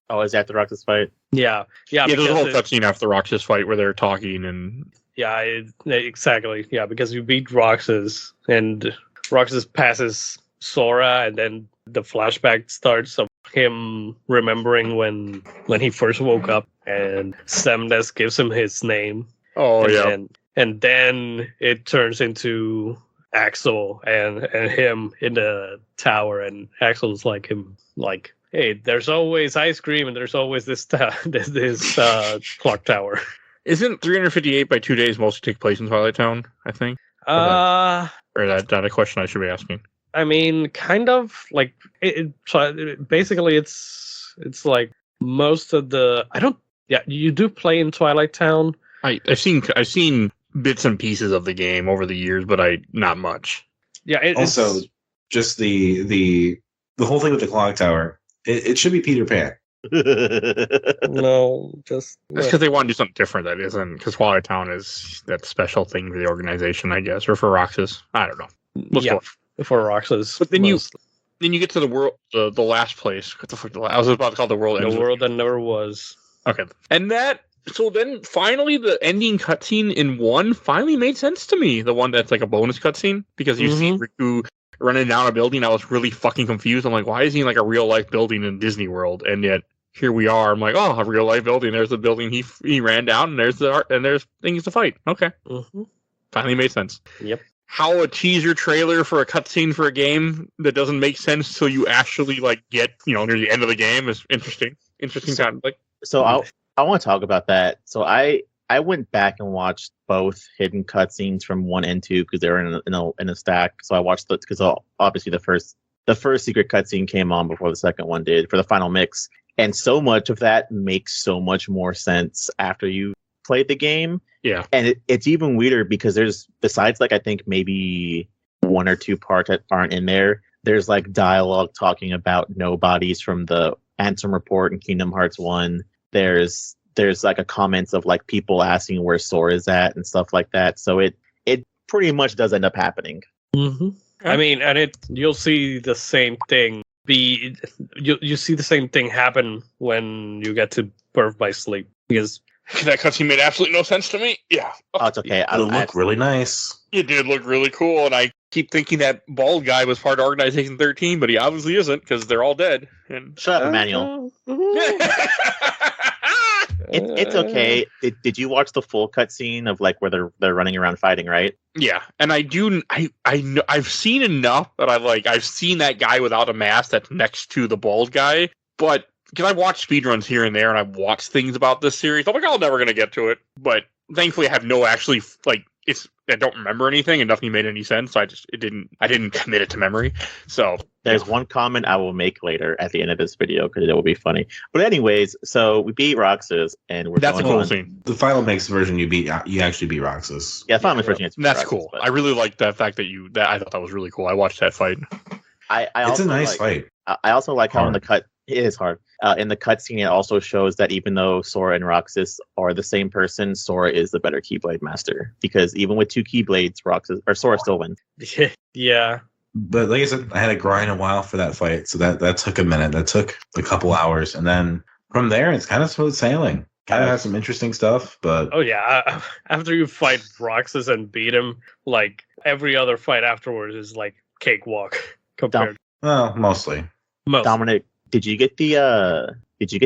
Oh, is that the Roxas fight? Yeah, Yeah, there's a whole because cutscene after the Roxas fight where they're talking, and exactly. Yeah, because you beat Roxas and Roxas passes Sora, and then the flashback starts of him remembering when he first woke up, and Semdes gives him his name. And then it turns into Axel and him in the tower, and Axel's like him like, hey, there's always ice cream and there's always this clock tower. Isn't 358 by 2 days mostly take place in Twilight Town, I think? Or is that a question I should be asking? I mean, kind of like basically it's like most of the you do play in Twilight Town. I've seen bits and pieces of the game over the years, but not much. Yeah. Also, just the whole thing with the clock tower, it should be Peter Pan. No, just That's because they want to do something different that isn't, because Twilight Town is that special thing for the organization, I guess, or for Roxas. I don't know. Let's go. For Roxas. But then you get to the world, the last place. What the fuck? I was about to call it the world. The world that never was. Okay, and so then finally the ending cutscene in 1 finally made sense to me. The one that's like a bonus cutscene because you see Riku running down a building. I was really fucking confused. I'm like, why is he in like a real life building in Disney World? And yet here we are. I'm like, oh, a real life building. There's the building he ran down, and there's things to fight. Okay, finally made sense. Yep. How a teaser trailer for a cutscene for a game that doesn't make sense till you actually like get near the end of the game is interesting. Interesting time. Like, so I want to talk about that. So I went back and watched both hidden cutscenes from 1 and 2 because they were in a stack. So I watched because obviously the first secret cutscene came on before the second one did for the final mix, and so much of that makes so much more sense after you played the game. Yeah, and it's even weirder because there's, besides like I think maybe 1 or 2 parts that aren't in there, there's like dialogue talking about nobodies from the Ansem report in Kingdom Hearts 1. There's like a comments of like people asking where Sora's at and stuff like that. So it pretty much does end up happening. I mean, and you'll see the same thing. You see the same thing happen when you get to Birth by Sleep, because That cutscene made absolutely no sense to me. Yeah. Oh, it's okay. But it looked really nice. It did look really cool, and I keep thinking that bald guy was part of Organization 13, but he obviously isn't because they're all dead. And Shut up, Emanuel. It's okay. Did you watch the full cutscene of like where they're running around fighting, right? Yeah, and I know I've seen enough that I've seen that guy without a mask that's next to the bald guy, but because I watch speedruns here and there, and I watch things about this series, I'm like, I'm never gonna get to it. But thankfully, I have no actually I don't remember anything, and nothing made any sense. So I didn't commit it to memory. So there's one comment I will make later at the end of this video because it will be funny. But anyways, so we beat Roxas, and that's a cool scene. The final mix version, you actually beat Roxas. Yeah, final mix version. That's Roxas, cool. But I really like that fact that I thought that was really cool. I watched that fight. It's a nice fight. I also like how in the cut. It is hard. In the cutscene, it also shows that even though Sora and Roxas are the same person, Sora is the better Keyblade master. Because even with 2 Keyblades, Sora still wins. Yeah. But like I said, I had to grind a while for that fight, so that took a minute. That took a couple hours, and then from there, it's kind of smooth sailing. Kind of has some interesting stuff, but Oh yeah. After you fight Roxas and beat him, like every other fight afterwards is like cakewalk compared. well, mostly. Most. Dominic, did you get the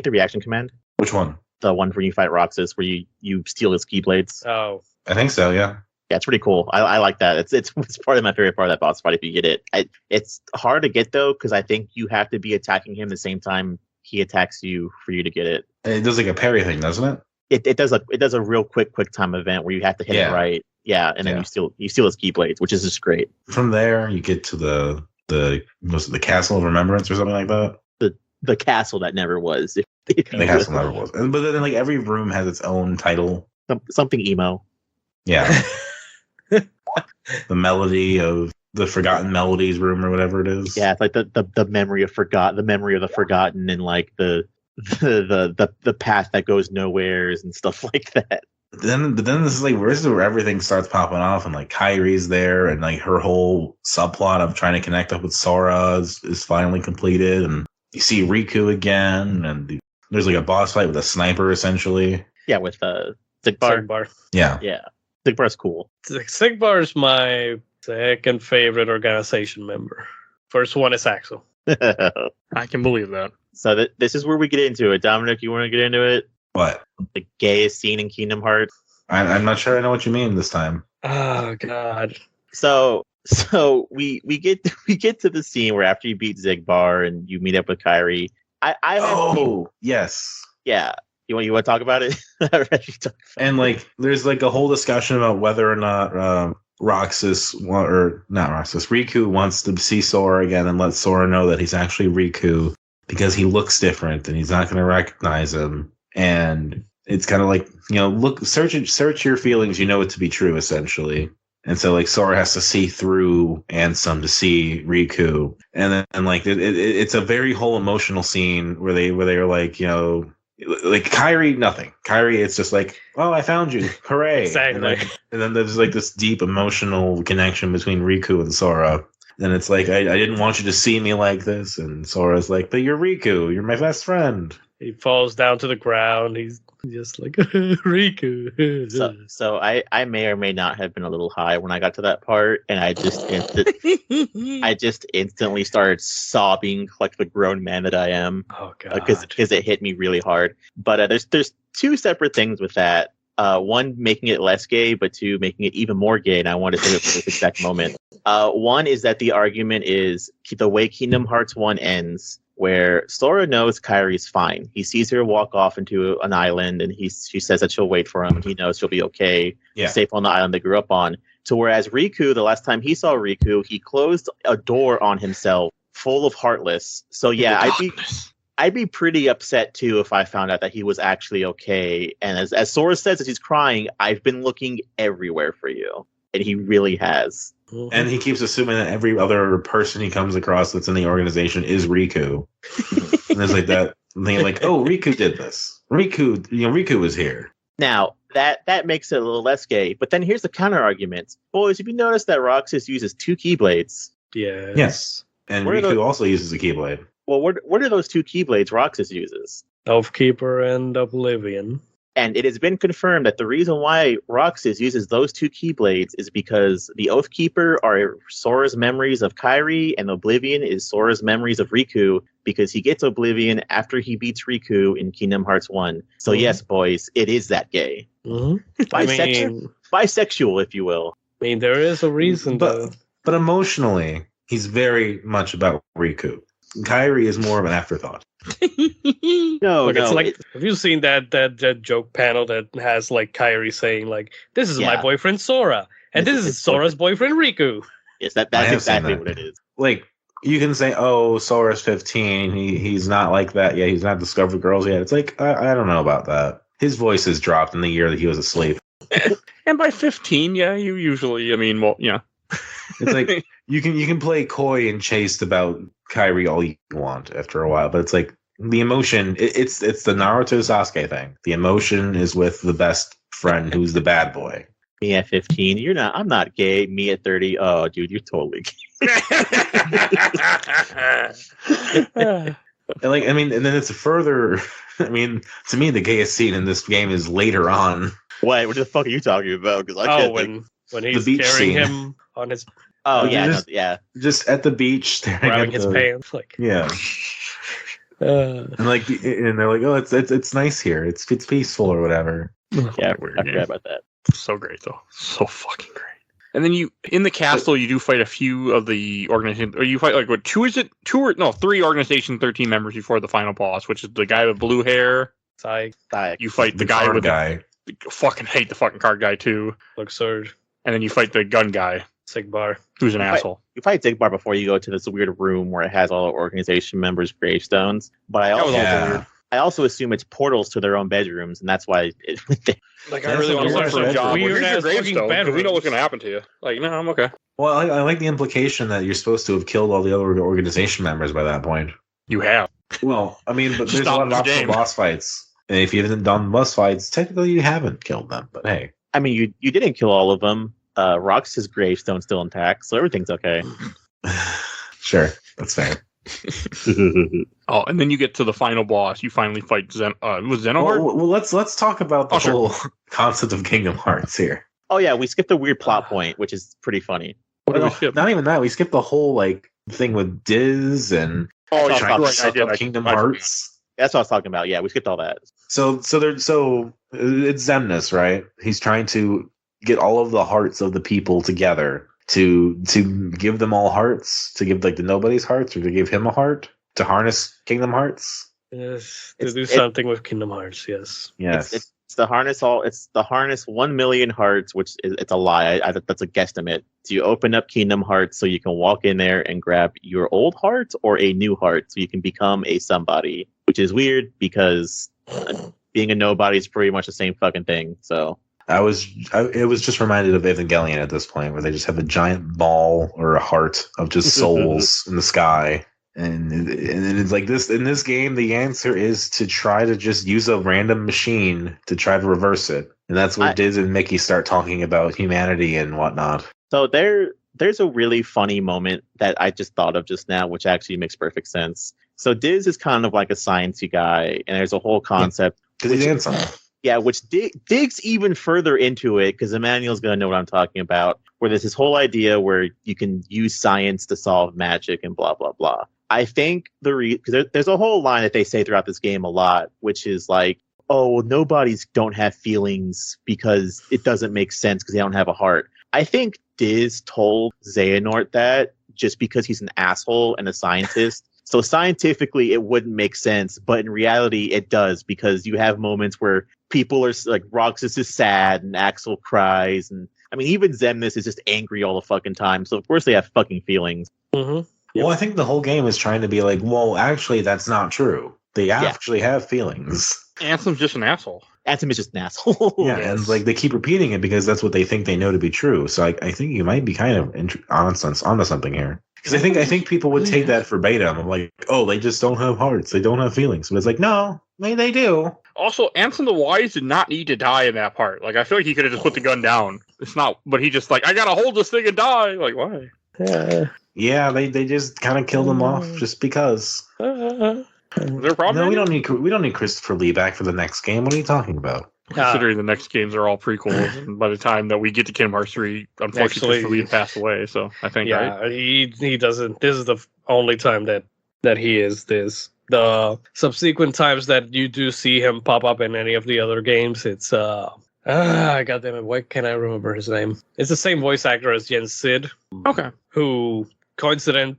reaction command? Which one? The one where you fight Roxas, where you steal his Keyblades? Oh. I think so. Yeah. Yeah, it's pretty cool. I like that. It's part of my favorite part of that boss fight if you get it. It's hard to get though because I think you have to be attacking him the same time he attacks you for you to get it. It does like a parry thing, doesn't it? It does a real quick time event where you have to hit it right. Yeah, and then you steal his Keyblades, which is just great. From there, you get to the Castle of Remembrance or something like that. The castle that never was. The castle never was. But then like every room has its own title. Something emo. Yeah. The melody of the Forgotten Melodies room or whatever it is. Yeah, it's like the memory of the forgotten, and like the path that goes nowheres and stuff like that. But then this is where everything starts popping off, and like Kyrie's there, and like her whole subplot of trying to connect up with Sora is finally completed, and you see Riku again, and there's like a boss fight with a sniper essentially. Yeah, with Sigbar. Sigbar. Yeah. Sigbar's cool. Sigbar's my second favorite organization member. First one is Axel. I can believe that. So this is where we get into it. Dominic, you want to get into it? What? The gayest scene in Kingdom Hearts. I'm not sure I know what you mean this time. Oh God. So we get to the scene where after you beat Sigbar and you meet up with Kyrie. Yes. Yeah. You want to talk about it? And like there's like a whole discussion about whether or not Riku wants to see Sora again and let Sora know that he's actually Riku because he looks different and he's not going to recognize him. And it's kind of like, search your feelings, it to be true essentially. And so like Sora has to see through Ansem to see Riku. And then like it's a very whole emotional scene where they are like, like Kyrie, nothing. Kyrie, it's just like, oh, I found you, hooray! Exactly. And then there's like this deep emotional connection between Riku and Sora. And it's like, I didn't want you to see me like this. And Sora's like, but you're Riku, you're my best friend. He falls down to the ground. He's just like Riku. So I may or may not have been a little high when I got to that part, and I just instantly started sobbing like the grown man that I am. Oh God! Because it hit me really hard. But there's 2 separate things with that. One, making it less gay, but 2, making it even more gay. And I wanted to say it for this exact moment. One is that the argument is the way Kingdom Hearts 1 ends, where Sora knows Kyrie's fine. He sees her walk off into an island, and she says that she'll wait for him, and he knows she'll be okay, safe on the island they grew up on. To whereas Riku, the last time he saw Riku, he closed a door on himself full of Heartless. So yeah, I'd be pretty upset too if I found out that he was actually okay. And as Sora says as he's crying, I've been looking everywhere for you. And he really has. And he keeps assuming that every other person he comes across that's in the organization is Riku. And there's like that thing like, oh, Riku did this. Riku was here. Now, that makes it a little less gay. But then here's the counter argument. Boys, have you noticed that Roxas uses 2 Keyblades? Yes. And Riku also uses a Keyblade. Well, what are those 2 Keyblades Roxas uses? Elfkeeper and Oblivion. And it has been confirmed that the reason why Roxas uses those two Keyblades is because the Oathkeeper are Sora's memories of Kairi, and Oblivion is Sora's memories of Riku, because he gets Oblivion after he beats Riku in Kingdom Hearts 1. So yes, boys, it is that gay. Bisexual, if you will. I mean, there is a reason, but emotionally, he's very much about Riku. Kairi is more of an afterthought. It's like, have you seen that joke panel that has like Kairi saying like, "This is my boyfriend Sora, and this is Sora's boyfriend Riku." Yes, that's exactly what it is. Like, you can say, "Oh, Sora's 15. He's not like that yet. He's not discovered girls yet." It's like, I don't know about that. His voice has dropped in the year that he was asleep. And by 15, yeah, you usually, It's like you can play coy and chaste about Kairi all you want after a while, but it's like the emotion. It's the Naruto Sasuke thing. The emotion is with the best friend, who's the bad boy. Me at 15, you're not. I'm not gay. Me at 30, oh, dude, you're totally gay. And then it's further. I mean, to me, the gayest scene in this game is later on. What the fuck are you talking about? Because I can't when he's carrying him on his. Oh yeah, just at the beach, grabbing his pants, like yeah. And they're like, oh, it's nice here. It's peaceful or whatever. Yeah, I forgot about that. So great though, so fucking great. And then in the castle, you do fight a few of the organizations, or you fight like what? Three Organization 13 members before the final boss, which is the guy with blue hair. You fight the guy with fucking hate the fucking card guy too. Luxord. And then you fight the gun guy, Sigbar, who's an asshole. You fight Sigbar before you go to this weird room where it has all the organization members' gravestones. But I also assume it's portals to their own bedrooms, and that's why. I really want to look for a job. Here's your gravestone, because we know what's going to happen to you. Like, no, I'm okay. Well, I like the implication that you're supposed to have killed all the other organization members by that point. You have. Well, I mean, but there's a lot of optional boss fights. And if you haven't done boss fights, technically you haven't killed them. But hey. I mean, you didn't kill all of them. Rox's gravestone's still intact, so everything's okay. Sure, that's fair. Oh, and then you get to the final boss. You finally fight Xenoheart. Well, let's talk about the whole concept of Kingdom Hearts here. Oh yeah, we skipped a weird plot point, which is pretty funny. Not even that. We skipped the whole thing with Diz and Kingdom Hearts. That's what I was talking about. Yeah, we skipped all that. So it's Xemnas, right? He's trying to get all of the hearts of the people together to give them all hearts, to give the nobody's hearts, or to give him a heart, to harness Kingdom Hearts. Yes, to do something with Kingdom Hearts. Yes. It's the harness 1 million hearts, which it's a lie. That's a guesstimate. So you open up Kingdom Hearts so you can walk in there and grab your old heart or a new heart, so you can become a somebody, which is weird because being a nobody is pretty much the same fucking thing. So. It was just reminded of Evangelion at this point, where they just have a giant ball or a heart of just souls in the sky. And it's like this in this game, the answer is to try to just use a random machine to try to reverse it. And that's where Diz and Mickey start talking about humanity and whatnot. So there's a really funny moment that I just thought of just now, which actually makes perfect sense. So Diz is kind of like a sciencey guy, and there's a whole concept. Because he's handsome. Yeah, which digs even further into it, because Emanuel's going to know what I'm talking about, where there's this whole idea where you can use science to solve magic and blah, blah, blah. I think because there's a whole line that they say throughout this game a lot, which is like, oh, well, nobodies don't have feelings because it doesn't make sense because they don't have a heart. I think Diz told Xehanort that just because he's an asshole and a scientist. So scientifically, it wouldn't make sense, but in reality, it does, because you have moments where people are like, Roxas is sad and Axel cries, and I mean, even Xemnas is just angry all the fucking time. So of course they have fucking feelings. Mm-hmm. Well, I think the whole game is trying to be like, well, actually, that's not true. They actually have feelings. Anthem's just an asshole. Anthem is just an asshole. Yeah, and they keep repeating it because that's what they think they know to be true. So I think you might be kind of onto something here. Because I think people would take that verbatim. I'm like, oh, they just don't have hearts. They don't have feelings. But it's like, no, they do. Also, Ansem the Wise did not need to die in that part. Like, I feel like he could have just put the gun down. It's not, but he just I gotta hold this thing and die. Like, why? Yeah, they just kind of killed him off just because. Is there a problem? No, we don't need Christopher Lee back for the next game. What are you talking about? Considering the next games are all prequels, and by the time that we get to Kingdom Hearts 3, unfortunately, Christopher Lee passed away. So I think, right? he doesn't. This is the only time that he is this. The subsequent times that you do see him pop up in any of the other games, it's goddamn it, why can't I remember his name? It's the same voice actor as Jens Sid. Okay. Who coincidentally,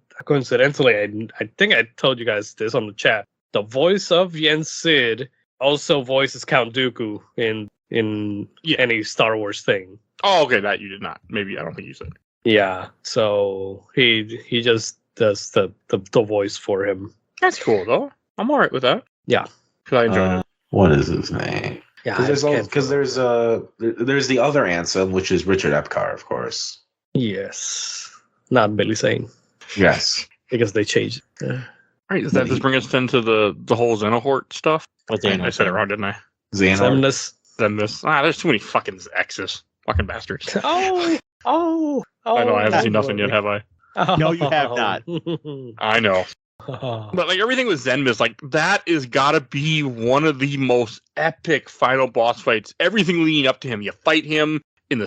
I think I told you guys this on the chat. The voice of Jens Sid also voices Count Dooku in any Star Wars thing. Oh, okay, that you did not. Maybe I don't think you said. Yeah, so he just does the voice for him. That's cool though. I'm alright with that. Yeah, because I enjoyed it. What is his name? Yeah, Because there's the other Ansem, which is Richard Epcar, of course. Yes, not Billy Zane. Yes, because they changed it. All right, does that just bring us then to the whole Xenohort stuff? What's I said it wrong, didn't I? Xehanort. Xemnas. There's too many fucking X's. Fucking bastards. Oh. I know, I haven't seen nothing yet, have I? No, you have not. I know. But like everything with Zenmus, like that is gotta be one of the most epic final boss fights. Everything leading up to him. You fight him on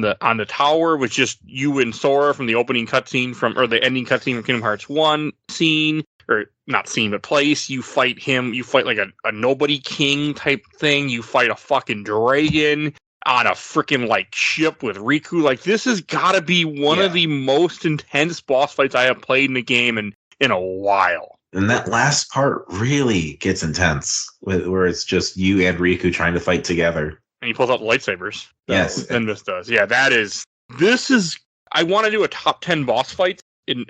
the tower with just you and Sora from the opening cutscene or the ending cutscene from Kingdom Hearts 1 scene. Or not scene, but place. You fight him. You fight like a nobody king type thing. You fight a fucking dragon on a freaking like ship with Riku. Like this has gotta be one of the most intense boss fights I have played in a game in a while. And that last part really gets intense, where it's just you and Riku trying to fight together. And he pulls out the lightsabers. Yes. Zenmus does. Yeah, this is, I want to do a top 10 boss fights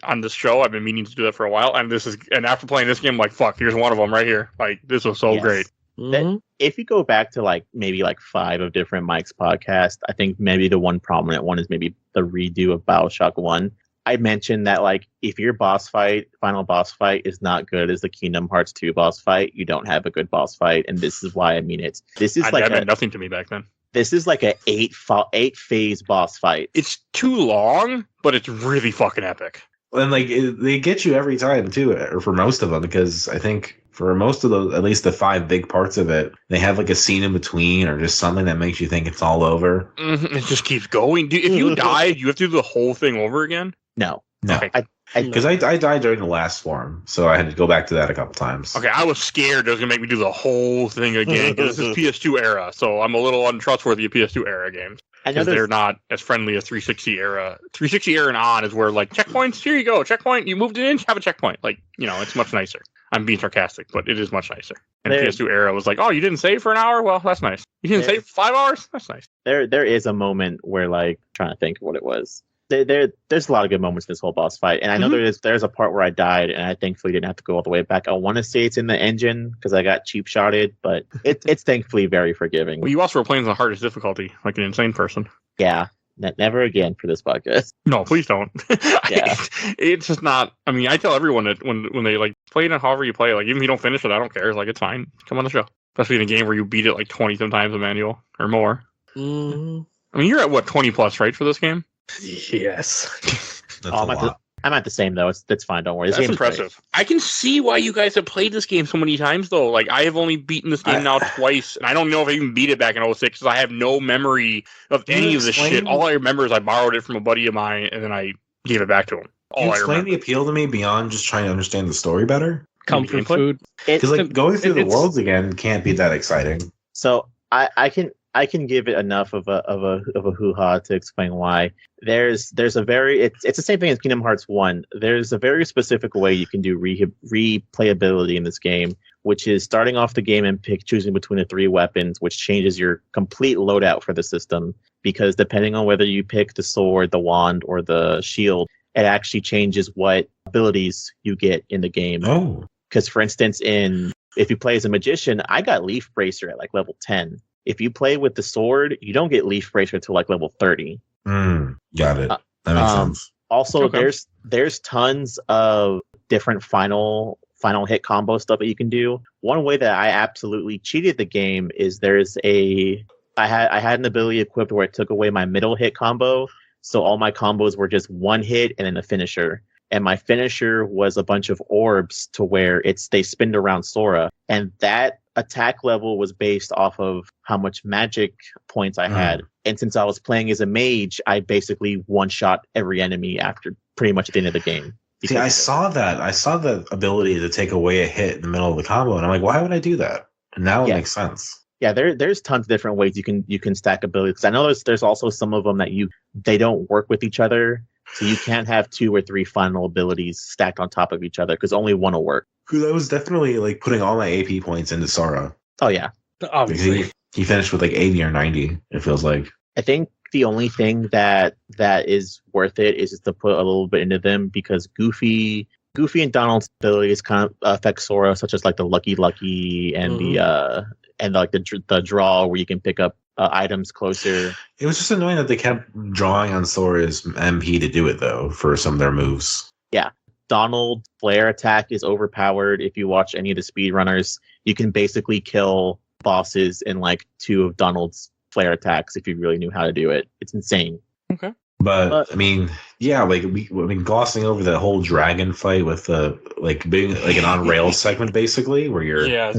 on this show. I've been meaning to do that for a while. And after playing this game, I'm like, fuck, here's one of them right here. Like, this was so great. Mm-hmm. If you go back to maybe 5 of different Mike's podcasts, I think maybe the one prominent one is maybe the redo of BioShock 1. I mentioned that if your final boss fight is not good as the Kingdom Hearts 2 boss fight, you don't have a good boss fight, and this is why I mean it. This is that meant nothing to me back then. This is like a 8-phase boss fight. It's too long, but it's really fucking epic. And they get you every time too, or for most of them, because I think for most of those, at least the 5 big parts of it, they have a scene in between or just something that makes you think it's all over. Mm-hmm. It just keeps going. If you died, you have to do the whole thing over again? No. Okay. Because I died during the last form, so I had to go back to that a couple times. Okay, I was scared it was going to make me do the whole thing again, because this is PS2 era, so I'm a little untrustworthy of PS2 era games. Because they're not as friendly as 360 era. 360 era and on is where, checkpoints, here you go, checkpoint, you moved an inch, have a checkpoint. It's much nicer. I'm being sarcastic, but it is much nicer. And PS2 era was like, oh, you didn't save for an hour? Well, that's nice. You didn't save for 5 hours? That's nice. There is a moment where, trying to think of what it was. There's a lot of good moments in this whole boss fight, and I know there's a part where I died, and I thankfully didn't have to go all the way back. I want to say it's in the engine because I got cheap shotted, but it's thankfully very forgiving. Well, you also were playing the hardest difficulty, like an insane person. Yeah, never again for this podcast. No, please don't. Yeah, it's just not. I mean, I tell everyone that when they play it, however you play, even if you don't finish it, I don't care. It's fine. Come on the show, especially in a game where you beat it 20 sometimes, Emanuel, or more. Mm-hmm. I mean, you're at what 20 plus, right, for this game? Yes. I'm at the same though. It's fine. Don't worry. This That's game's impressive. Great. I can see why you guys have played this game so many times, though. I have only beaten this game now twice, and I don't know if I even beat it back in 06 because I have no memory of any of this shit. All I remember is I borrowed it from a buddy of mine, and then I gave it back to him. Can you explain the appeal to me beyond just trying to understand the story better? Comfort food. Because going through the worlds again can't be that exciting. So I can give it enough of a hoo-ha to explain why. There's a very it's the same thing as Kingdom Hearts 1. There's a very specific way you can do replayability in this game, which is starting off the game and choosing between the 3 weapons, which changes your complete loadout for the system. Because depending on whether you pick the sword, the wand, or the shield, it actually changes what abilities you get in the game. Oh. Because for instance, if you play as a magician, I got Leaf Bracer at level 10. If you play with the sword, you don't get Leaf Bracer until level 30. Got it. That makes sense. Also, there's tons of different final hit combo stuff that you can do. One way that I absolutely cheated the game is I had an ability equipped where it took away my middle hit combo, so all my combos were just 1 hit and then a finisher. And my finisher was a bunch of orbs to where they spinned around Sora, and that attack level was based off of how much magic points I had. And since I was playing as a mage, I basically one-shot every enemy after pretty much at the end of the game. See, I saw that. I saw the ability to take away a hit in the middle of the combo, and I'm like, why would I do that? And now it makes sense. Yeah, there's tons of different ways you can stack abilities. I know there's also some of them that they don't work with each other, so you can't have 2 or 3 final abilities stacked on top of each other because only one will work. Because I was definitely like putting all my AP points into Sora. Oh yeah, Obviously. He finished with like 80 or 90. It feels like. I think the only thing that is worth it is just to put a little bit into them because Goofy and Donald's abilities kind of affect Sora, such as like the Lucky and the draw where you can pick up items closer. It was just annoying that they kept drawing on Sora's MP to do it though for some of their moves. Yeah. Donald's flare attack is overpowered. If you watch any of the speedrunners, you can basically kill bosses in like 2 of Donald's flare attacks if you really knew how to do it. It's insane. Okay. But I mean, yeah, like glossing over the whole dragon fight with like being like an on rails segment basically, where you're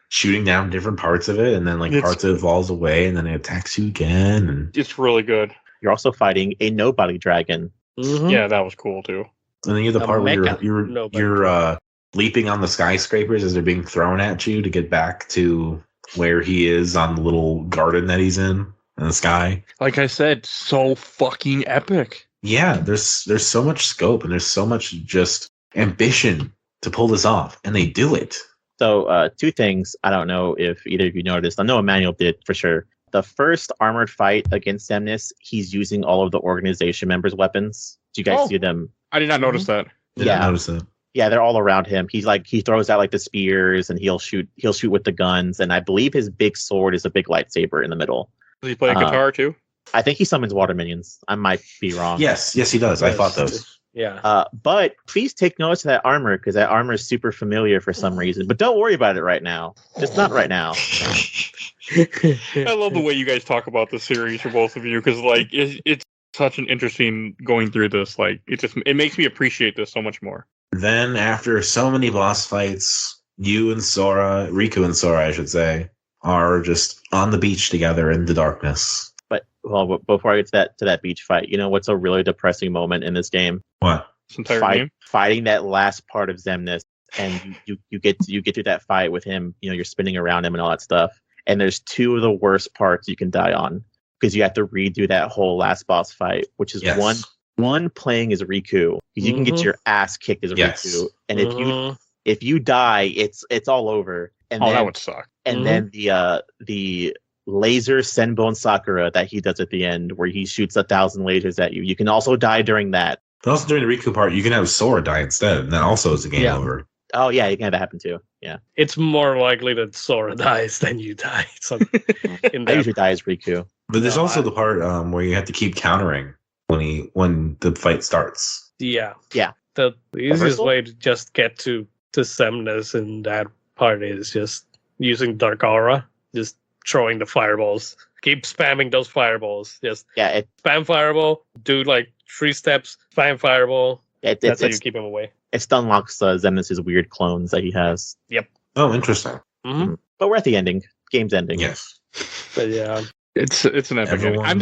shooting down different parts of it, and then like parts of it falls away, and then it attacks you again. And it's really good. You're also fighting a nobody dragon. Mm-hmm. Yeah, that was cool too. And then you have the part where you're leaping on the skyscrapers as they're being thrown at you to get back to where he is on the little garden that he's in the sky. Like I said, so fucking epic. Yeah, there's so much scope and there's so much just ambition to pull this off, and they do it. So 2 things. I don't know if either of you noticed. I know Emanuel did for sure. The first armored fight against Xemnas, he's using all of the organization members' weapons. Do you guys see them? I did not notice that. Didn't notice that. Yeah, they're all around him. He throws out like the spears and he'll shoot with the guns. And I believe his big sword is a big lightsaber in the middle. Does he play a guitar too? I think he summons water minions. I might be wrong. Yes, he does. I fought those. Yeah. But please take notice of that armor because that armor is super familiar for some reason. But don't worry about it right now. Just not right now. I love the way you guys talk about the series for both of you because like it's such an interesting going through this. Like it makes me appreciate this so much more. Then after so many boss fights, Riku and Sora, I should say, are just on the beach together in the darkness. But before I get to that beach fight, you know what's a really depressing moment in this game? What? This entire game? Fighting that last part of Xemnas, and you get through that fight with him. You know, you're spinning around him and all that stuff. And there's 2 of the worst parts you can die on because you have to redo that whole last boss fight, which is one playing as Riku. You can get your ass kicked as Riku, and if you die, it's all over. And that would suck. And then the laser Senbone Sakura that he does at the end, where he shoots 1,000 lasers at you. You can also die during that. But also during the Riku part, you can have Sora die instead, and that also is a game over. Oh yeah, you can have that happen too. Yeah, it's more likely that Sora dies than you die. So I usually die as Riku. But there's also the part where you have to keep countering when the fight starts. Yeah. The easiest way to just get to Xemnas in that part is just using Dark Aura, just throwing the fireballs. Keep spamming those fireballs. Just spam fireball, do like 3 steps, spam fireball. That's how you keep him away. It unlocks Xemnas' weird clones that he has. Yep. Oh, interesting. Mm-hmm. But we're at the ending. Game's ending. Yes. But yeah. It's an epic ending. I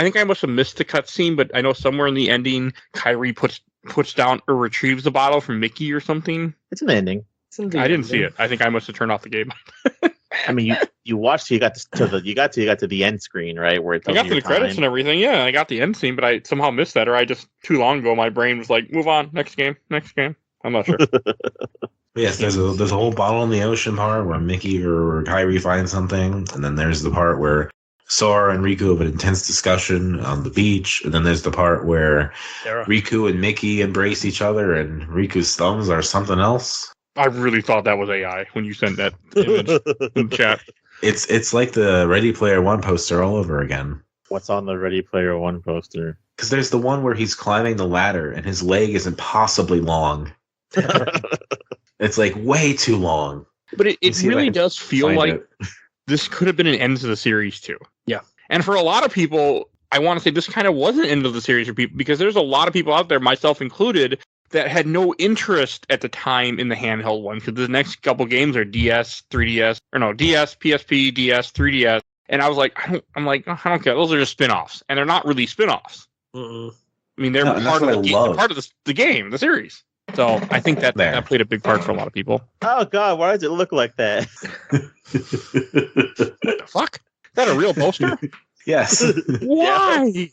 think I must have missed the cutscene, but I know somewhere in the ending, Kyrie puts down or retrieves the bottle from Mickey or something. It's an ending. I didn't see it. I think I must have turned off the game. I mean, you watched. You got to the end screen, right? Where it tells I got to the credits and everything. Yeah, I got the end scene, but I somehow missed that, or I just too long ago my brain was like, move on, next game. I'm not sure. Yes, there's a whole bottle in the ocean part where Mickey or Kyrie find something, and then there's the part where Sora and Riku have an intense discussion on the beach, and then there's the part where Riku and Mickey embrace each other, and Riku's thumbs are something else. I really thought that was AI when you sent that image in chat. It's like the Ready Player One poster all over again. What's on the Ready Player One poster? Because there's the one where he's climbing the ladder and his leg is impossibly long. It's like way too long. But it really does feel like this could have been an end to the series too. Yeah. And for a lot of people, I want to say this kind of was an end of the series for people because there's a lot of people out there, myself included, that had no interest at the time in the handheld one, because the next couple games are DS, 3DS, or no, DS, PSP, DS, 3DS. And I was like, I don't care. Those are just spin-offs. And they're not really spin-offs. Mm-mm. I mean, they're part of the game, the series. So I think that played a big part for a lot of people. Oh God, why does it look like that? What the fuck? Is that a real poster? Yes. Why?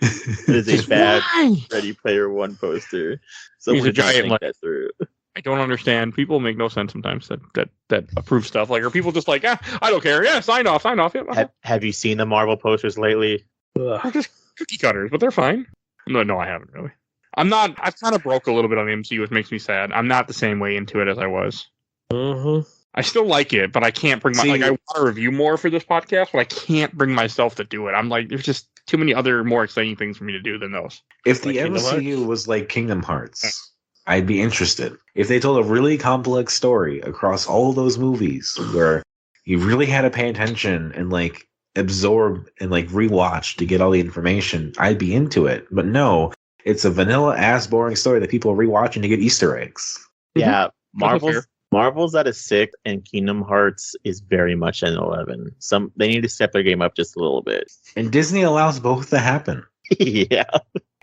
It is a bad Ready Player One poster. He's a giant think that through. I don't understand. People make no sense sometimes that approve stuff. Like, are people just like, I don't care. Yeah, sign off. Yeah. Have you seen the Marvel posters lately? They're just cookie cutters, but they're fine. No, I haven't really. I've kind of broke a little bit on the MCU, which makes me sad. I'm not the same way into it as I was. Mm-hmm. I still like it, but I can't bring I want to review more for this podcast, but I can't bring myself to do it. I'm like, there's just too many other more exciting things for me to do than those. If the MCU was like Kingdom Hearts, I'd be interested. If they told a really complex story across all of those movies where you really had to pay attention and like absorb and like rewatch to get all the information, I'd be into it. But no, it's a vanilla ass boring story that people are rewatching to get Easter eggs. Yeah, Marvel's at a 6 and Kingdom Hearts is very much an 11. They need to step their game up just a little bit. And Disney allows both to happen. Yeah.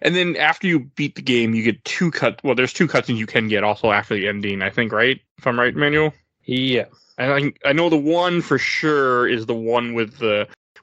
And then after you beat the game, you get there's 2 cutscenes you can get also after the ending, I think, right? If I'm right, Emanuel? Yeah. And I know the one for sure is the one with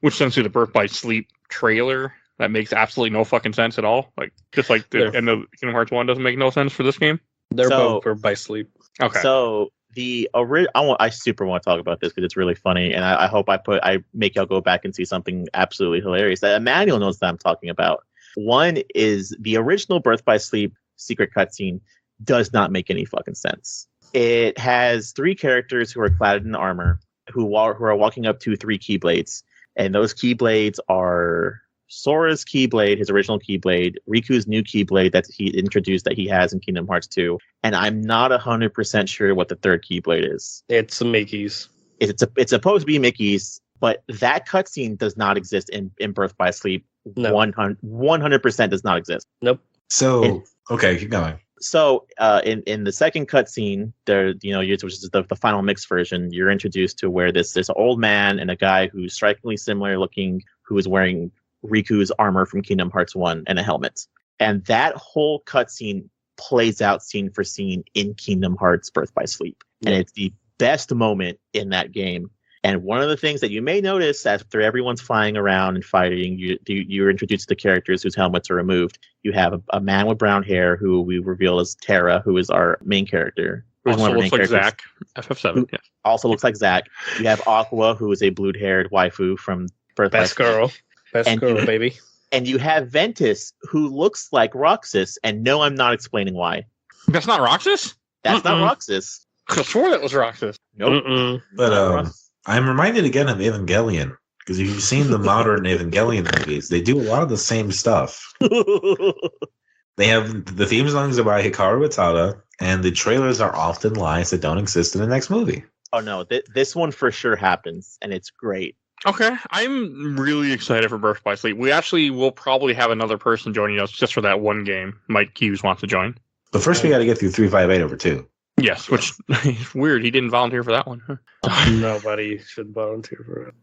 which essentially the Birth by Sleep trailer. That makes absolutely no fucking sense at all. Like, just like the end of Kingdom Hearts 1 doesn't make no sense for this game. They're both for by sleep. Okay. So I super want to talk about this because it's really funny, and I hope I make y'all go back and see something absolutely hilarious that Emanuel knows that I'm talking about. One is the original Birth by Sleep secret cutscene does not make any fucking sense. It has 3 characters who are clad in armor who are walking up to 3 Keyblades, and those Keyblades are Sora's Keyblade, his original Keyblade, Riku's new Keyblade that he introduced that he has in Kingdom Hearts 2, and I'm not 100% sure what the 3rd Keyblade is. It's Mickey's. It's supposed to be Mickey's, but that cutscene does not exist in Birth by Sleep. No. 100% does not exist. Nope. So, okay, keep going. So, in the second cutscene, which is the final mix version, you're introduced to where there's an old man and a guy who's strikingly similar looking, who is wearing Riku's armor from Kingdom Hearts 1 and a helmet. And that whole cutscene plays out scene for scene in Kingdom Hearts Birth by Sleep. And it's the best moment in that game. And one of the things that you may notice after everyone's flying around and fighting, you're introduced to the characters whose helmets are removed. You have a man with brown hair who we reveal as Terra, who is our main character. Also looks like Zack, FF7. Yeah. Also looks like Zack. You have Aqua, who is a blue-haired waifu from Birth by Sleep. Best girl, baby. And you have Ventus, who looks like Roxas, and no, I'm not explaining why. That's not Roxas? That's not Roxas. I swore that was Roxas. Nope. But I'm reminded again of Evangelion, because if you've seen the modern Evangelion movies, they do a lot of the same stuff. They have the theme songs are by Hikaru Utada, and the trailers are often lies that don't exist in the next movie. Oh no, this one for sure happens, and it's great. Okay, I'm really excited for Birth by Sleep. We actually will probably have another person joining us just for that one game. Mike Hughes wants to join. But first we got to get through 358/2. Yes, which is weird. He didn't volunteer for that one. Huh? Nobody should volunteer for it.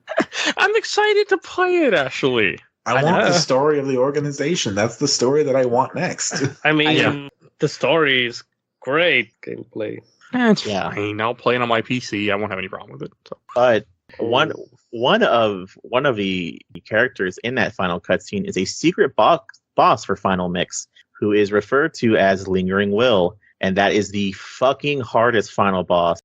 I'm excited to play it, actually. I want the story of the organization. That's the story that I want next. I mean, the story is great gameplay. It's fine. I'll play it on my PC. I won't have any problem with it. So. But one of the characters in that final cutscene is a secret boss for Final Mix, who is referred to as Lingering Will, and that is the fucking hardest final boss,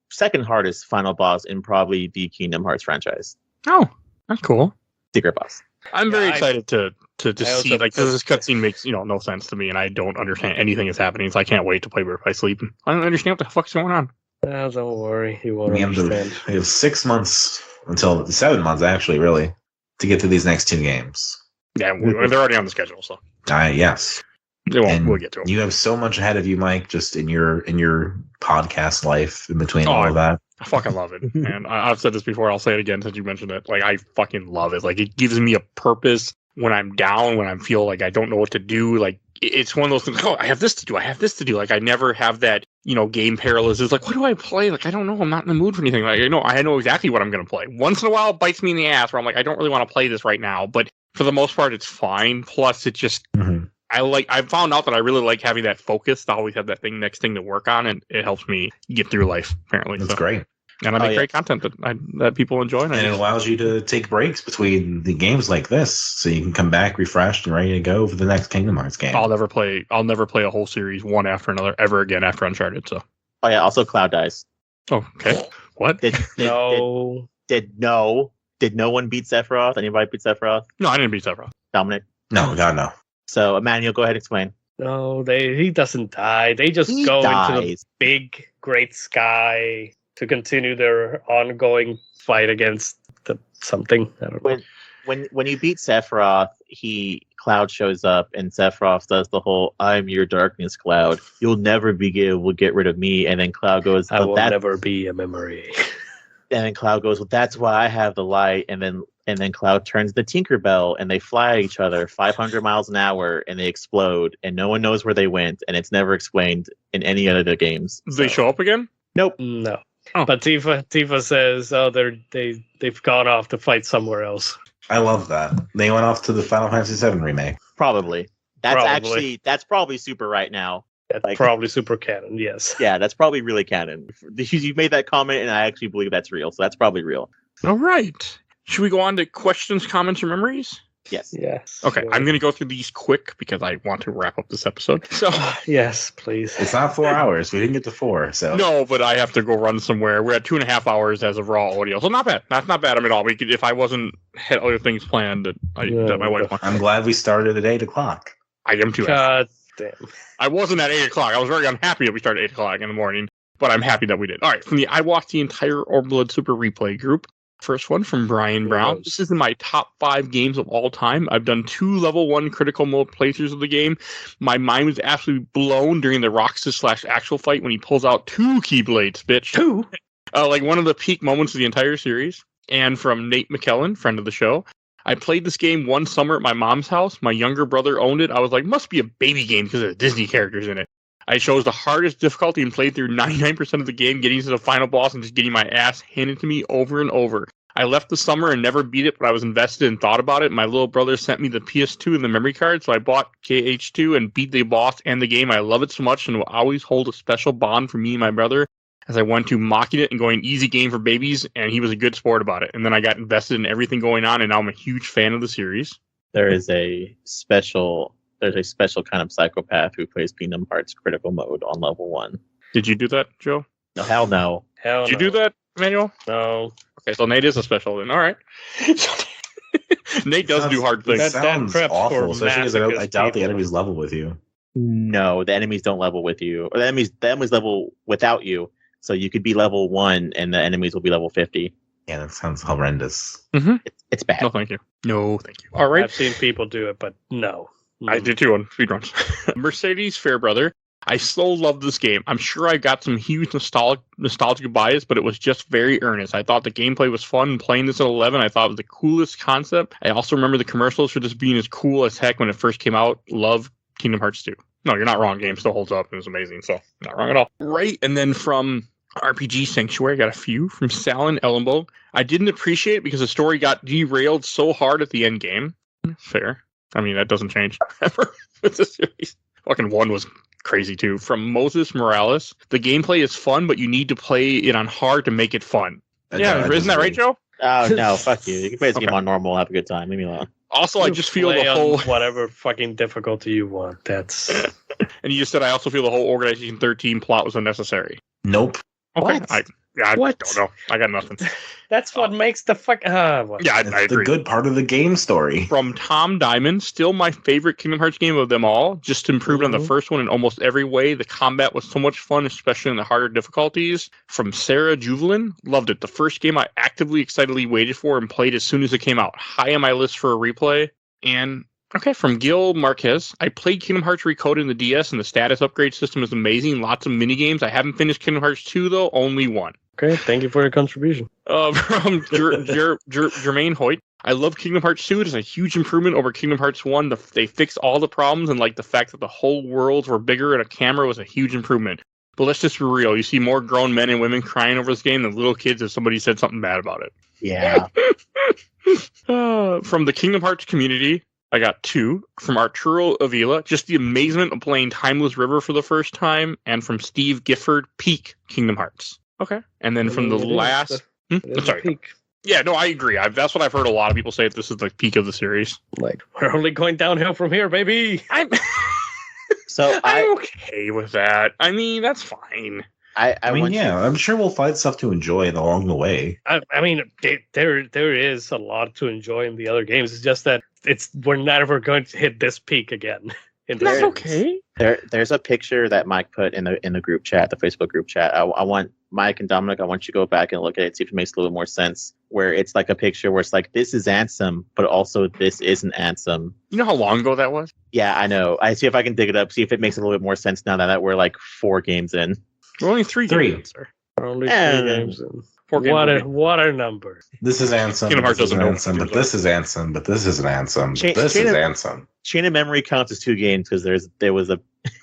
second hardest final boss in probably the Kingdom Hearts franchise. Oh, that's cool. Secret boss. I'm very excited to see, like, because this cutscene makes no sense to me, and I don't understand anything that's happening, so I can't wait to play Birth by Sleep. I don't understand what the fuck's going on. Don't worry, you won't We understand. have 6 months until 7 months, actually, really, to get through these next 2 games. Yeah, they're already on the schedule, so. Yes. We'll get to them. You have so much ahead of you, Mike, just in your podcast life in between all of that. I fucking love it. And I've said this before, I'll say it again since you mentioned it. Like, I fucking love it. Like, it gives me a purpose when I'm down, when I feel like I don't know what to do. Like, it's one of those things. Oh, I have this to do. I have this to do. Like I never have that, game paralysis. Like, what do I play? Like, I don't know. I'm not in the mood for anything. Like, I know exactly what I'm going to play. Once in a while, it bites me in the ass where I'm like, I don't really want to play this right now. But for the most part, it's fine. Plus, it just, I found out that I really like having that focus to always have that next thing to work on, and it helps me get through life. Apparently, That's great. And I make great content that people enjoy. And it allows you to take breaks between the games like this, so you can come back refreshed and ready to go for the next Kingdom Hearts game. I'll never play a whole series one after another ever again after Uncharted. So. Oh yeah. Also, Cloud dies. Oh, okay. What? Did no one beat Sephiroth? Anybody beat Sephiroth? No, I didn't beat Sephiroth. Dominic? No, God no. So Emanuel, go ahead and explain. No, he doesn't die. They just He go dies. into the big, great sky to continue their ongoing fight against something. I don't know. When you beat Sephiroth, Cloud shows up, and Sephiroth does the whole "I'm your darkness, Cloud. You'll never be able to get rid of me." And then Cloud goes, I will never be a memory. And then Cloud goes, "Well, that's why I have the light." And then Cloud turns the Tinkerbell, and they fly at each other 500 miles an hour, and they explode, and no one knows where they went, and it's never explained in any other games. They show up again? Nope. No. Oh. But Tifa says, they've gone off to fight somewhere else. I love that. They went off to the Final Fantasy VII remake. Probably. That's Probably. that's probably super right now. That's probably super canon, yes. Yeah, that's probably really canon. You made that comment, and I actually believe that's real, so that's probably real. All right. Should we go on to questions, comments, or memories? Yes. Yes. Okay, I'm going to go through these quick because I want to wrap up this episode. So Yes, please. It's not 4 hours. We didn't get to 4, so no, but I have to go run somewhere. We're at 2.5 hours as of raw audio, so not bad. Not bad at all. If I wasn't had other things planned that my wife wanted. I'm glad we started at 8 o'clock. I am too. God damn. I wasn't at 8 o'clock. I was very unhappy that we started at 8 o'clock in the morning, but I'm happy that we did. All right, I watched the entire Orblood Super Replay group. First one from Brian Brown. This is in my top 5 games of all time. I've done 2 level 1 critical mode playthroughs of the game. My mind was absolutely blown during the Roxas / actual fight when he pulls out 2 Keyblades, bitch. 2? Like one of the peak moments of the entire series. And from Nate McKellen, friend of the show. I played this game one summer at my mom's house. My younger brother owned it. I was like, must be a baby game because of the Disney characters in it. I chose the hardest difficulty and played through 99% of the game, getting to the final boss and just getting my ass handed to me over and over. I left the summer and never beat it, but I was invested and thought about it. My little brother sent me the PS2 and the memory card, so I bought KH2 and beat the boss and the game. I love it so much and will always hold a special bond for me and my brother as I went to mocking it and going easy game for babies, and he was a good sport about it. And then I got invested in everything going on, and now I'm a huge fan of the series. There's a special kind of psychopath who plays Kingdom Hearts critical mode on level 1. Did you do that, Joe? No, hell no. Hell Did you do that, Emanuel? No. Okay, so Nate is a special then. All right. Nate does do hard things. It sounds preps awful, for especially because I doubt the people. enemies level with you. No, the enemies don't level with you. Or the enemies level without you. So you could be level 1 and the enemies will be level 50. Yeah, that sounds horrendous. It's bad. No, thank you. No, thank you. All right. I've seen people do it, but no. I did too on speedruns. Mercedes Fairbrother. I so love this game. I'm sure I got some huge nostalgic bias, but it was just very earnest. I thought the gameplay was fun. Playing this at 11, I thought it was the coolest concept. I also remember the commercials for this being as cool as heck when it first came out. Love Kingdom Hearts 2. No, you're not wrong. Game still holds up and is amazing, so not wrong at all. Right, and then from RPG Sanctuary, I got a few from Salin Ellenbow. I didn't appreciate it because the story got derailed so hard at the end game. Fair. I mean, that doesn't change ever with the series. Fucking 1 was crazy too. From Moses Morales, the gameplay is fun, but you need to play it on hard to make it fun. Isn't that right, Joe? Oh, no, fuck you. You can play this game on normal, have a good time. Leave me alone. Also, I just feel Play the on whole... whatever fucking difficulty you want. That's... And you just said I also feel the whole Organization 13 plot was unnecessary. Nope. Okay. What? I What? don't know. I got nothing. That's what makes the fuck... what? Yeah, I That's the agree. good part of the game story. From Tom Diamond, still my favorite Kingdom Hearts game of them all. Just improved on the first one in almost every way. The combat was so much fun, especially in the harder difficulties. From Sarah Juvelin, loved it. The first game I actively, excitedly waited for and played as soon as it came out. High on my list for a replay. And okay, from Gil Marquez, I played Kingdom Hearts Recoded in the DS, and the status upgrade system is amazing. Lots of mini games. I haven't finished Kingdom Hearts 2 though, only 1. Okay, thank you for your contribution. From Jermaine Hoyt, I love Kingdom Hearts 2. It is a huge improvement over Kingdom Hearts 1. They fixed all the problems, and like the fact that the whole worlds were bigger and a camera was a huge improvement. But let's just be real. You see more grown men and women crying over this game than little kids if somebody said something bad about it. Yeah. From the Kingdom Hearts community, I got 2. From Arturo Avila, just the amazement of playing Timeless River for the first time. And from Steve Gifford, Peak Kingdom Hearts. Okay. And then from the last... Sorry. Peak. Yeah, no, I agree. That's what I've heard a lot of people say. This is the peak of the series. Like, we're only going downhill from here, baby. I'm okay with that. I mean, that's fine. I mean, I'm sure we'll find stuff to enjoy along the way. I mean, there is a lot to enjoy in the other games. It's just that we're never going to hit this peak again. That's okay. There's a picture that Mike put in the group chat, the Facebook group chat. I want Mike and Dominic, I want you to go back and look at it, see if it makes a little more sense. Where it's like a picture where it's like, this is Ansem, but also this isn't Ansem. You know how long ago that was? Yeah, I know. I see if I can dig it up, see if it makes a little bit more sense now that we're like 4 games in. We're only 3 games, sir. We're only 3 games in. 4 games. What a number. This is Ansem. Kingdom Hearts doesn't know. Ansem, but this is Ansem, but this isn't Ansem. This is Ansem. Chain of Memory counts as 2 games because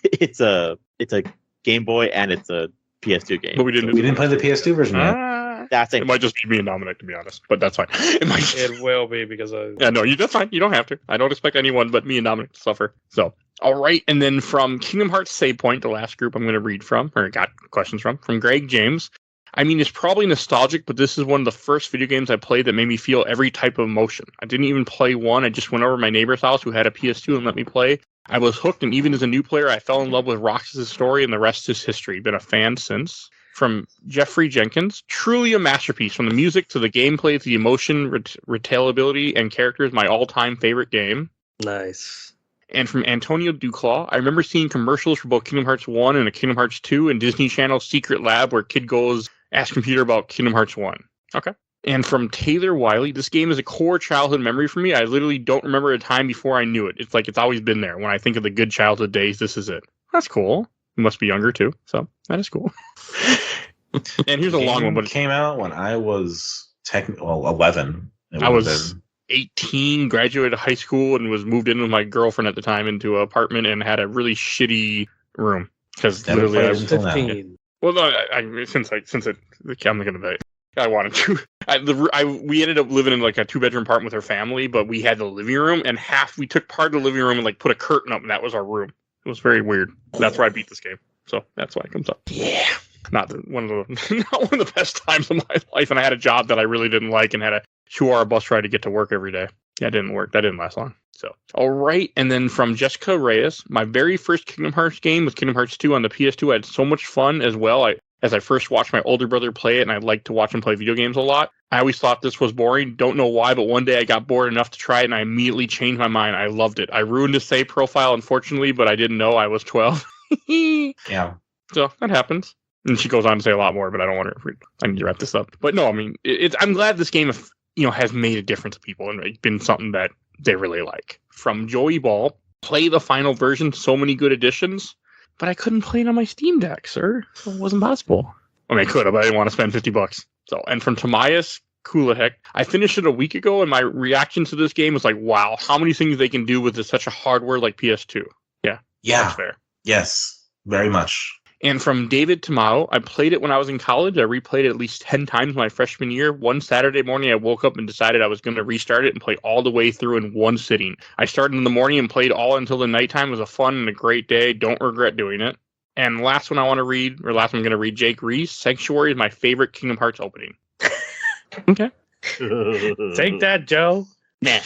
it's a Game Boy and it's a PS2 game. But we didn't play the PS2 version yet. That's it. It might just be me and Dominic, to be honest, but that's fine. It will be because that's fine. You don't have to. I don't expect anyone but me and Dominic to suffer. So, all right. And then from Kingdom Hearts Save Point, the last group I'm going to read from, or got questions from Greg James. I mean, it's probably nostalgic, but this is one of the first video games I played that made me feel every type of emotion. I didn't even play one. I just went over to my neighbor's house who had a PS2 and let me play. I was hooked, and even as a new player, I fell in love with Roxas' story, and the rest is history. Been a fan since. From Jeffrey Jenkins, truly a masterpiece. From the music to the gameplay to the emotion, retailability, and characters, my all-time favorite game. Nice. And from Antonio Duclaw, I remember seeing commercials for both Kingdom Hearts 1 and Kingdom Hearts 2 and Disney Channel's Secret Lab where kid goes, ask computer about Kingdom Hearts 1. Okay. And from Taylor Wiley, this game is a core childhood memory for me. I literally don't remember a time before I knew it. It's like it's always been there. When I think of the good childhood days, this is it. That's cool. You must be younger too, so that is cool. And here's a long one, but it came out when I was 11. I was 18, graduated high school, and was moved in with my girlfriend at the time into an apartment and had a really shitty room because literally I was 15. Well, no, since I'm gonna be. I wanted to. We ended up living in like a 2-bedroom apartment with her family, but we had the living room, and we took part of the living room and like put a curtain up, and that was our room. It was very weird. That's why I beat this game. So that's why it comes up. Yeah. Not one of the best times of my life, and I had a job that I really didn't like and had a 2-hour bus ride to get to work every day. That didn't work. That didn't last long. So, all right. And then from Jessica Reyes, my very first Kingdom Hearts game was Kingdom Hearts 2 on the PS2. I had so much fun as well. As I first watched my older brother play it, and I liked to watch him play video games a lot. I always thought this was boring. Don't know why, but one day I got bored enough to try it, and I immediately changed my mind. I loved it. I ruined his save profile, unfortunately, but I didn't know I was 12. Yeah. So that happens. And she goes on to say a lot more, but I don't want to. I need to wrap this up. But no, I mean, I'm glad this game, has made a difference to people and it's been something that they really like. From Joey Ball, play the final version. So many good additions, but I couldn't play it on my Steam Deck, sir. So it wasn't possible. I mean, I could have, but I didn't want to spend $50. So, and from Tomias Kulahek, I finished it a week ago, and my reaction to this game was like, wow, how many things they can do with such a hardware like PS2. Yeah. That's fair. Yes, very much. And from David Tamao, I played it when I was in college. I replayed it at least 10 times my freshman year. One Saturday morning, I woke up and decided I was going to restart it and play all the way through in one sitting. I started in the morning and played all until the nighttime. It was a fun and a great day. Don't regret doing it. And last one I'm going to read, Jake Reese. Sanctuary is my favorite Kingdom Hearts opening. Okay. Take that, Joe. Nah.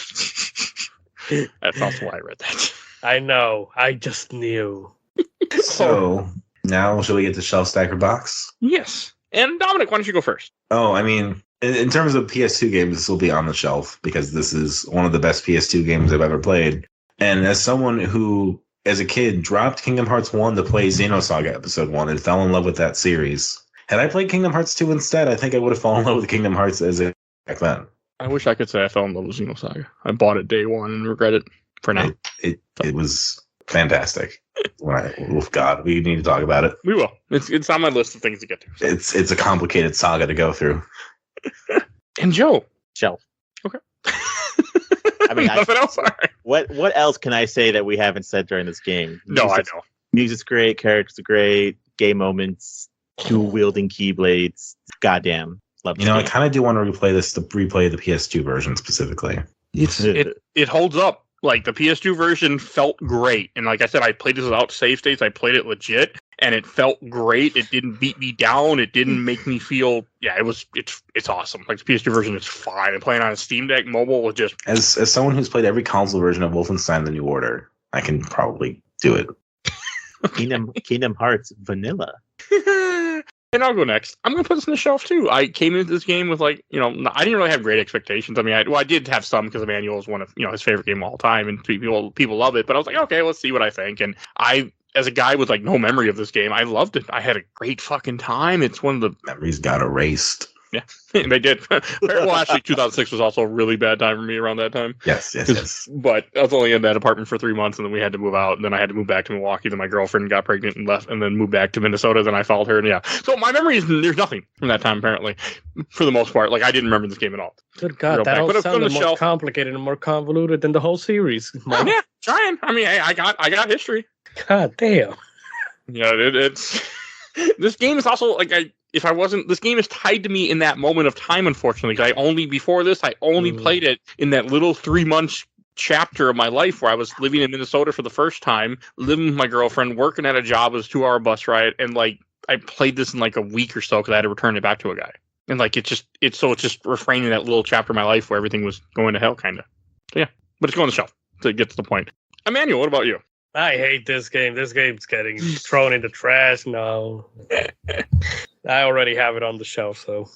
That's also why I read that. I know. I just knew. So... Now, shall we get to Shelf Stacker Box? Yes. And Dominic, why don't you go first? Oh, I mean, in terms of PS2 games, this will be on the shelf because this is one of the best PS2 games I've ever played. And as someone who, as a kid, dropped Kingdom Hearts 1 to play Xenosaga Episode 1 and fell in love with that series, had I played Kingdom Hearts 2 instead, I think I would have fallen in love with Kingdom Hearts back then. I wish I could say I fell in love with Xenosaga. I bought it day one and regret it for now. It was fantastic. God, we need to talk about it. We will. It's on my list of things to get to. So. It's a complicated saga to go through. And Joe. Shelf. Okay. I mean, Nothing else. All right. what else can I say that we haven't said during this game? No, I know. Music's great, characters are great, game moments, dual wielding keyblades. Goddamn, love this I game. kind of do want to replay the PS2 version specifically. It holds up. Like the PS2 version felt great, and like I said, I played this without save states. I played it legit, and it felt great. It didn't beat me down. It didn't make me feel. Yeah, it's awesome. Like the PS2 version is fine. And playing on a Steam Deck mobile was just. As someone who's played every console version of Wolfenstein: The New Order, I can probably do it. Kingdom Hearts Vanilla. And I'll go next. I'm going to put this on the shelf, too. I came into this game with, I didn't really have great expectations. I mean, I did have some because Emanuel is one of, his favorite game of all time, and people love it. But I was like, okay, let's see what I think. And as a guy with, no memory of this game, I loved it. I had a great fucking time. It's one of the... Memories got erased. Yeah, they did. Well, actually, 2006 was also a really bad time for me around that time. Yes. But I was only in that apartment for 3 months, and then we had to move out. And then I had to move back to Milwaukee. Then my girlfriend got pregnant and left, and then moved back to Minnesota. Then I followed her, and yeah. So my memory is there's nothing from that time, apparently, for the most part. Like, I didn't remember this game at all. Good God, that all sounded more complicated and more convoluted than the whole series. Yeah, trying. I mean, hey, I got history. God damn. Yeah, it's... This game is also, this game is tied to me in that moment of time, unfortunately. Because I only played it in that little 3-month chapter of my life where I was living in Minnesota for the first time, living with my girlfriend, working at a job, it was a 2-hour bus ride, and I played this in a week or so because I had to return it back to a guy. And it's just refraining that little chapter of my life where everything was going to hell, kind of. So yeah, but it's going on the shelf to get to the point. Emanuel, what about you? I hate this game. This game's getting thrown into trash now. I already have it on the shelf, so,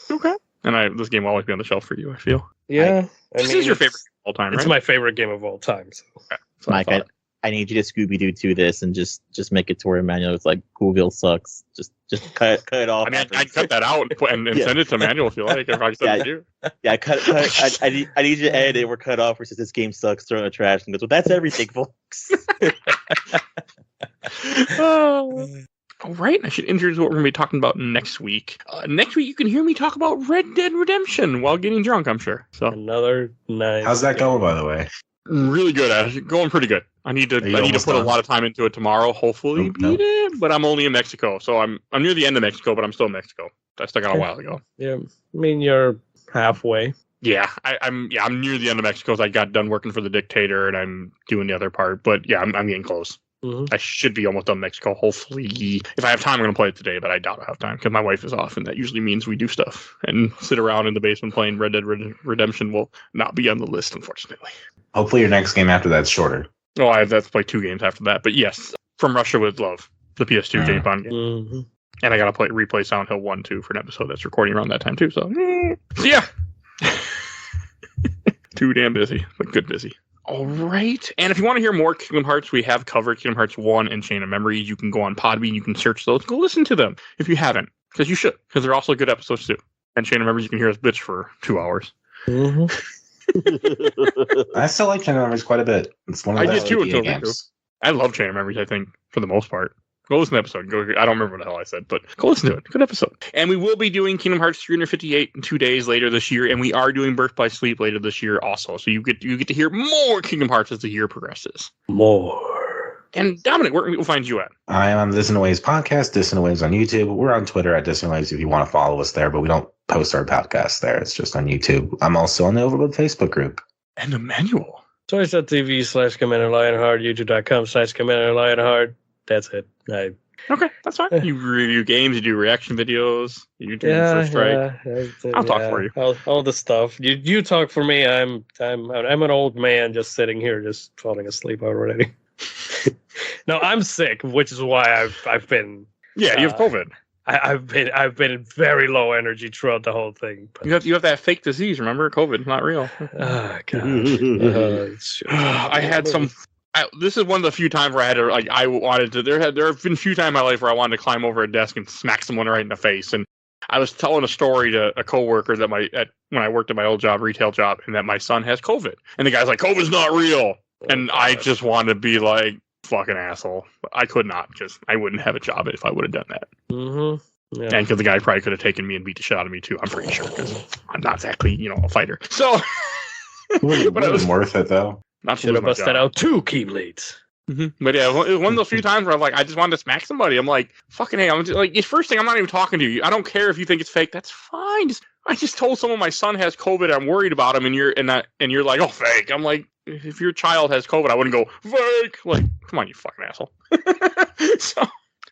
Okay. And this game will always be on the shelf for you, I feel. Yeah. This is your favorite game of all time, right? It's my favorite game of all time. So. Okay. Mike, I need you to Scooby-Doo to this and just make it to where Emanuel is like, Coolville sucks. Just cut it off. I mean, I'd cut that out and send it to Emanuel if you like. If I send it to you. Yeah, cut. I need you to edit it. We're cut off. Versus this game sucks. Throw in the trash. And goes, well, that's everything, folks. All right, I should introduce what we're going to be talking about next week. Next week, you can hear me talk about Red Dead Redemption while getting drunk, I'm sure. So another nice. How's that going, by the way? Really good. Going pretty good. I need to put a lot of time into it tomorrow. Hopefully, beat it. But I'm only in Mexico, so I'm near the end of Mexico, but I'm still in Mexico. I stuck out a while ago. Yeah, I mean you're halfway. Yeah, I'm near the end of Mexico. So I got done working for the dictator, and I'm doing the other part. But yeah, I'm getting close. Mm-hmm. I should be almost done Mexico. Hopefully, if I have time, I'm going to play it today. But I doubt I have time because my wife is off, and that usually means we do stuff and sit around in the basement playing Red Dead Redemption. Will not be on the list, unfortunately. Hopefully, your next game after that's shorter. Oh, I have to play 2 games after that. But yes, From Russia with Love, the PS2 James Bond game. Mm-hmm. And I got to replay Silent Hill 1 too for an episode that's recording around that time too. So yeah. Too damn busy, but good busy. All right. And if you want to hear more Kingdom Hearts, we have covered Kingdom Hearts 1 and Chain of Memories. You can go on Podbean. You can search those. Go listen to them if you haven't, because you should, because they're also good episodes too. And Chain of Memories, you can hear us bitch for 2 hours. Mm-hmm. I still like Chain of Memories quite a bit. It's one of the I did too until games. I love Chain of Memories, I think, for the most part. Go listen to the episode. I don't remember what the hell I said, but go listen to it. Good episode. And we will be doing Kingdom Hearts 358 in 2 days later this year, and we are doing Birth by Sleep later this year also. So you get to hear more Kingdom Hearts as the year progresses. More. And Dominic, where can people find you at? I am on the Distant Waves podcast, Distant Waves on YouTube. We're on Twitter at Distant Waves if you want to follow us there, but we don't post our podcast there. It's just on YouTube. I'm also on the Overload Facebook group. And Emanuel. Twitch.tv/Commander Lionheart, YouTube.com/Commander Lionheart. That's it. Okay, that's fine. You review games, you do reaction videos, you do First Strike. I'll talk for you. All the stuff. You talk for me. I'm an old man just sitting here, just falling asleep already. No, I'm sick, which is why I've been. Yeah, you have COVID. I've been very low energy throughout the whole thing. But... You have that fake disease. Remember, COVID, not real. Oh God. I had some. This is one of the few times where I had to I wanted to. There have been a few times in my life where I wanted to climb over a desk and smack someone right in the face. And I was telling a story to a coworker that when I worked at my old job, retail job, and that my son has COVID. And the guy's like, "COVID's not real." And I just wanted to be like, fucking asshole. But I could not, because I wouldn't have a job if I would have done that. Mm-hmm. Yeah. And because the guy probably could have taken me and beat the shit out of me too. I'm pretty sure, because I'm not exactly, a fighter. So It wasn't But it was worth it though. not to Should lose have my busted job. out 2 Keyblades. But yeah, it was one of those few times where I'm like, I just wanted to smack somebody. I'm like, fucking hey, I'm just, like, first thing, I'm not even talking to you. I don't care if you think it's fake. That's fine. I just told someone my son has COVID. I'm worried about him, and you're like, oh, fake. I'm like, if your child has COVID, I wouldn't go fake. Like, come on, you fucking asshole. So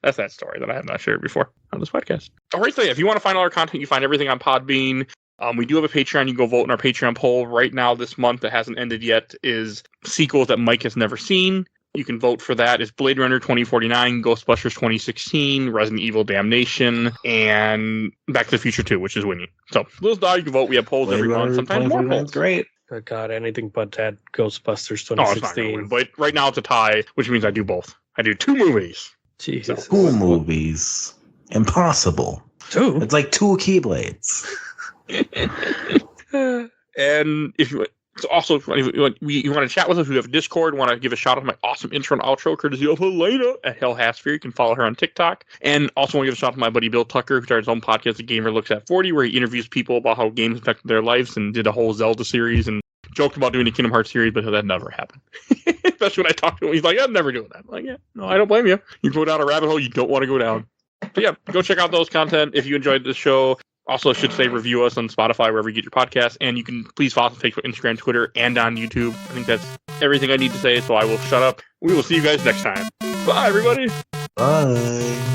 that's that story that I have not shared before on this podcast. All right, so yeah, if you want to find all our content, you find everything on Podbean. We do have a Patreon. You can go vote in our Patreon poll right now. This month that hasn't ended yet is sequels that Mike has never seen. You can vote for that. It's Blade Runner 2049, Ghostbusters 2016, Resident Evil Damnation, and Back to the Future 2, which is winning. So, Little Dog, you can vote. We have polls every month. Sometimes more polls. Great. Oh, God, anything but that Ghostbusters Oh, it's not 2016. going to win. But right now it's a tie, which means I do both. I do 2 movies. Jesus. 2 movies. Impossible. 2? It's like 2 Keyblades. And if you also, if you want to chat with us, we have a Discord, want to give a shout out to my awesome intro and outro, courtesy of Helena at Hell Hasphere. You can follow her on TikTok. And also want to give a shout out to my buddy Bill Tucker, who started his own podcast, The Gamer Looks at 40, where he interviews people about how games affected their lives and did a whole Zelda series and joked about doing a Kingdom Hearts series, but that never happened. Especially when I talked to him, he's like, I'm never doing that. I'm like, yeah, no, I don't blame you. You go down a rabbit hole you don't want to go down. But yeah, go check out those content if you enjoyed this show. Also, should say review us on Spotify, wherever you get your podcasts. And you can please follow us on Facebook, Instagram, Twitter, and on YouTube. I think that's everything I need to say, so I will shut up. We will see you guys next time. Bye, everybody. Bye.